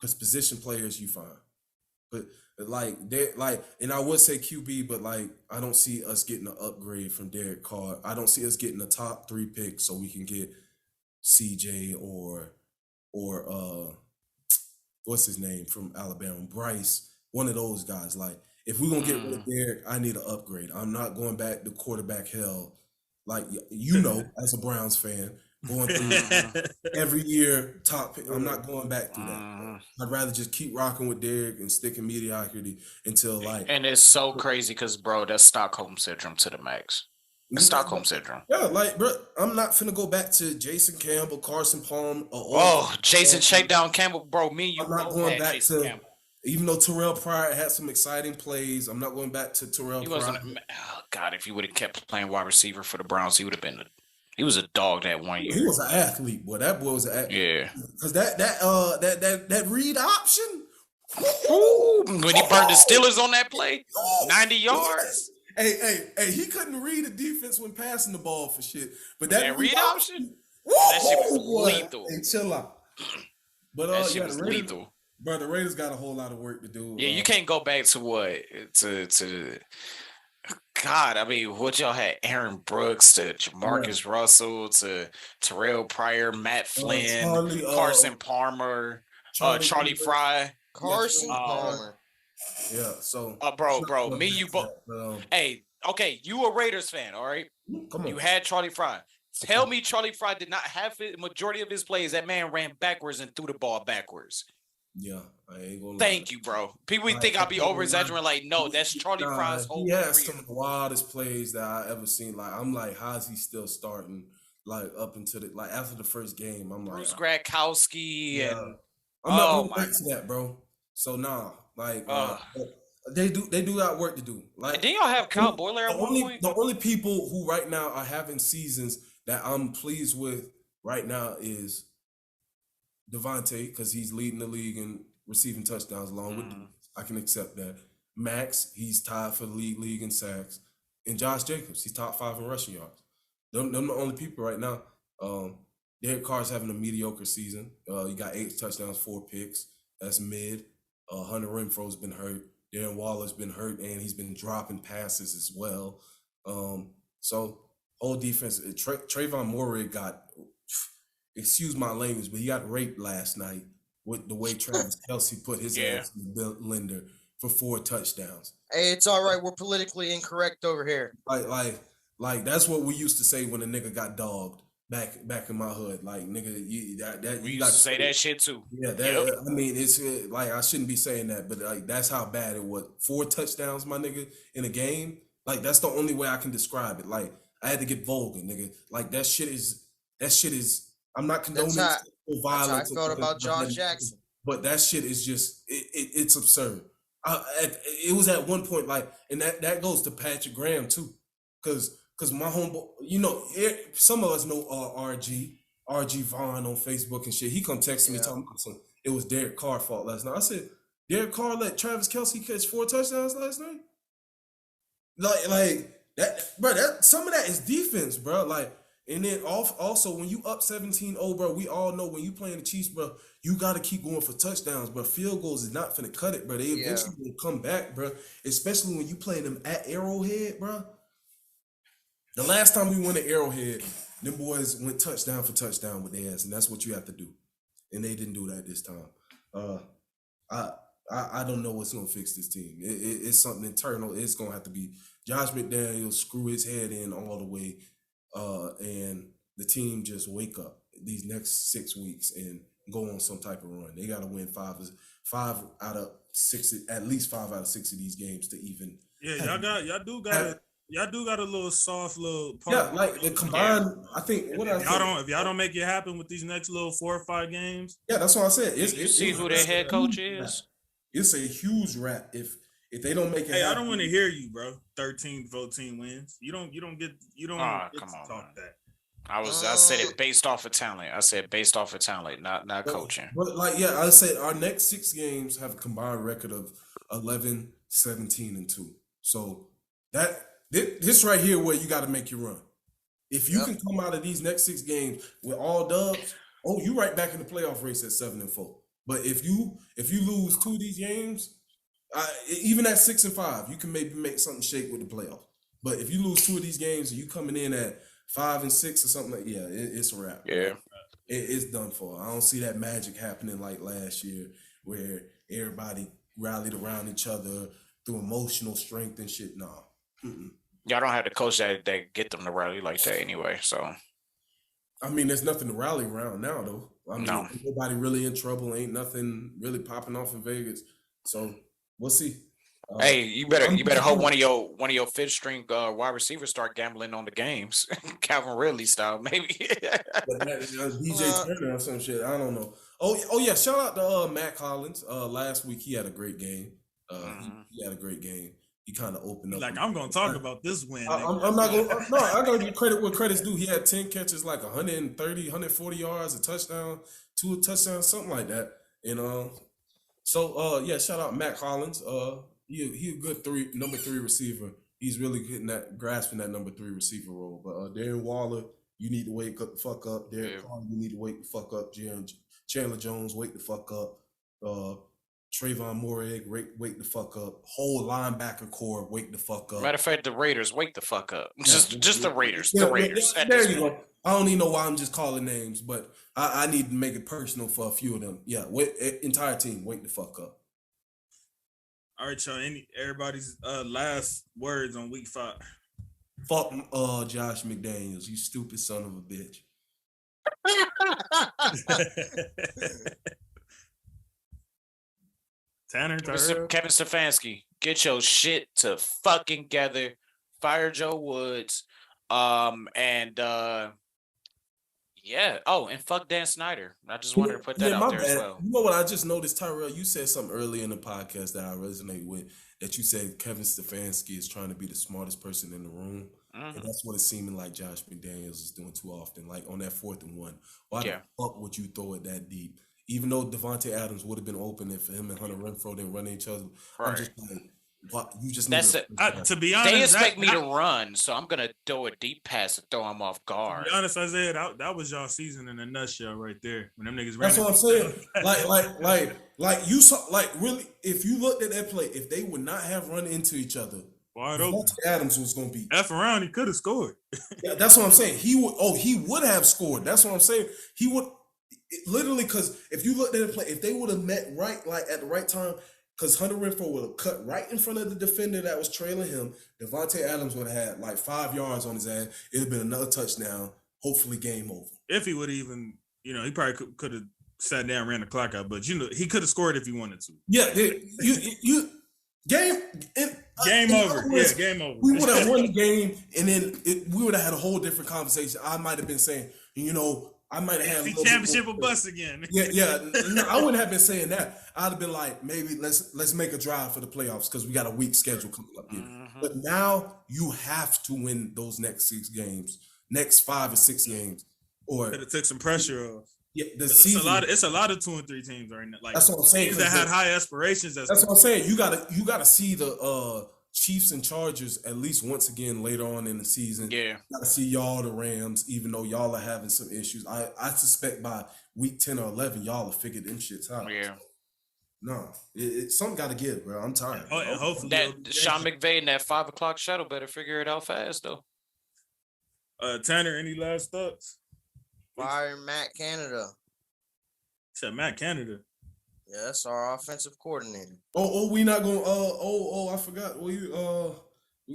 Because position players you find. But and I would say QB, but like I don't see us getting an upgrade from Derek Carr. I don't see us getting a top 3 pick so we can get CJ or what's his name from Alabama, Bryce, one of those guys. Like if we're gonna get rid of Derek, I need an upgrade. I'm not going back to quarterback hell. Like as a Browns fan, going through every year top pick. I'm not going back through that. I'd rather just keep rocking with Derek and sticking mediocrity until like. And it's so crazy because, bro, that's Stockholm syndrome to the max. That's Stockholm syndrome. Yeah, like, bro, I'm not finna go back to Jason Campbell, Carson Palmer. Jason Shakedown Campbell, bro. Me and you I'm not both going had back Jason to. Campbell. Even though Terrell Pryor had some exciting plays, I'm not going back to Terrell He Pryor. wasn't. Oh God, if he would have kept playing wide receiver for the Browns, he would have been. He was a dog that 1 year. He was an athlete, boy. That boy was an athlete. Yeah. Because that read option. Ooh, when he burned the Steelers on that play, 90 yards. Hey, he couldn't read the defense when passing the ball for shit. But That read option, that shit was lethal. Hey, chill out. But That shit yeah, was the Raiders, lethal. bro, the Raiders got a whole lot of work to do. Yeah, you can't go back to what God. I mean, what y'all had Aaron Brooks to Jamarcus Russell to Terrell Pryor, Matt Flynn, Carson Palmer, Charlie Fry, Carson Palmer. Yeah, so bro, me, you both. Hey, okay, you a Raiders fan, all right? Come on. You had Charlie Fry. Tell me Charlie Fry did not have the majority of his plays. That man ran backwards and threw the ball backwards. Yeah, I ain't gonna. Thank you, bro. People think I'll be over exaggerating. Like, no, that's Charlie Fry's whole He career. has some of the wildest plays that I ever seen. Like, I'm like, how's he still starting? Like up into after the first game, I'm like Bruce Gradkowski and I'm not going back to that, bro. So they do got work to do. Like, and then y'all have Kyle Boiler at one point. The only people who right now are having seasons that I'm pleased with right now is Devontae, because he's leading the league in receiving touchdowns along with I can accept that. Max, he's tied for the league in sacks. And Josh Jacobs, he's top 5 in rushing yards. Them the only people right now. Derek Carr's having a mediocre season. You got 8 touchdowns, 4 picks. That's mid. Hunter Renfro's been hurt. Darren Waller's been hurt, and he's been dropping passes as well. So whole defense. Trayvon Moore got, excuse my language, but he got raped last night with the way Travis Kelce put his ass in the blender for 4 touchdowns. Hey, it's all right. We're politically incorrect over here. Like that's what we used to say when a nigga got dogged back in my hood. Like, nigga, we used to say that shit too. Yeah, I mean, it's like I shouldn't be saying that, but like that's how bad it was. 4 touchdowns, my nigga, in a game. Like, that's the only way I can describe it. Like, I had to get vulgar, nigga. Like, that shit is. I'm not condoning violence. That's how I felt about Josh Jackson. But that shit is just it's absurd. It was at one point like, and that goes to Patrick Graham too, because my homeboy, some of us know RG Vaughn on Facebook and shit. He come texting me talking about it was Derek Carr fault last night. I said, Derek Carr let Travis Kelce catch 4 touchdowns last night. Like that, bro. That some of that is defense, bro. Like. And then also when you up 17-0, bro, we all know when you playing the Chiefs, bro, you got to keep going for touchdowns, bro. Field goals is not finna cut it, bro. They eventually will come back, bro. Especially when you playing them at Arrowhead, bro. The last time we went to Arrowhead, them boys went touchdown for touchdown with their ass, and that's what you have to do. And they didn't do that this time. I don't know what's gonna fix this team. It's something internal. It's gonna have to be Josh McDaniels screw his head in all the way. And the team just wake up these next 6 weeks and go on some type of run. They got to win 5 out of 6, at least 5 out of 6 of these games to even. Yeah, y'all do got a little soft little part. Yeah, like the combined. I think if y'all don't make it happen with these next little 4 or 5 games. Yeah, that's what I said. You see who their head coach is? It's a huge rap if they don't make it. Hey, I don't want to hear you, bro. 13, 14 wins. You don't get come on, talk that. I said it based off of talent. I said based off of talent, not coaching. But I said our next 6 games have a combined record of 11, 17, and 2. So this right here where you got to make your run. If you can come out of these next 6 games with all dubs, you right back in the playoff race at 7-4. But if you lose 2 of these games. Even at 6-5, you can maybe make something shake with the playoffs. But if you lose 2 of these games and you coming in at 5 and 6 or something like, it's a wrap. Yeah, it's done for. I don't see that magic happening like last year where everybody rallied around each other through emotional strength and shit. No, y'all don't have the coach that get them to rally like that anyway. So, I mean, there's nothing to rally around now, though. I mean, nobody really in trouble. Ain't nothing really popping off in Vegas. So. We'll see. Hey, you better hope one of your 5th string wide receivers start gambling on the games, Calvin Ridley style, maybe. DJ Turner or some shit. I don't know. Oh yeah, shout out to Matt Collins. Last week he had a great game. He had a great game. He kind of opened up. Like, I'm gonna talk about this win. I'm not gonna. No, I gotta give credit where credit's due. He had 10 catches, like 130, 140 yards, a touchdown, 2 touchdowns, something like that. And so yeah, shout out Matt Collins. He a good number 3 receiver. He's really grasping that number 3 receiver role. But Darren Waller, you need to wake up the fuck up. Derek Carr, you need to wake the fuck up. Chandler Jones, wake the fuck up. Trayvon Morig, wake the fuck up. Whole linebacker core, wake the fuck up. Matter of fact, the Raiders, wake the fuck up. Just the Raiders. The Raiders. There you go. I don't even know why I'm just calling names, but I need to make it personal for a few of them. Yeah, entire team, wake the fuck up. All right, y'all. Everybody's last words on week 5. Fuck Josh McDaniels, you stupid son of a bitch. Tanner, Kevin Stefanski, get your shit to fucking together. Fire Joe Woods. Yeah. Oh, and fuck Dan Snyder. I just wanted to put that out there as well. You know what I just noticed, Tyrell? You said something earlier in the podcast that I resonate with. That you said Kevin Stefanski is trying to be the smartest person in the room. And that's what it's seeming like Josh McDaniels is doing too often. Like on that 4th and 1. Why the fuck would you throw it that deep? Even though Devontae Adams would have been open if him and Hunter Renfrow didn't run each other. Right. I'm just like, what? You just That's need to be honest, they expect me to run, so I'm gonna throw a deep pass to throw him off guard. To be honest, Isaiah, that was y'all season in a nutshell right there. When them niggas ran. That's what I'm saying. like you saw, like really, if you looked at that play, if they would not have run into each other, wide open, Adams was gonna be F around. He could have scored. Yeah, that's what I'm saying. He would have scored. That's what I'm saying. He would literally, because if you looked at the play, if they would have met right, like at the right time, because Hunter Renfrow would have cut right in front of the defender that was trailing him. Devontae Adams would have had like 5 yards on his ass. It would have been another touchdown. Hopefully, game over. If he would even, he probably could have sat down, ran the clock out. But he could have scored if he wanted to. Yeah, game over. Yeah, game over. We would have won the game, and then we would have had a whole different conversation. I might have been saying, I might have had the championship will bust again. Yeah. No, I wouldn't have been saying that. I'd have been like, maybe let's make a drive for the playoffs because we got a weak schedule coming up here. But now you have to win those next 6 games, next 5 or 6 games, or it took some pressure off. Yeah, it's a lot of 2 and 3 teams right now. Like that's what I'm saying. Teams that had high aspirations. That's what I'm saying. You gotta see the Chiefs and Chargers at least once again later on in the season. Yeah. Gotta see y'all, the Rams, even though y'all are having some issues. I suspect by week 10 or 11, y'all have figured them shits out. Yeah. No, something got to give, bro. I'm tired. And hopefully that Sean McVay in that 5 o'clock shuttle better figure it out fast though. Tanner, any last thoughts? Fire Matt Canada. Said Matt Canada. Yeah, that's our offensive coordinator. We not gonna. I forgot. We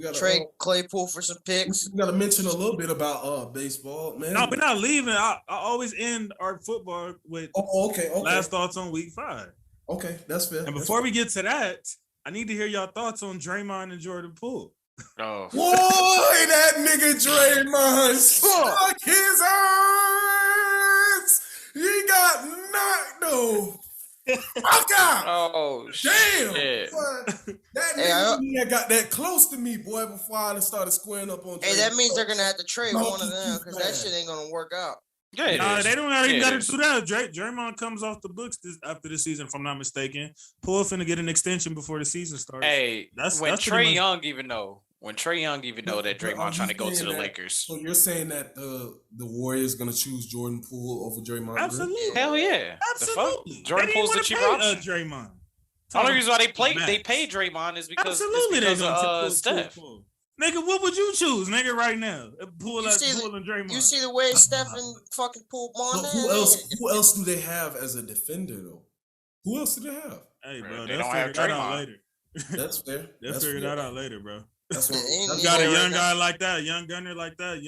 got trade Claypool for some picks. We got to mention a little bit about baseball, man. No, we're not leaving. I always end our football with okay. Last thoughts on week 5. Okay, that's fair. And before we get to that, I need to hear y'all thoughts on Draymond and Jordan Poole. Oh, boy, that nigga Draymond suck his ass. He got knocked though. Fuck out. Oh, damn. Shit. That nigga got that close to me, boy, before I started squaring up on Draymond. Hey, that means they're gonna have to trade one of them because that shit ain't gonna work out. Yeah, they don't even got to do that. Draymond comes off the books after this season, if I'm not mistaken. Poole finna get an extension before the season starts. Hey, when Trae Young even know that Draymond trying to go to the Lakers. So you're saying that the Warriors gonna choose Jordan Poole over Draymond? Absolutely. Hell yeah. Absolutely. Jordan Poole's the cheaper option. Draymond. The only reason why they paid Draymond is because of Steph. Nigga, what would you choose, nigga, right now? Poole and Draymond. You see the way Steph and fucking Poole bond. Who else do they have as a defender though? Who else do they have? Hey, bro, they don't have Draymond later. That's fair. They'll figure that out later, bro. That's what you got a young guy like that, a young gunner like that,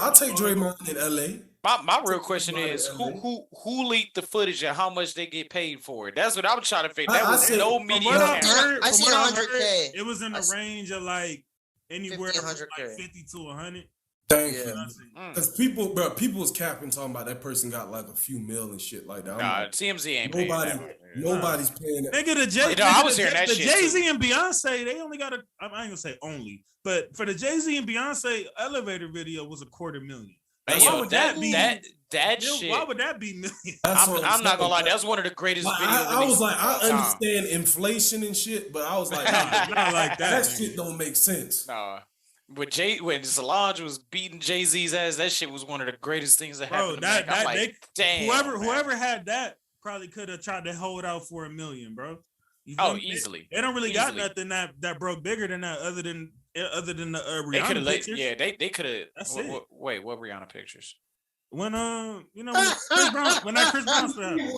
I'll take Draymond in LA. My real question is who leaked the footage and how much they get paid for it? That's what I'm trying to figure. That was no media. I seen 100K. It was in the range of like anywhere from like 50 to 100. Thank Yeah. you. Because people was capping talking about that person got like a few mil and shit like that. I'm Nah, like, TMZ ain't paying that much. nobody's paying that. Nigga, I was hearing that the shit Jay-Z too. and Beyonce, they only got I ain't gonna say only, but for the Jay-Z and Beyonce elevator video was $250,000. Hey, Why yo, would that be? that Yo, shit? Why would that be millions? I'm not gonna lie, that's one of the greatest Like, video I was releases like, of all I time. understand inflation and shit, but I was like, Not like that. that nigga. shit don't make sense. Nah. When Solange was beating Jay-Z's ass, that shit was one of the greatest things that happened to Bro, Mac. I'm like, damn. whoever had that probably could have tried to hold out for $1 million, bro. You feel Oh, me? easily. They don't really got Easily. nothing that broke bigger than that, other than the They could Rihanna have pictures. they could have. That's it. Wait, what Rihanna pictures? When when Chris Brown stuff happened.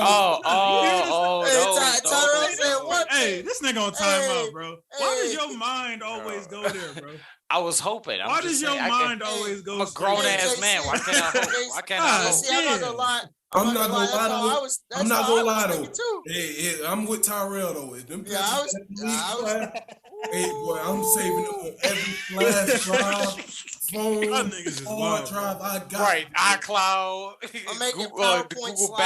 Oh, Hey, Tyrell said what? Hey, this nigga on timeout, Hey, bro. Why does hey. your mind always go there, bro? I was hoping. Why does your mind always go? I'm a grown straight? ass man. Why can't I hope? Why can't I Ah, hope? See, I'm not gonna lie. I'm not gonna lie though. I'm not gonna lie though. Too. Hey, I'm with Tyrell though. Them Yeah, I was. Hey, boy, I'm saving them on every flash drive, phone, Y'all niggas is hard wild, drive I got. Right, iCloud. I'm making Google, PowerPoint Google slideshows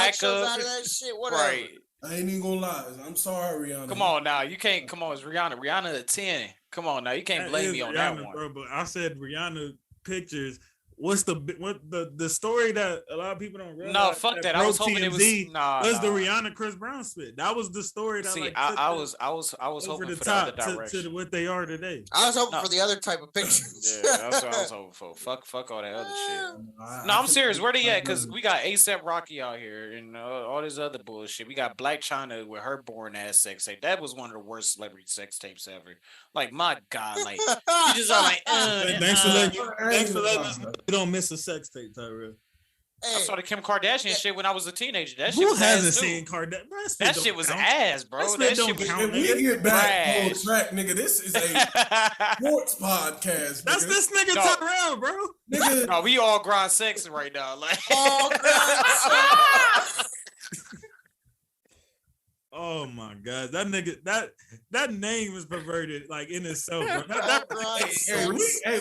backup. out of that shit. Whatever. Right. I ain't even gonna lie. I'm sorry, Rihanna. Come on now, you can't. Come on, it's Rihanna. Rihanna at 10. Come on now, you can't blame me on that Rihanna, one. bro. But I said Rihanna pictures. What's the story that a lot of people don't realize? No, fuck that. I was hoping it was TMZ nah. was the Rihanna Chris Brown spit. That was the story that See, like I took was over hoping the for the other top direction. to what they are today. I was hoping No. for the other type of pictures. Yeah, that's what I was hoping for. Fuck all that other shit. I No, I'm think serious. Where they at? remember. Because we got ASAP Rocky out here and all this other bullshit. We got Black China with her boring ass sex tape. That was one of the worst celebrity sex tapes ever. Like, my God, like you just are like. Thanks for letting us Hey, know you don't miss a sex tape, Tyrell. I Hey, saw the Kim Kardashian shit when I was a teenager. That shit Who was hasn't ass too. seen Kardashian? That shit was ass, bro. That That shit don't shit was. count. If we get back on Trash. track, nigga, this is a sports podcast. That's nigga. this nigga No. Tyrell, bro. Nigga, No, we all grind sexy right now. Like, all grunts. Oh my God, that nigga, that name is perverted, like in itself, bro. That All grunts.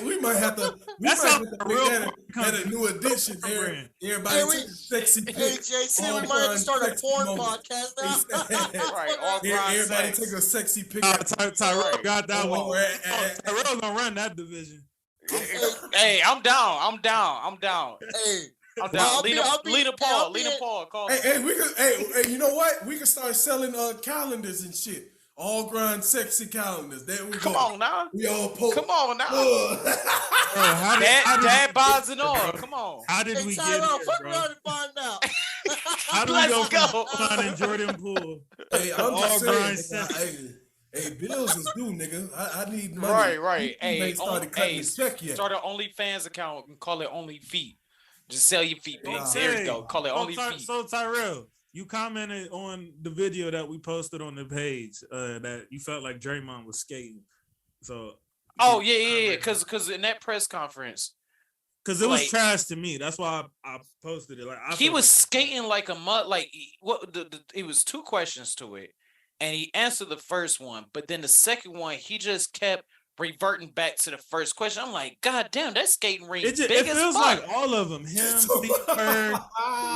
we might have to. We That's might how have to the make real that a new addition. brand. Everybody Hey, take a sexy pic. Hey, JC, All we might have to grind start a sexy porn moment. podcast now. Right, all grind Everybody sex. take a sexy pic. Tyrell got that one. Or Tyrell gonna run that division. Hey, I'm down. I'm down. I'm down. Hey, I'm down. Lena I'll be Paul. Call Hey, hey, you know what? We can start selling calendars and shit. All grind sexy calendars. There we go. Come on now. We all post. Come on now. Ugh. Dad bods and all. Come on. How did hey, we get Tyrell, here, fuck bro? around and find out. How do we go Let's go. from LeBron and Jordan Poole? Hey, I'm All just grind saying. sexy. Hey, bills is due, nigga. I need money. Right. You Hey, ain't started cutting hey, the check yet. start an OnlyFans account and call it Only Feet. Just sell your feet, Nah. pics. There you go. Call it So, Only Feet. So Tyrell, you commented on the video that we posted on the page that you felt like Draymond was skating. So Oh yeah. Because in that press conference, because it was like- trash to me. That's why I posted it. Like he was skating like a mud. Like it was two questions to it, and he answered the first one, but then the second one he just kept reverting back to the first question. I'm like, God damn, that skating ring It big as feels fuck. like all of them. Him, Steve Kerr,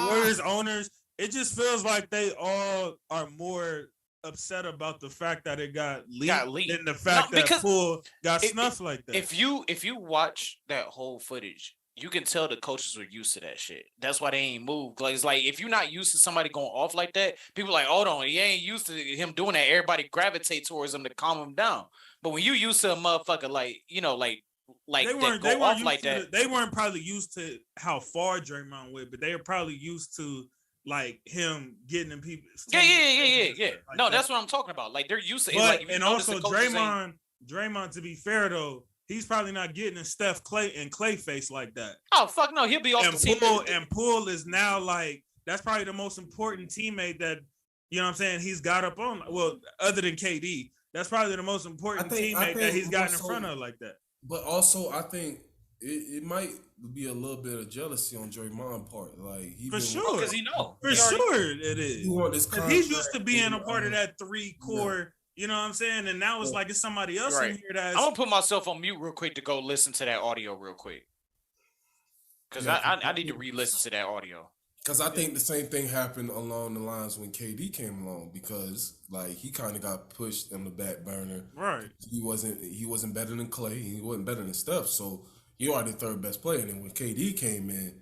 Warriors owners. It just feels like they all are more upset about the fact that it got leaked than the fact that because Poole got if- snuffed like that. If you watch that whole footage, you can tell the coaches were used to that shit. That's why they ain't moved. Like, it's like if you're not used to somebody going off like that, people are like, hold on, he ain't used to him doing that. Everybody gravitate towards him to calm him down. But when you used to a motherfucker like, you know, like they that go off like that. They weren't probably used to how far Draymond went, but they were probably used to like him getting in people. Yeah. Like No, that. that's what I'm talking about. Like they're used to it. But Like, if you and notice, also the coaches ain't- Draymond, to be fair though, he's probably not getting in Steph Clay and Clay face like that. Oh fuck no, he'll be off the team. And Poole is now like that's probably the most important teammate that you know what I'm saying he's got up on. Well, other than KD, that's probably the most important teammate that he's gotten in front of like that. But also, I think it might be a little bit of jealousy on Draymond's part. Like For sure, because he know. For He already- sure it is. He want this Because he's used to contract, being a and, part of that three core. You know what I'm saying? And now it's like it's somebody else Right. in here that's I'm gonna put myself on mute real quick to go listen to that audio real quick. Because Yeah, I need to re-listen to that audio. Because I think the same thing happened along the lines when KD came along, because like he kind of got pushed on the back burner. Right. He wasn't better than Clay. He wasn't better than Steph. So you are the third best player. And then when KD came in,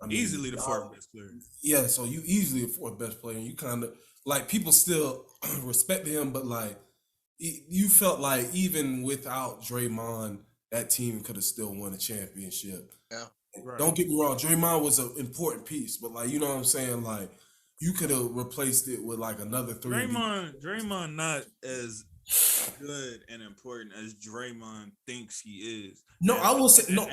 I mean, Easily the fourth best player. yeah. So you easily the fourth best player. And you kind of like people still respect him, but like you felt like even without Draymond, that team could have still won a championship. Yeah. Right. Don't get me wrong, Draymond was an important piece, but like you know what I'm saying, like you could have replaced it with like another three. Draymond not as good and important as Draymond thinks he is. No, I will say no.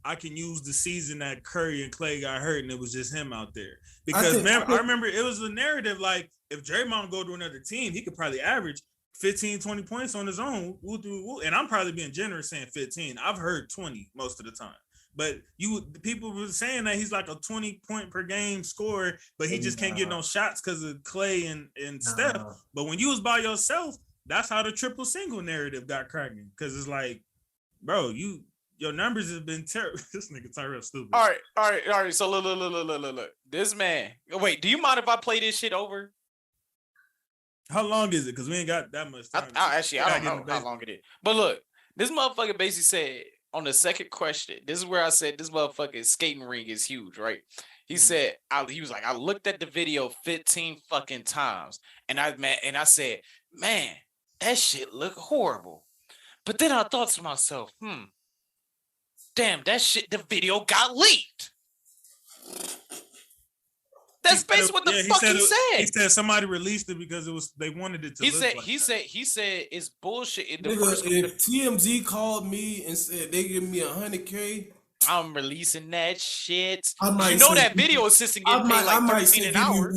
I can use the season that Curry and Clay got hurt and it was just him out there. Because I remember it was a narrative like if Draymond go to another team, he could probably average 15, 20 points on his own. And I'm probably being generous saying 15. I've heard 20 most of the time. But people were saying that he's like a 20-point per game scorer, but he just can't get no shots because of Clay and Steph. But when you was by yourself, that's how the triple single narrative got cracking. Because it's like, bro, your numbers have been terrible. This nigga Tyrell stupid. All right. So look. This man. Wait, do you mind if I play this shit over? How long is it? Because we ain't got that much time. I don't know how long it is. But look, this motherfucker basically said on the second question, this is where I said this motherfucking skating ring is huge, right? He said, he was like, I looked at the video 15 fucking times. And I said, man, that shit look horrible. But then I thought to myself, damn, the video got leaked. That's basically what the fuck he said. He said somebody released it because they wanted it to. He said it's bullshit. If TMZ called me and said they give me $100K, I'm releasing that shit. That video assistant getting paid like $13 an hour.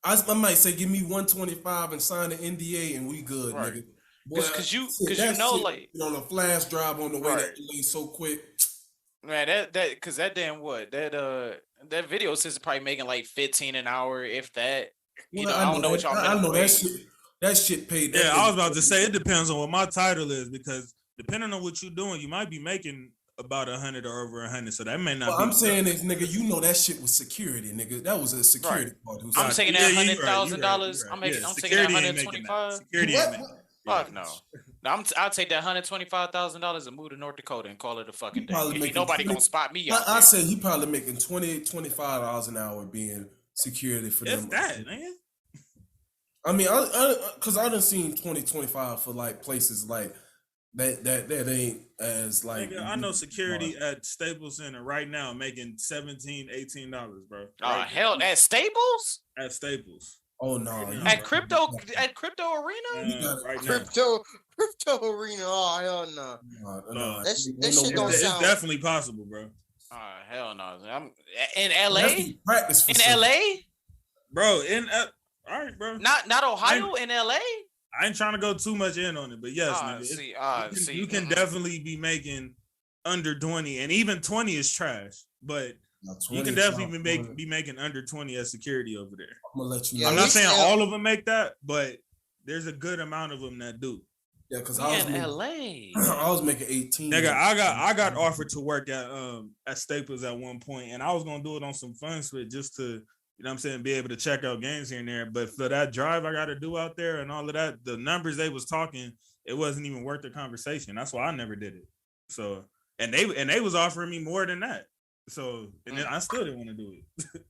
I might say give me $125 and sign an NDA and we good, right. Nigga. Because you know, like on a flash drive on the way that so quick. Man, that video assistant probably making like 15 an hour, if that. I don't know what y'all. I know that shit paid. Yeah, I was about to say it depends on what my title is, because depending on what you're doing, you might be making about 100 or over 100. So that may not. Well, I'm saying is, nigga, you know that shit was security, nigga. That was a security part. I'm taking that $100,000. I'm taking that 125. Security ain't making that. Fuck no. I'll take that $125,000 and move to North Dakota and call it a fucking day. Ain't nobody gonna spot me. I say he probably making $25 an hour being security for them. That, man. I mean, because I done seen 25 for like places like that ain't as like. Nigga, I know security at Staples Center right now making $17, $18, bro. Hell, at Staples? At Staples. Oh no! At Crypto Arena? Crypto Arena. Oh hell no! That shit don't sound. It's definitely possible, bro. Hell no! I'm in LA. In LA, bro. All right, bro. Not Ohio. In LA. I ain't trying to go too much in on it, but yes, nigga, you can definitely be making under 20, and even 20 is trash, but. You can definitely be making under 20 as security over there. I'm gonna let you. Yeah, I'm not saying all of them make that, but there's a good amount of them that do. Yeah, because I was in LA. I was making 18. Nigga, I got offered to work at Staples at one point, and I was gonna do it on some fun switch just to, you know what I'm saying, be able to check out games here and there. But for that drive I got to do out there and all of that, the numbers they was talking, it wasn't even worth the conversation. That's why I never did it. So and they was offering me more than that. So, and then I still didn't want to do it.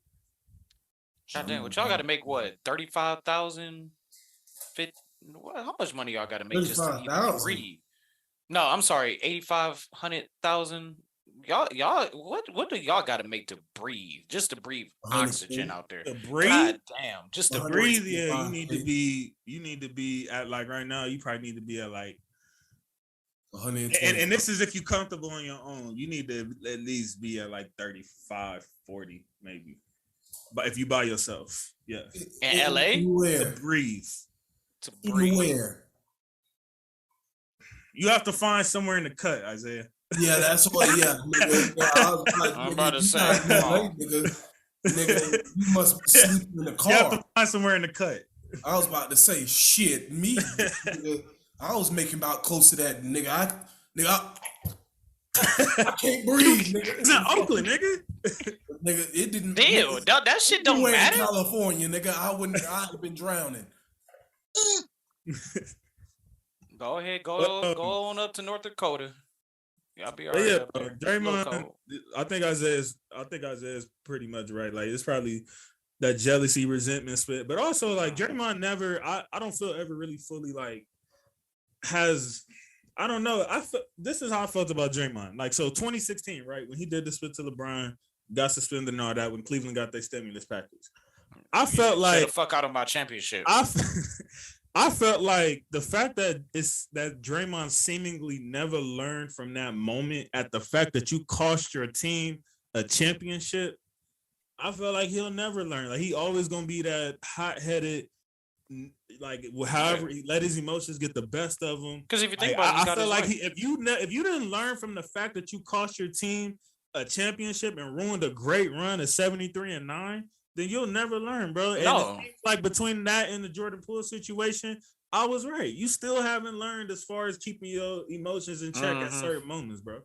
God damn, what y'all got to make? What, 35,000? How much money y'all got to make just to even breathe? No, I'm sorry, 85,000. Y'all, what do y'all got to make to breathe? Just to breathe oxygen out there. To breathe? God damn, just to breathe. Yeah, you need to be at like right now. You probably need to be at like. And this is if you're comfortable on your own. You need to at least be at like 35, 40 maybe. But if you by yourself, yeah. In LA? To breathe. Where? You have to find somewhere in the cut, Isaiah. Yeah, that's what. Yeah, I'm about to say, nigga, you must be sleeping in the car. You have to find somewhere in the cut. I was about to say, shit, me. Nigga, I was making about close to that, nigga. I can't breathe, nigga. It's in Oakland, nigga. Nigga, it didn't. Damn, nigga, that shit don't anywhere in matter. California, nigga, I'd have been drowning. Go ahead, go on up to North Dakota. Y'all be all But right. yeah, up there. Draymond. I think Isaiah's pretty much right. Like it's probably that jealousy, resentment split, but also like Draymond never. I don't feel ever really fully like has. I don't know. This is how I felt about Draymond. Like so, 2016, right when he did the split to LeBron, got suspended and all that. When Cleveland got their stimulus package, I felt like get the fuck out of my championship. I felt like the fact that Draymond seemingly never learned from that moment at the fact that you cost your team a championship, I felt like he'll never learn. Like he always gonna be that hot-headed, like however he let his emotions get the best of him. Because if you think like, about it, I feel like if you didn't learn from the fact that you cost your team a championship and ruined a great run of 73-9. Then you'll never learn, bro. And No. like between that and the Jordan Poole situation, I was right. You still haven't learned as far as keeping your emotions in check at certain moments, bro.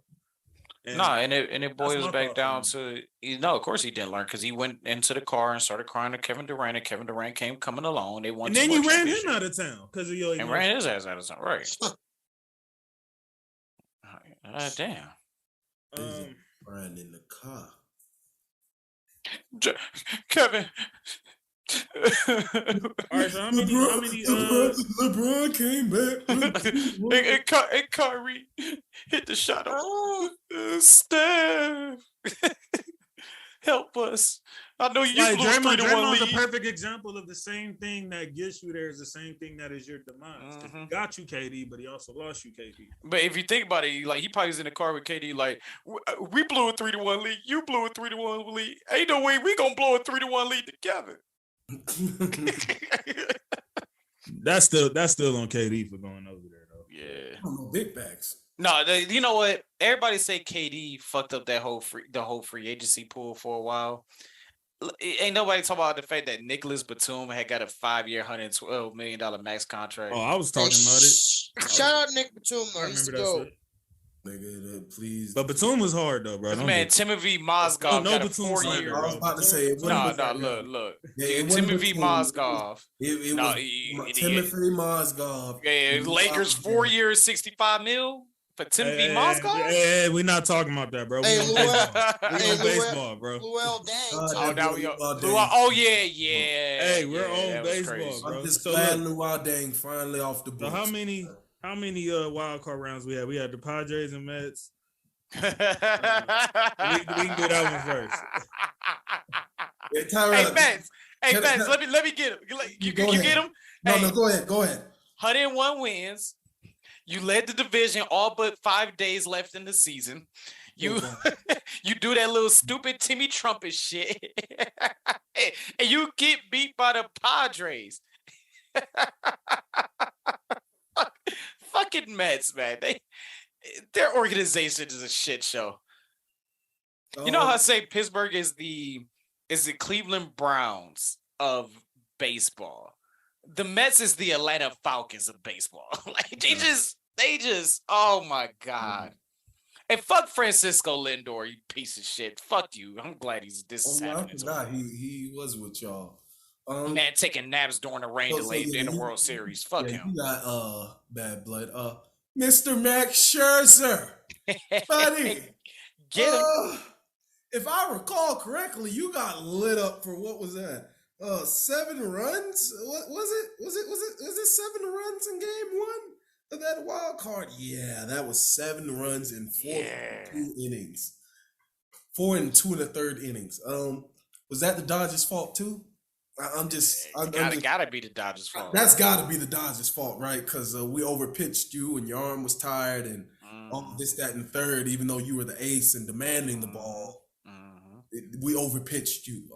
And it boils back down to of course he didn't learn because he went into the car and started crying to Kevin Durant, and Kevin Durant came coming along. They won, and then you ran him out of town because of your emotions. and ran his ass out of town, right? Damn. Riding in the car. Kevin. All right, so how many LeBron came back. and Kyrie hit the shot. Steph, help us. I know you like blew a 3-1 Draymond's lead. a perfect example of the same thing that gets you there is the same thing that is your demise. He got you KD, but he also lost you KD. But if you think about it, like he probably was in the car with KD, like we blew a 3-1 lead. You blew a 3-1 lead. Ain't no way we gonna blow a 3-1 lead together. That's still on KD for going over there though. Yeah. Big backs. No, you know what? Everybody say KD fucked up that whole free agency pool for a while. Ain't nobody talking about the fact that Nicholas Batum had got a 5-year, $112 million max contract. Oh, I was talking about it. Shout out Nick Batum though. I He's the remember that GOAT. shit. Nigga, please. But Batum was hard though, bro. Man, Timothy Mozgov got a Batum 4 slander, year. I was about to say it. Look. Yeah, Timothy Mozgov. It was Timothy Mozgov. Yeah, Lakers 4 years, $65 million for Timothy Mozgov. Hey, we're not talking about that, bro. Hey, We're on baseball, bro. Luol Deng. Oh, now we yeah. Hey, we're that on was baseball, crazy. bro. I'm just So glad look, Luol Deng finally off the so books. how many wild card rounds we had? We had the Padres and Mets. We can do that one first. Yeah, Hey, Mets, let me get him. You get him? No, go ahead. 101 wins. You led the division all but 5 days left in the season. You do that little stupid Timmy Trumpet shit. And you get beat by the Padres. Fucking Mets, man. Their organization is a shit show. You know how I say Pittsburgh is the Cleveland Browns of baseball. The Mets is the Atlanta Falcons of baseball. Like they just oh my God. And fuck Francisco Lindor, you piece of shit. Fuck you. I'm glad this is happening. I forgot he was with y'all. Man, taking naps during the rain delay in the World Series. Fuck him. You got bad blood. Mr. Max Scherzer. Buddy. Get him. If I recall correctly, you got lit up for what was that? 7 runs? What was it? Was it 7 runs in game 1 of that wild card? Yeah, that was 7 runs in 2 innings. 4 and 2 1/3 innings. Was that the Dodgers' fault too? Gotta be the Dodgers' fault. That's gotta be the Dodgers' fault, right? Because we overpitched you and your arm was tired and all this, that, and third, even though you were the ace and demanding the ball. We overpitched you.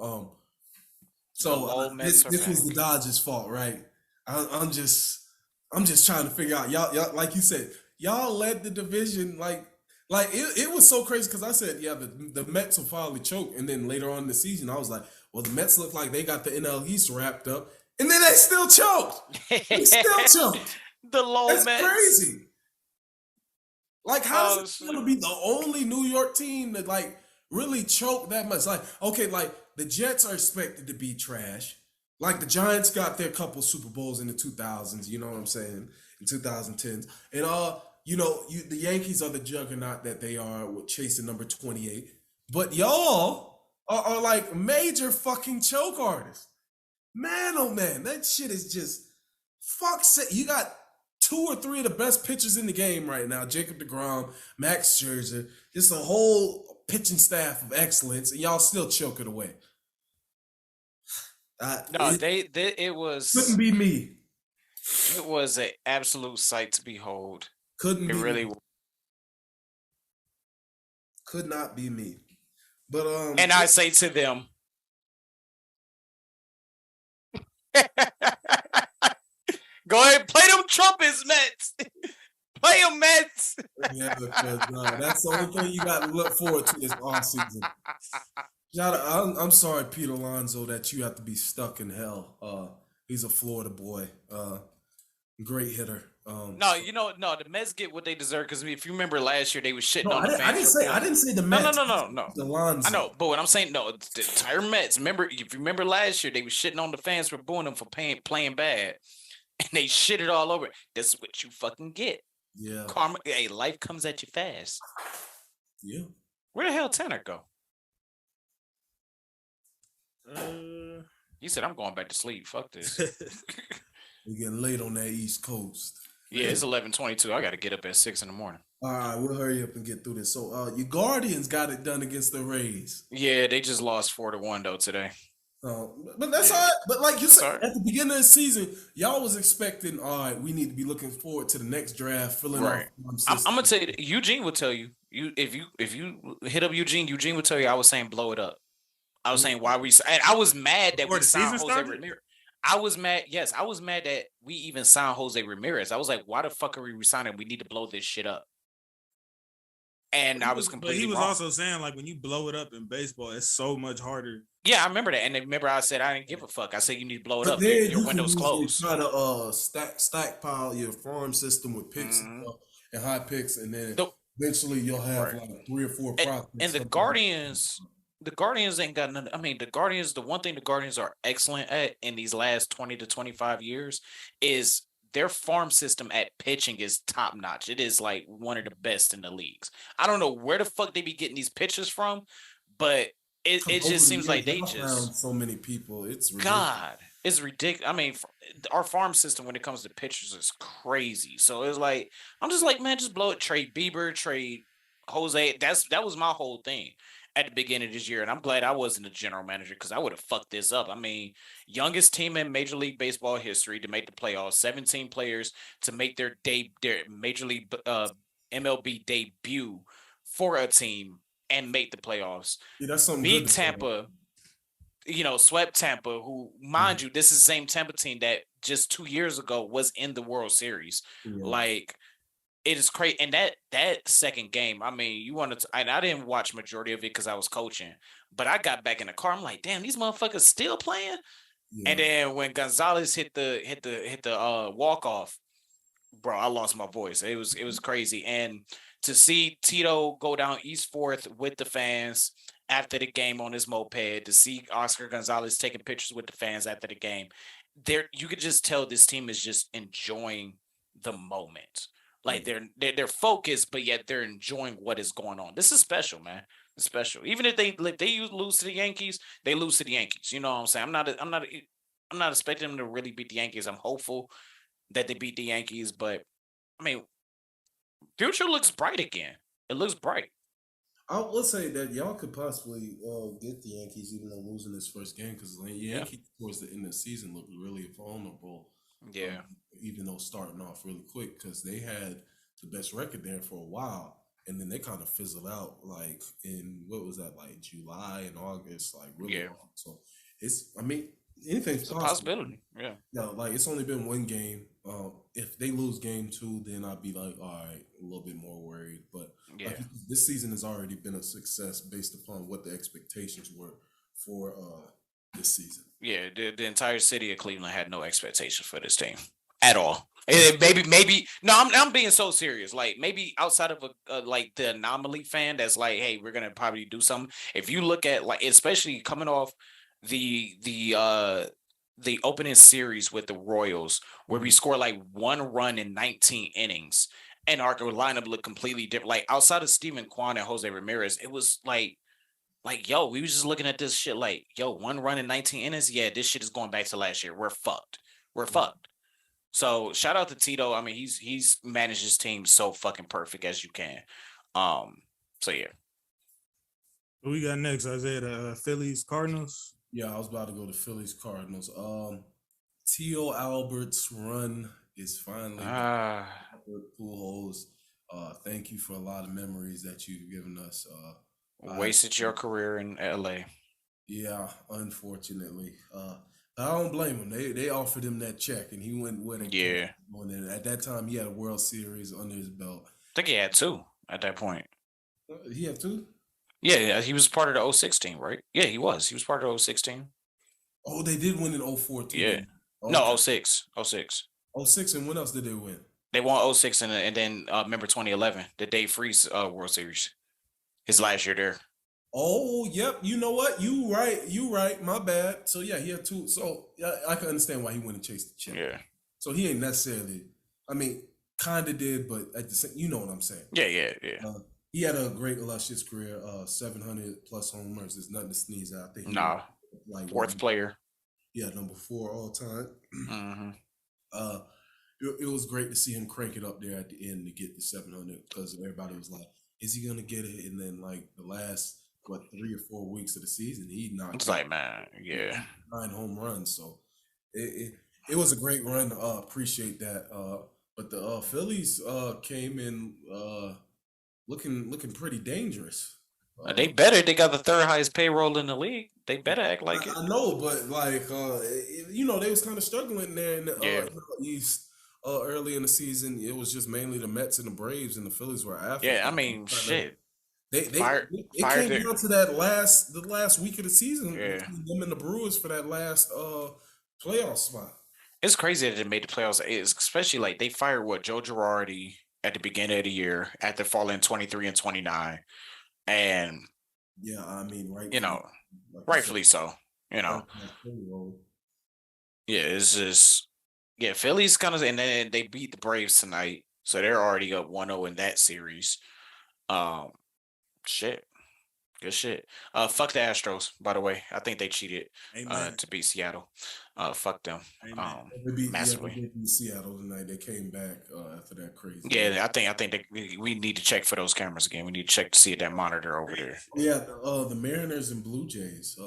So this was the Dodgers' fault, right? I'm just trying to figure out y'all like you said, y'all led the division like it was so crazy because I said, yeah, the Mets will finally choke, and then later on in the season, I was like, well, the Mets look like they got the NL East wrapped up, and then they still choked. They still choked. The low That's Mets. crazy. Like, how does it feel to be the only New York team that like really choke that much? Like, okay, like the Jets are expected to be trash. Like the Giants got their couple Super Bowls in the 2000s, you know what I'm saying? In 2010s. And the Yankees are the juggernaut that they are with chasing number 28. But y'all are like major fucking choke artists. Man, oh man, that shit is just fuck's sake. You got 2 or 3 of the best pitchers in the game right now. Jacob deGrom, Max Scherzer, just a whole pitching staff of excellence, and y'all still choke it away. It was Couldn't be me. It was an absolute sight to behold. Couldn't it be really me. Could not be me. But and I say to them, go ahead, play them trumpets, Mets. Play them, Mets. Yeah, because that's the only thing you got to look forward to this offseason. I'm sorry, Pete Alonso, that you have to be stuck in hell. He's a Florida boy. Great hitter. The Mets get what they deserve because if you remember last year, they was shitting on the fans. I didn't say the Mets. No. Alonso. I know, but what I'm saying, the entire Mets. Remember, if you remember last year, they was shitting on the fans for booing them for playing bad, and they shit it all over. This is what you fucking get. Yeah. Karma. Hey, life comes at you fast. Yeah. Where the hell Tanner go? He said, "I'm going back to sleep. Fuck this." We're getting late on that East Coast. Yeah, it's 11:22. I got to get up at 6 a.m. All right, we'll hurry up and get through this. So, your Guardians got it done against the Rays. Yeah, they just lost 4-1 though today. But that's all right. But like you said, at the beginning of the season, y'all was expecting, all right, we need to be looking forward to the next draft, filling right. I'm gonna tell you, Eugene would tell you, if you hit up Eugene would tell you I was saying blow it up. I was saying why and I was mad that we signed Jose Ramirez. I was mad. Yes, I was mad that we even signed Jose Ramirez. I was like, why the fuck are we resigning? We need to blow this shit up. And I was completely But he was wrong. also saying, like, when you blow it up in baseball, it's so much harder. Yeah, I remember that. And remember I said I didn't give a fuck. I said you need to blow it up. Your window's closed. Try to stackpile your farm system with picks and high picks, and then eventually you'll have like 3 or 4 prospects. And the Guardians ain't got nothing. I mean, the one thing the Guardians are excellent at in these last 20 to 25 years is their farm system at pitching is top notch. It is like one of the best in the leagues. I don't know where the fuck they be getting these pitchers from, but it just seems like they just found so many people. It's ridiculous. God, it's ridiculous. I mean, our farm system when it comes to pitchers is crazy. So it's like I'm just like, man, just blow it. Trade Bieber, trade Jose. That was my whole thing at the beginning of this year, and I'm glad I wasn't a general manager because I would have fucked this up. I mean, youngest team in Major League Baseball history to make the playoffs, 17 players to make their Major League MLB debut for a team and make the playoffs. Yeah, that's something Beat good Tampa, swept Tampa, who, mind you, this is the same Tampa team that just 2 years ago was in the World Series. Yeah. Like, it is crazy. And that second game, I mean, you wanted to, and I didn't watch majority of it because I was coaching, but I got back in the car. I'm like, damn, these motherfuckers still playing. Yeah. And then when Gonzalez hit the walk off, bro, I lost my voice. It was crazy. And to see Tito go down East 4th with the fans after the game on his moped, to see Oscar Gonzalez taking pictures with the fans after the game, you could just tell this team is just enjoying the moment. Like they're focused, but yet they're enjoying what is going on. This is special, man. It's special. Even if they lose to the Yankees, they lose to the Yankees. You know what I'm saying? I'm not expecting them to really beat the Yankees. I'm hopeful that they beat the Yankees, but I mean, future looks bright again. It looks bright. I will say that y'all could possibly get the Yankees even though losing this first game because the Yankees towards the end of the season looked really vulnerable. Yeah. Even though starting off really quick because they had the best record there for a while and then they kind of fizzled out like in what was that, like July and August, like really long. So anything's a possibility. Yeah. Yeah, like it's only been one game. If they lose game 2, then I'd be like, all right, a little bit more worried. But like, this season has already been a success based upon what the expectations were for this season. Yeah, the entire city of Cleveland had no expectations for this team. at all. And maybe no, I'm being so serious. Like maybe outside of like the anomaly fan that's like, hey, we're gonna probably do something. If you look at like, especially coming off the opening series with the Royals, where we score like 1 run in 19 innings, and our lineup looked completely different. Like outside of Steven Kwan and Jose Ramirez, it was like, yo, we was just looking at this shit like, yo, 1 run in 19 innings. Yeah, this shit is going back to last year. We're fucked. We're fucked. So shout out to Tito. I mean, he's managed his team so fucking perfect as you can. So yeah. What we got next, Isaiah? The Phillies, Cardinals. Yeah, I was about to go to Phillies Cardinals. T.O. Albert's run is finally Pujols. Thank you for a lot of memories that you've given us. Wasted your career in LA. Yeah, unfortunately. I don't blame him. They offered him that check, and he went with it. Yeah. And at that time, he had a World Series under his belt. I think he had 2 at that point. He had 2? Yeah, he was part of the 06 team, right? Yeah, he was. He was part of the 06 team. Oh, they did win in 04 too. Yeah. Okay. No, 06. 06. 06, and when else did they win? They won 06 and then remember 2011, the Dave Freese World Series. His last year there. Oh, yep. You know what? You right. My bad. So yeah, he had 2. So yeah, I can understand why he went and chased the check. Yeah. So he ain't necessarily. I mean, kind of did, but at the same, you know what I'm saying. Yeah. He had a great illustrious career. 700 plus homers is nothing to sneeze at. I think. Nah. Like 4th player. Yeah, number 4 all time. Mm-hmm. It was great to see him crank it up there at the end to get the 700 because everybody was like, "Is he gonna get it?" And then like the last 3 or 4 weeks of the season, he knocked. It's like, man, yeah, 9 home runs. So it was a great run. Appreciate that. But the Phillies came in looking pretty dangerous. they better. They got the 3rd highest payroll in the league. They better act like it. I know, but like they was kind of struggling there in the East early in the season. It was just mainly the Mets and the Braves, and the Phillies were after. Yeah, I mean, shit. It came down to the last week of the season between them and the Brewers for that last playoff spot. It's crazy that they made the playoffs. It's especially like they fired Joe Girardi at the beginning of the year after falling 23 and 29, and yeah, I mean, right, rightfully so. Yeah, it's just Phillies kind of, and then they beat the Braves tonight, so they're already up 1-0 in that series. Shit. Good shit. Fuck the Astros, by the way. I think they cheated to beat Seattle. Fuck them. Massively. They beat Seattle tonight. They came back after that crazy. Yeah, I think we need to check for those cameras again. We need to check to see that monitor over there. Yeah, the Mariners and Blue Jays.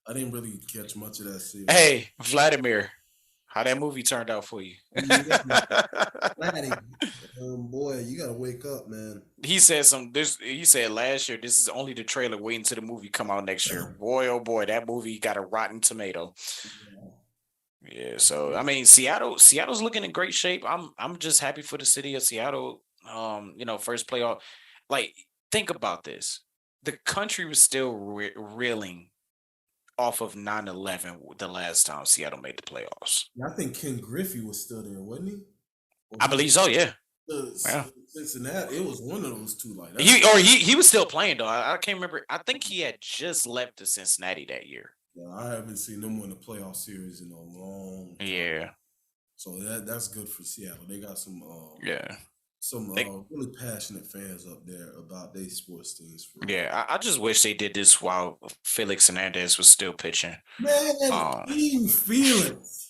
I didn't really catch much of that series. Hey, Vladimir, how that movie turned out for you? Boy, you gotta wake up, man. He said he said last year, this is only the trailer waiting till the movie come out next year. Boy, oh boy, that movie got a rotten tomato. Yeah, so I mean, Seattle's looking in great shape. I'm just happy for the city of Seattle. First playoff. Like, think about this. The country was still reeling off of 9/11 the last time Seattle made the playoffs. I think Ken Griffey was still there, wasn't he? I believe so, yeah. Cincinnati, it was one of those two. Like he was still playing though. I can't remember. I think he had just left to Cincinnati that year. Yeah, I haven't seen them win the playoff series in a long time. Yeah. So that's good for Seattle. They got some really passionate fans up there about their sports teams. I just wish they did this while Felix Hernandez was still pitching. Man, King Felix.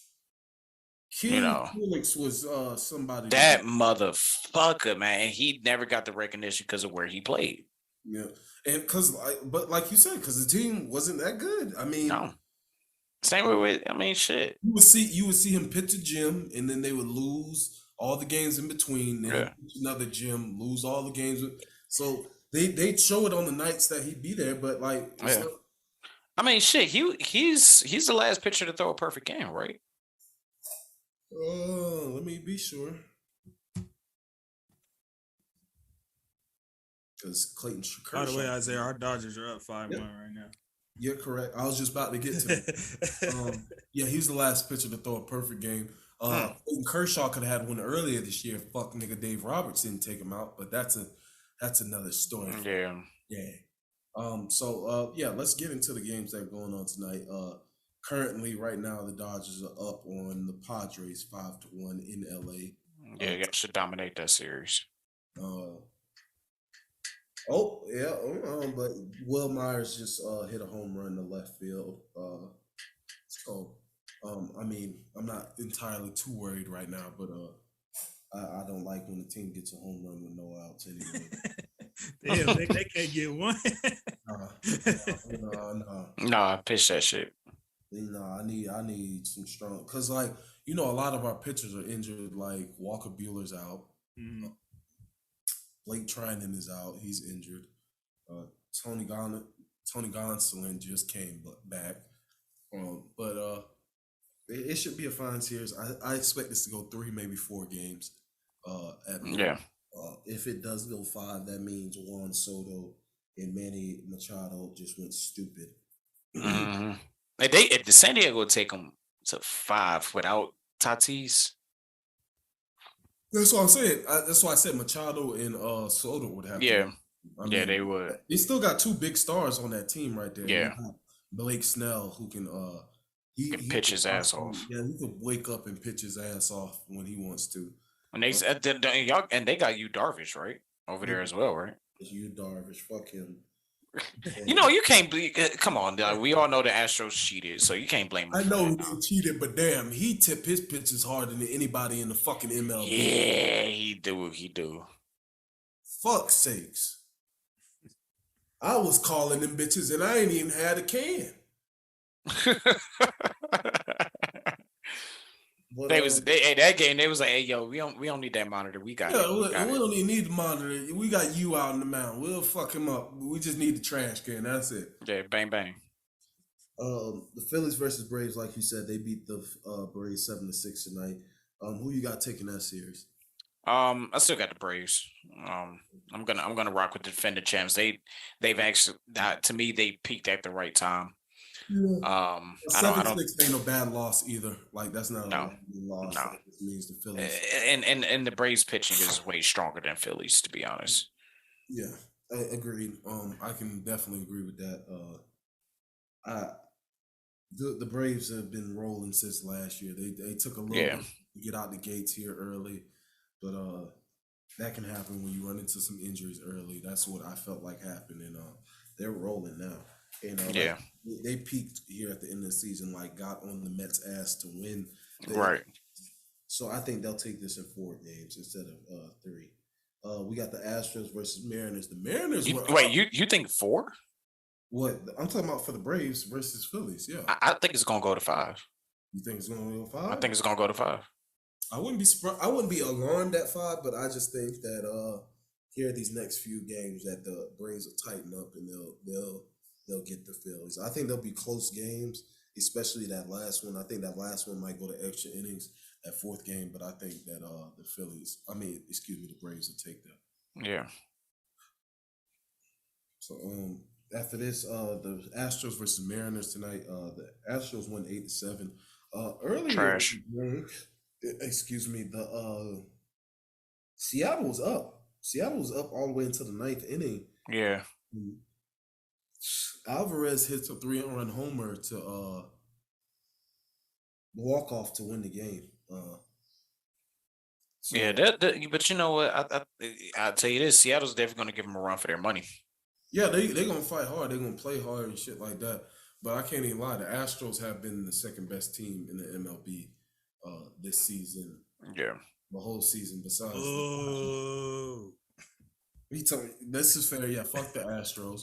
Felix was somebody. That motherfucker, man. He never got the recognition because of where he played. Yeah, and but like you said, because the team wasn't that good. I mean, no. Same way with, shit. You would see him pitch a gym, and then they would lose all the games in between. Then another gym, lose all the games. So they'd show it on the nights that he'd be there, but like, shit. He's the last pitcher to throw a perfect game, right? Let me be sure. Because Clayton Kershaw. By the way, Isaiah, our Dodgers are up 5-1 right now. You're correct. I was just about to get to it. He's the last pitcher to throw a perfect game. Clayton Kershaw could have had one earlier this year. Fuck nigga Dave Roberts didn't take him out, but that's another story. Yeah. Yeah. Let's get into the games that are going on tonight. Currently, right now, the Dodgers are up on the Padres 5-1 in LA. Yeah, you should dominate that series. But Will Myers just hit a home run to left field. I'm not entirely too worried right now, but I don't like when the team gets a home run with no outs anyway. Damn, they can't get one. Nah, pitch that shit. I need some strong, because a lot of our pitchers are injured. Like Walker Buehler's out. Mm-hmm. Blake Trinan is out. He's injured. Tony Gonsolin just came back. It should be a fine series. I expect this to go 3, maybe 4 games. If it does go 5, that means Juan Soto and Manny Machado just went stupid. Mm-hmm. If the San Diego would take them to 5 without Tatis. That's what I'm saying. That's why I said Machado and Soto would have. Yeah, they would. They still got 2 big stars on that team right there. Yeah, Blake Snell, who can he pitch his ass off. Yeah, he can wake up and pitch his ass off when he wants to. And they got Yu Darvish right over there as well, right? Yu Darvish, fuck him. You can't believe. Come on, dog. We all know the Astros cheated, so you can't blame him. I know he cheated, but damn, he tipped his pitches harder than anybody in the fucking MLB. Yeah, he do. Fuck sakes. I was calling them bitches and I ain't even had a can. That game. They was like, hey, yo, we don't need that monitor. We got it. We don't even need the monitor. We got you out in the mound. We'll fuck him up. We just need the trash can. That's it. Yeah, bang bang. The Phillies versus Braves, like you said, they beat the Braves 7-6 tonight. Who you got taking that series? I still got the Braves. I'm gonna rock with the defending champs. They've actually, to me, they peaked at the right time. Yeah. 7-6 ain't no bad loss either. Like that's not a loss. No. It means the Phillies. And the Braves pitching is way stronger than Phillies, to be honest. Yeah, I agreed. I can definitely agree with that. The Braves have been rolling since last year. They took a little bit to get out the gates here early, but that can happen when you run into some injuries early. That's what I felt like happened, and they're rolling now. And they peaked here at the end of the season, got on the Mets' ass to win. Right. So I think they'll take this in 4 games instead of 3. We got the Astros versus Mariners. The Mariners. You think 4? What I'm talking about for the Braves versus Phillies? Yeah. I think it's gonna go to 5. You think it's gonna go 5? I think it's gonna go to 5. I wouldn't be surprised. I wouldn't be alarmed at 5, but I just think that here these next few games that the Braves will tighten up and they'll get the Phillies. I think they'll be close games, especially that last one. I think that last one might go to extra innings, that 4th game, but I think that the Braves will take that. Yeah. So after this, the Astros versus Mariners tonight. The Astros won 8-7. Earlier, trash. The Seattle was up. Seattle was up all the way into the 9th inning. Yeah. Alvarez hits a 3-run homer to walk off to win the game. But you know what? I'll tell you this: Seattle's definitely going to give them a run for their money. Yeah, they're going to fight hard. They're going to play hard and shit like that. But I can't even lie. The Astros have been the second best team in the MLB this season. Yeah, the whole season. Besides, he told me this is fair. Yeah, fuck the Astros.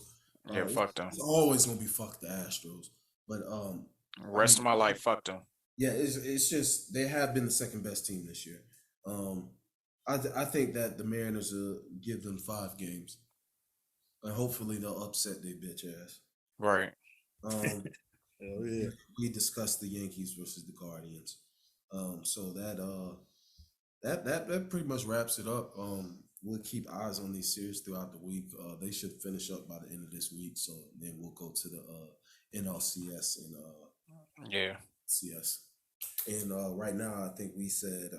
Fuck them. It's always gonna be fuck the Astros. But rest of my life, fuck them. Yeah, it's just they have been the second best team this year. I think that the Mariners will give them 5 games, and hopefully they'll upset their bitch ass. Right. We discussed the Yankees versus the Guardians. So that pretty much wraps it up. We'll keep eyes on these series throughout the week. They should finish up by the end of this week. So then we'll go to the NLCS and CS. And right now, I think we said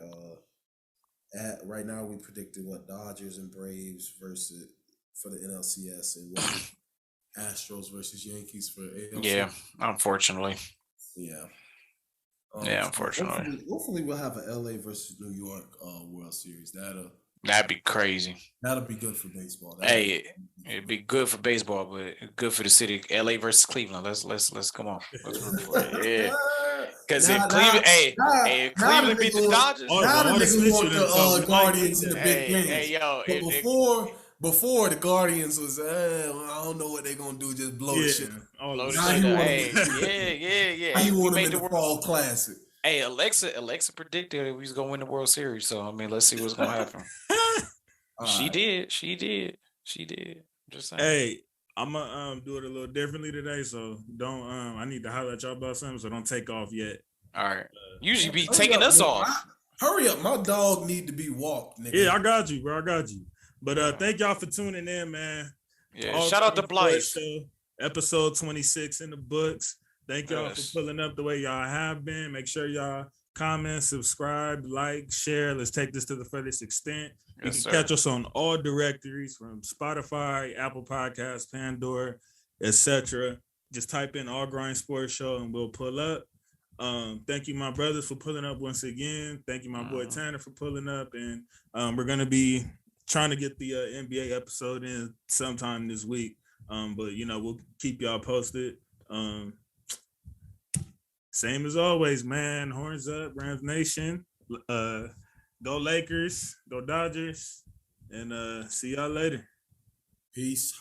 right now we predicted what Dodgers and Braves versus for the NLCS and what Astros versus Yankees for ALC. Yeah, unfortunately. Yeah. Yeah, unfortunately. Hopefully we'll have a LA versus New York World Series. That'd be crazy. That'll be good for baseball. It'd be good for baseball, but good for the city. LA versus Cleveland. Let's come on. Let's root for it. Yeah. Because if Cleveland, if Cleveland beat the Dodgers, now the niggas want the Guardians in the big games. Hey, yo, but before the Guardians was, I don't know what they're gonna do, just blow the shit. Blow the shit. Yeah. He want them in the Fall Classic. Hey, Alexa predicted we was gonna win the World Series. So I mean, let's see what's gonna happen. She did. Just saying. Hey, I'm gonna do it a little differently today, so don't. I need to holler at y'all about something, so don't take off yet. All right. Usually be taking us off. Hurry up, my dog need to be walked, nigga. Yeah, I got you, bro. I got you. But thank y'all for tuning in, man. Yeah, shout out to Blythe. Episode 26 in the books. Thank y'all for pulling up the way y'all have been. Make sure y'all comment, subscribe, like, share. Let's take this to the furthest extent. You can catch us on all directories from Spotify, Apple Podcasts, Pandora, etc. Just type in All Grind Sports Show and we'll pull up. Thank you, my brothers, for pulling up once again. Thank you, my boy Tanner, for pulling up. And we're gonna be trying to get the NBA episode in sometime this week. But we'll keep y'all posted. Same as always, man. Horns up, Rams Nation. Go Lakers, go Dodgers, and see y'all later. Peace.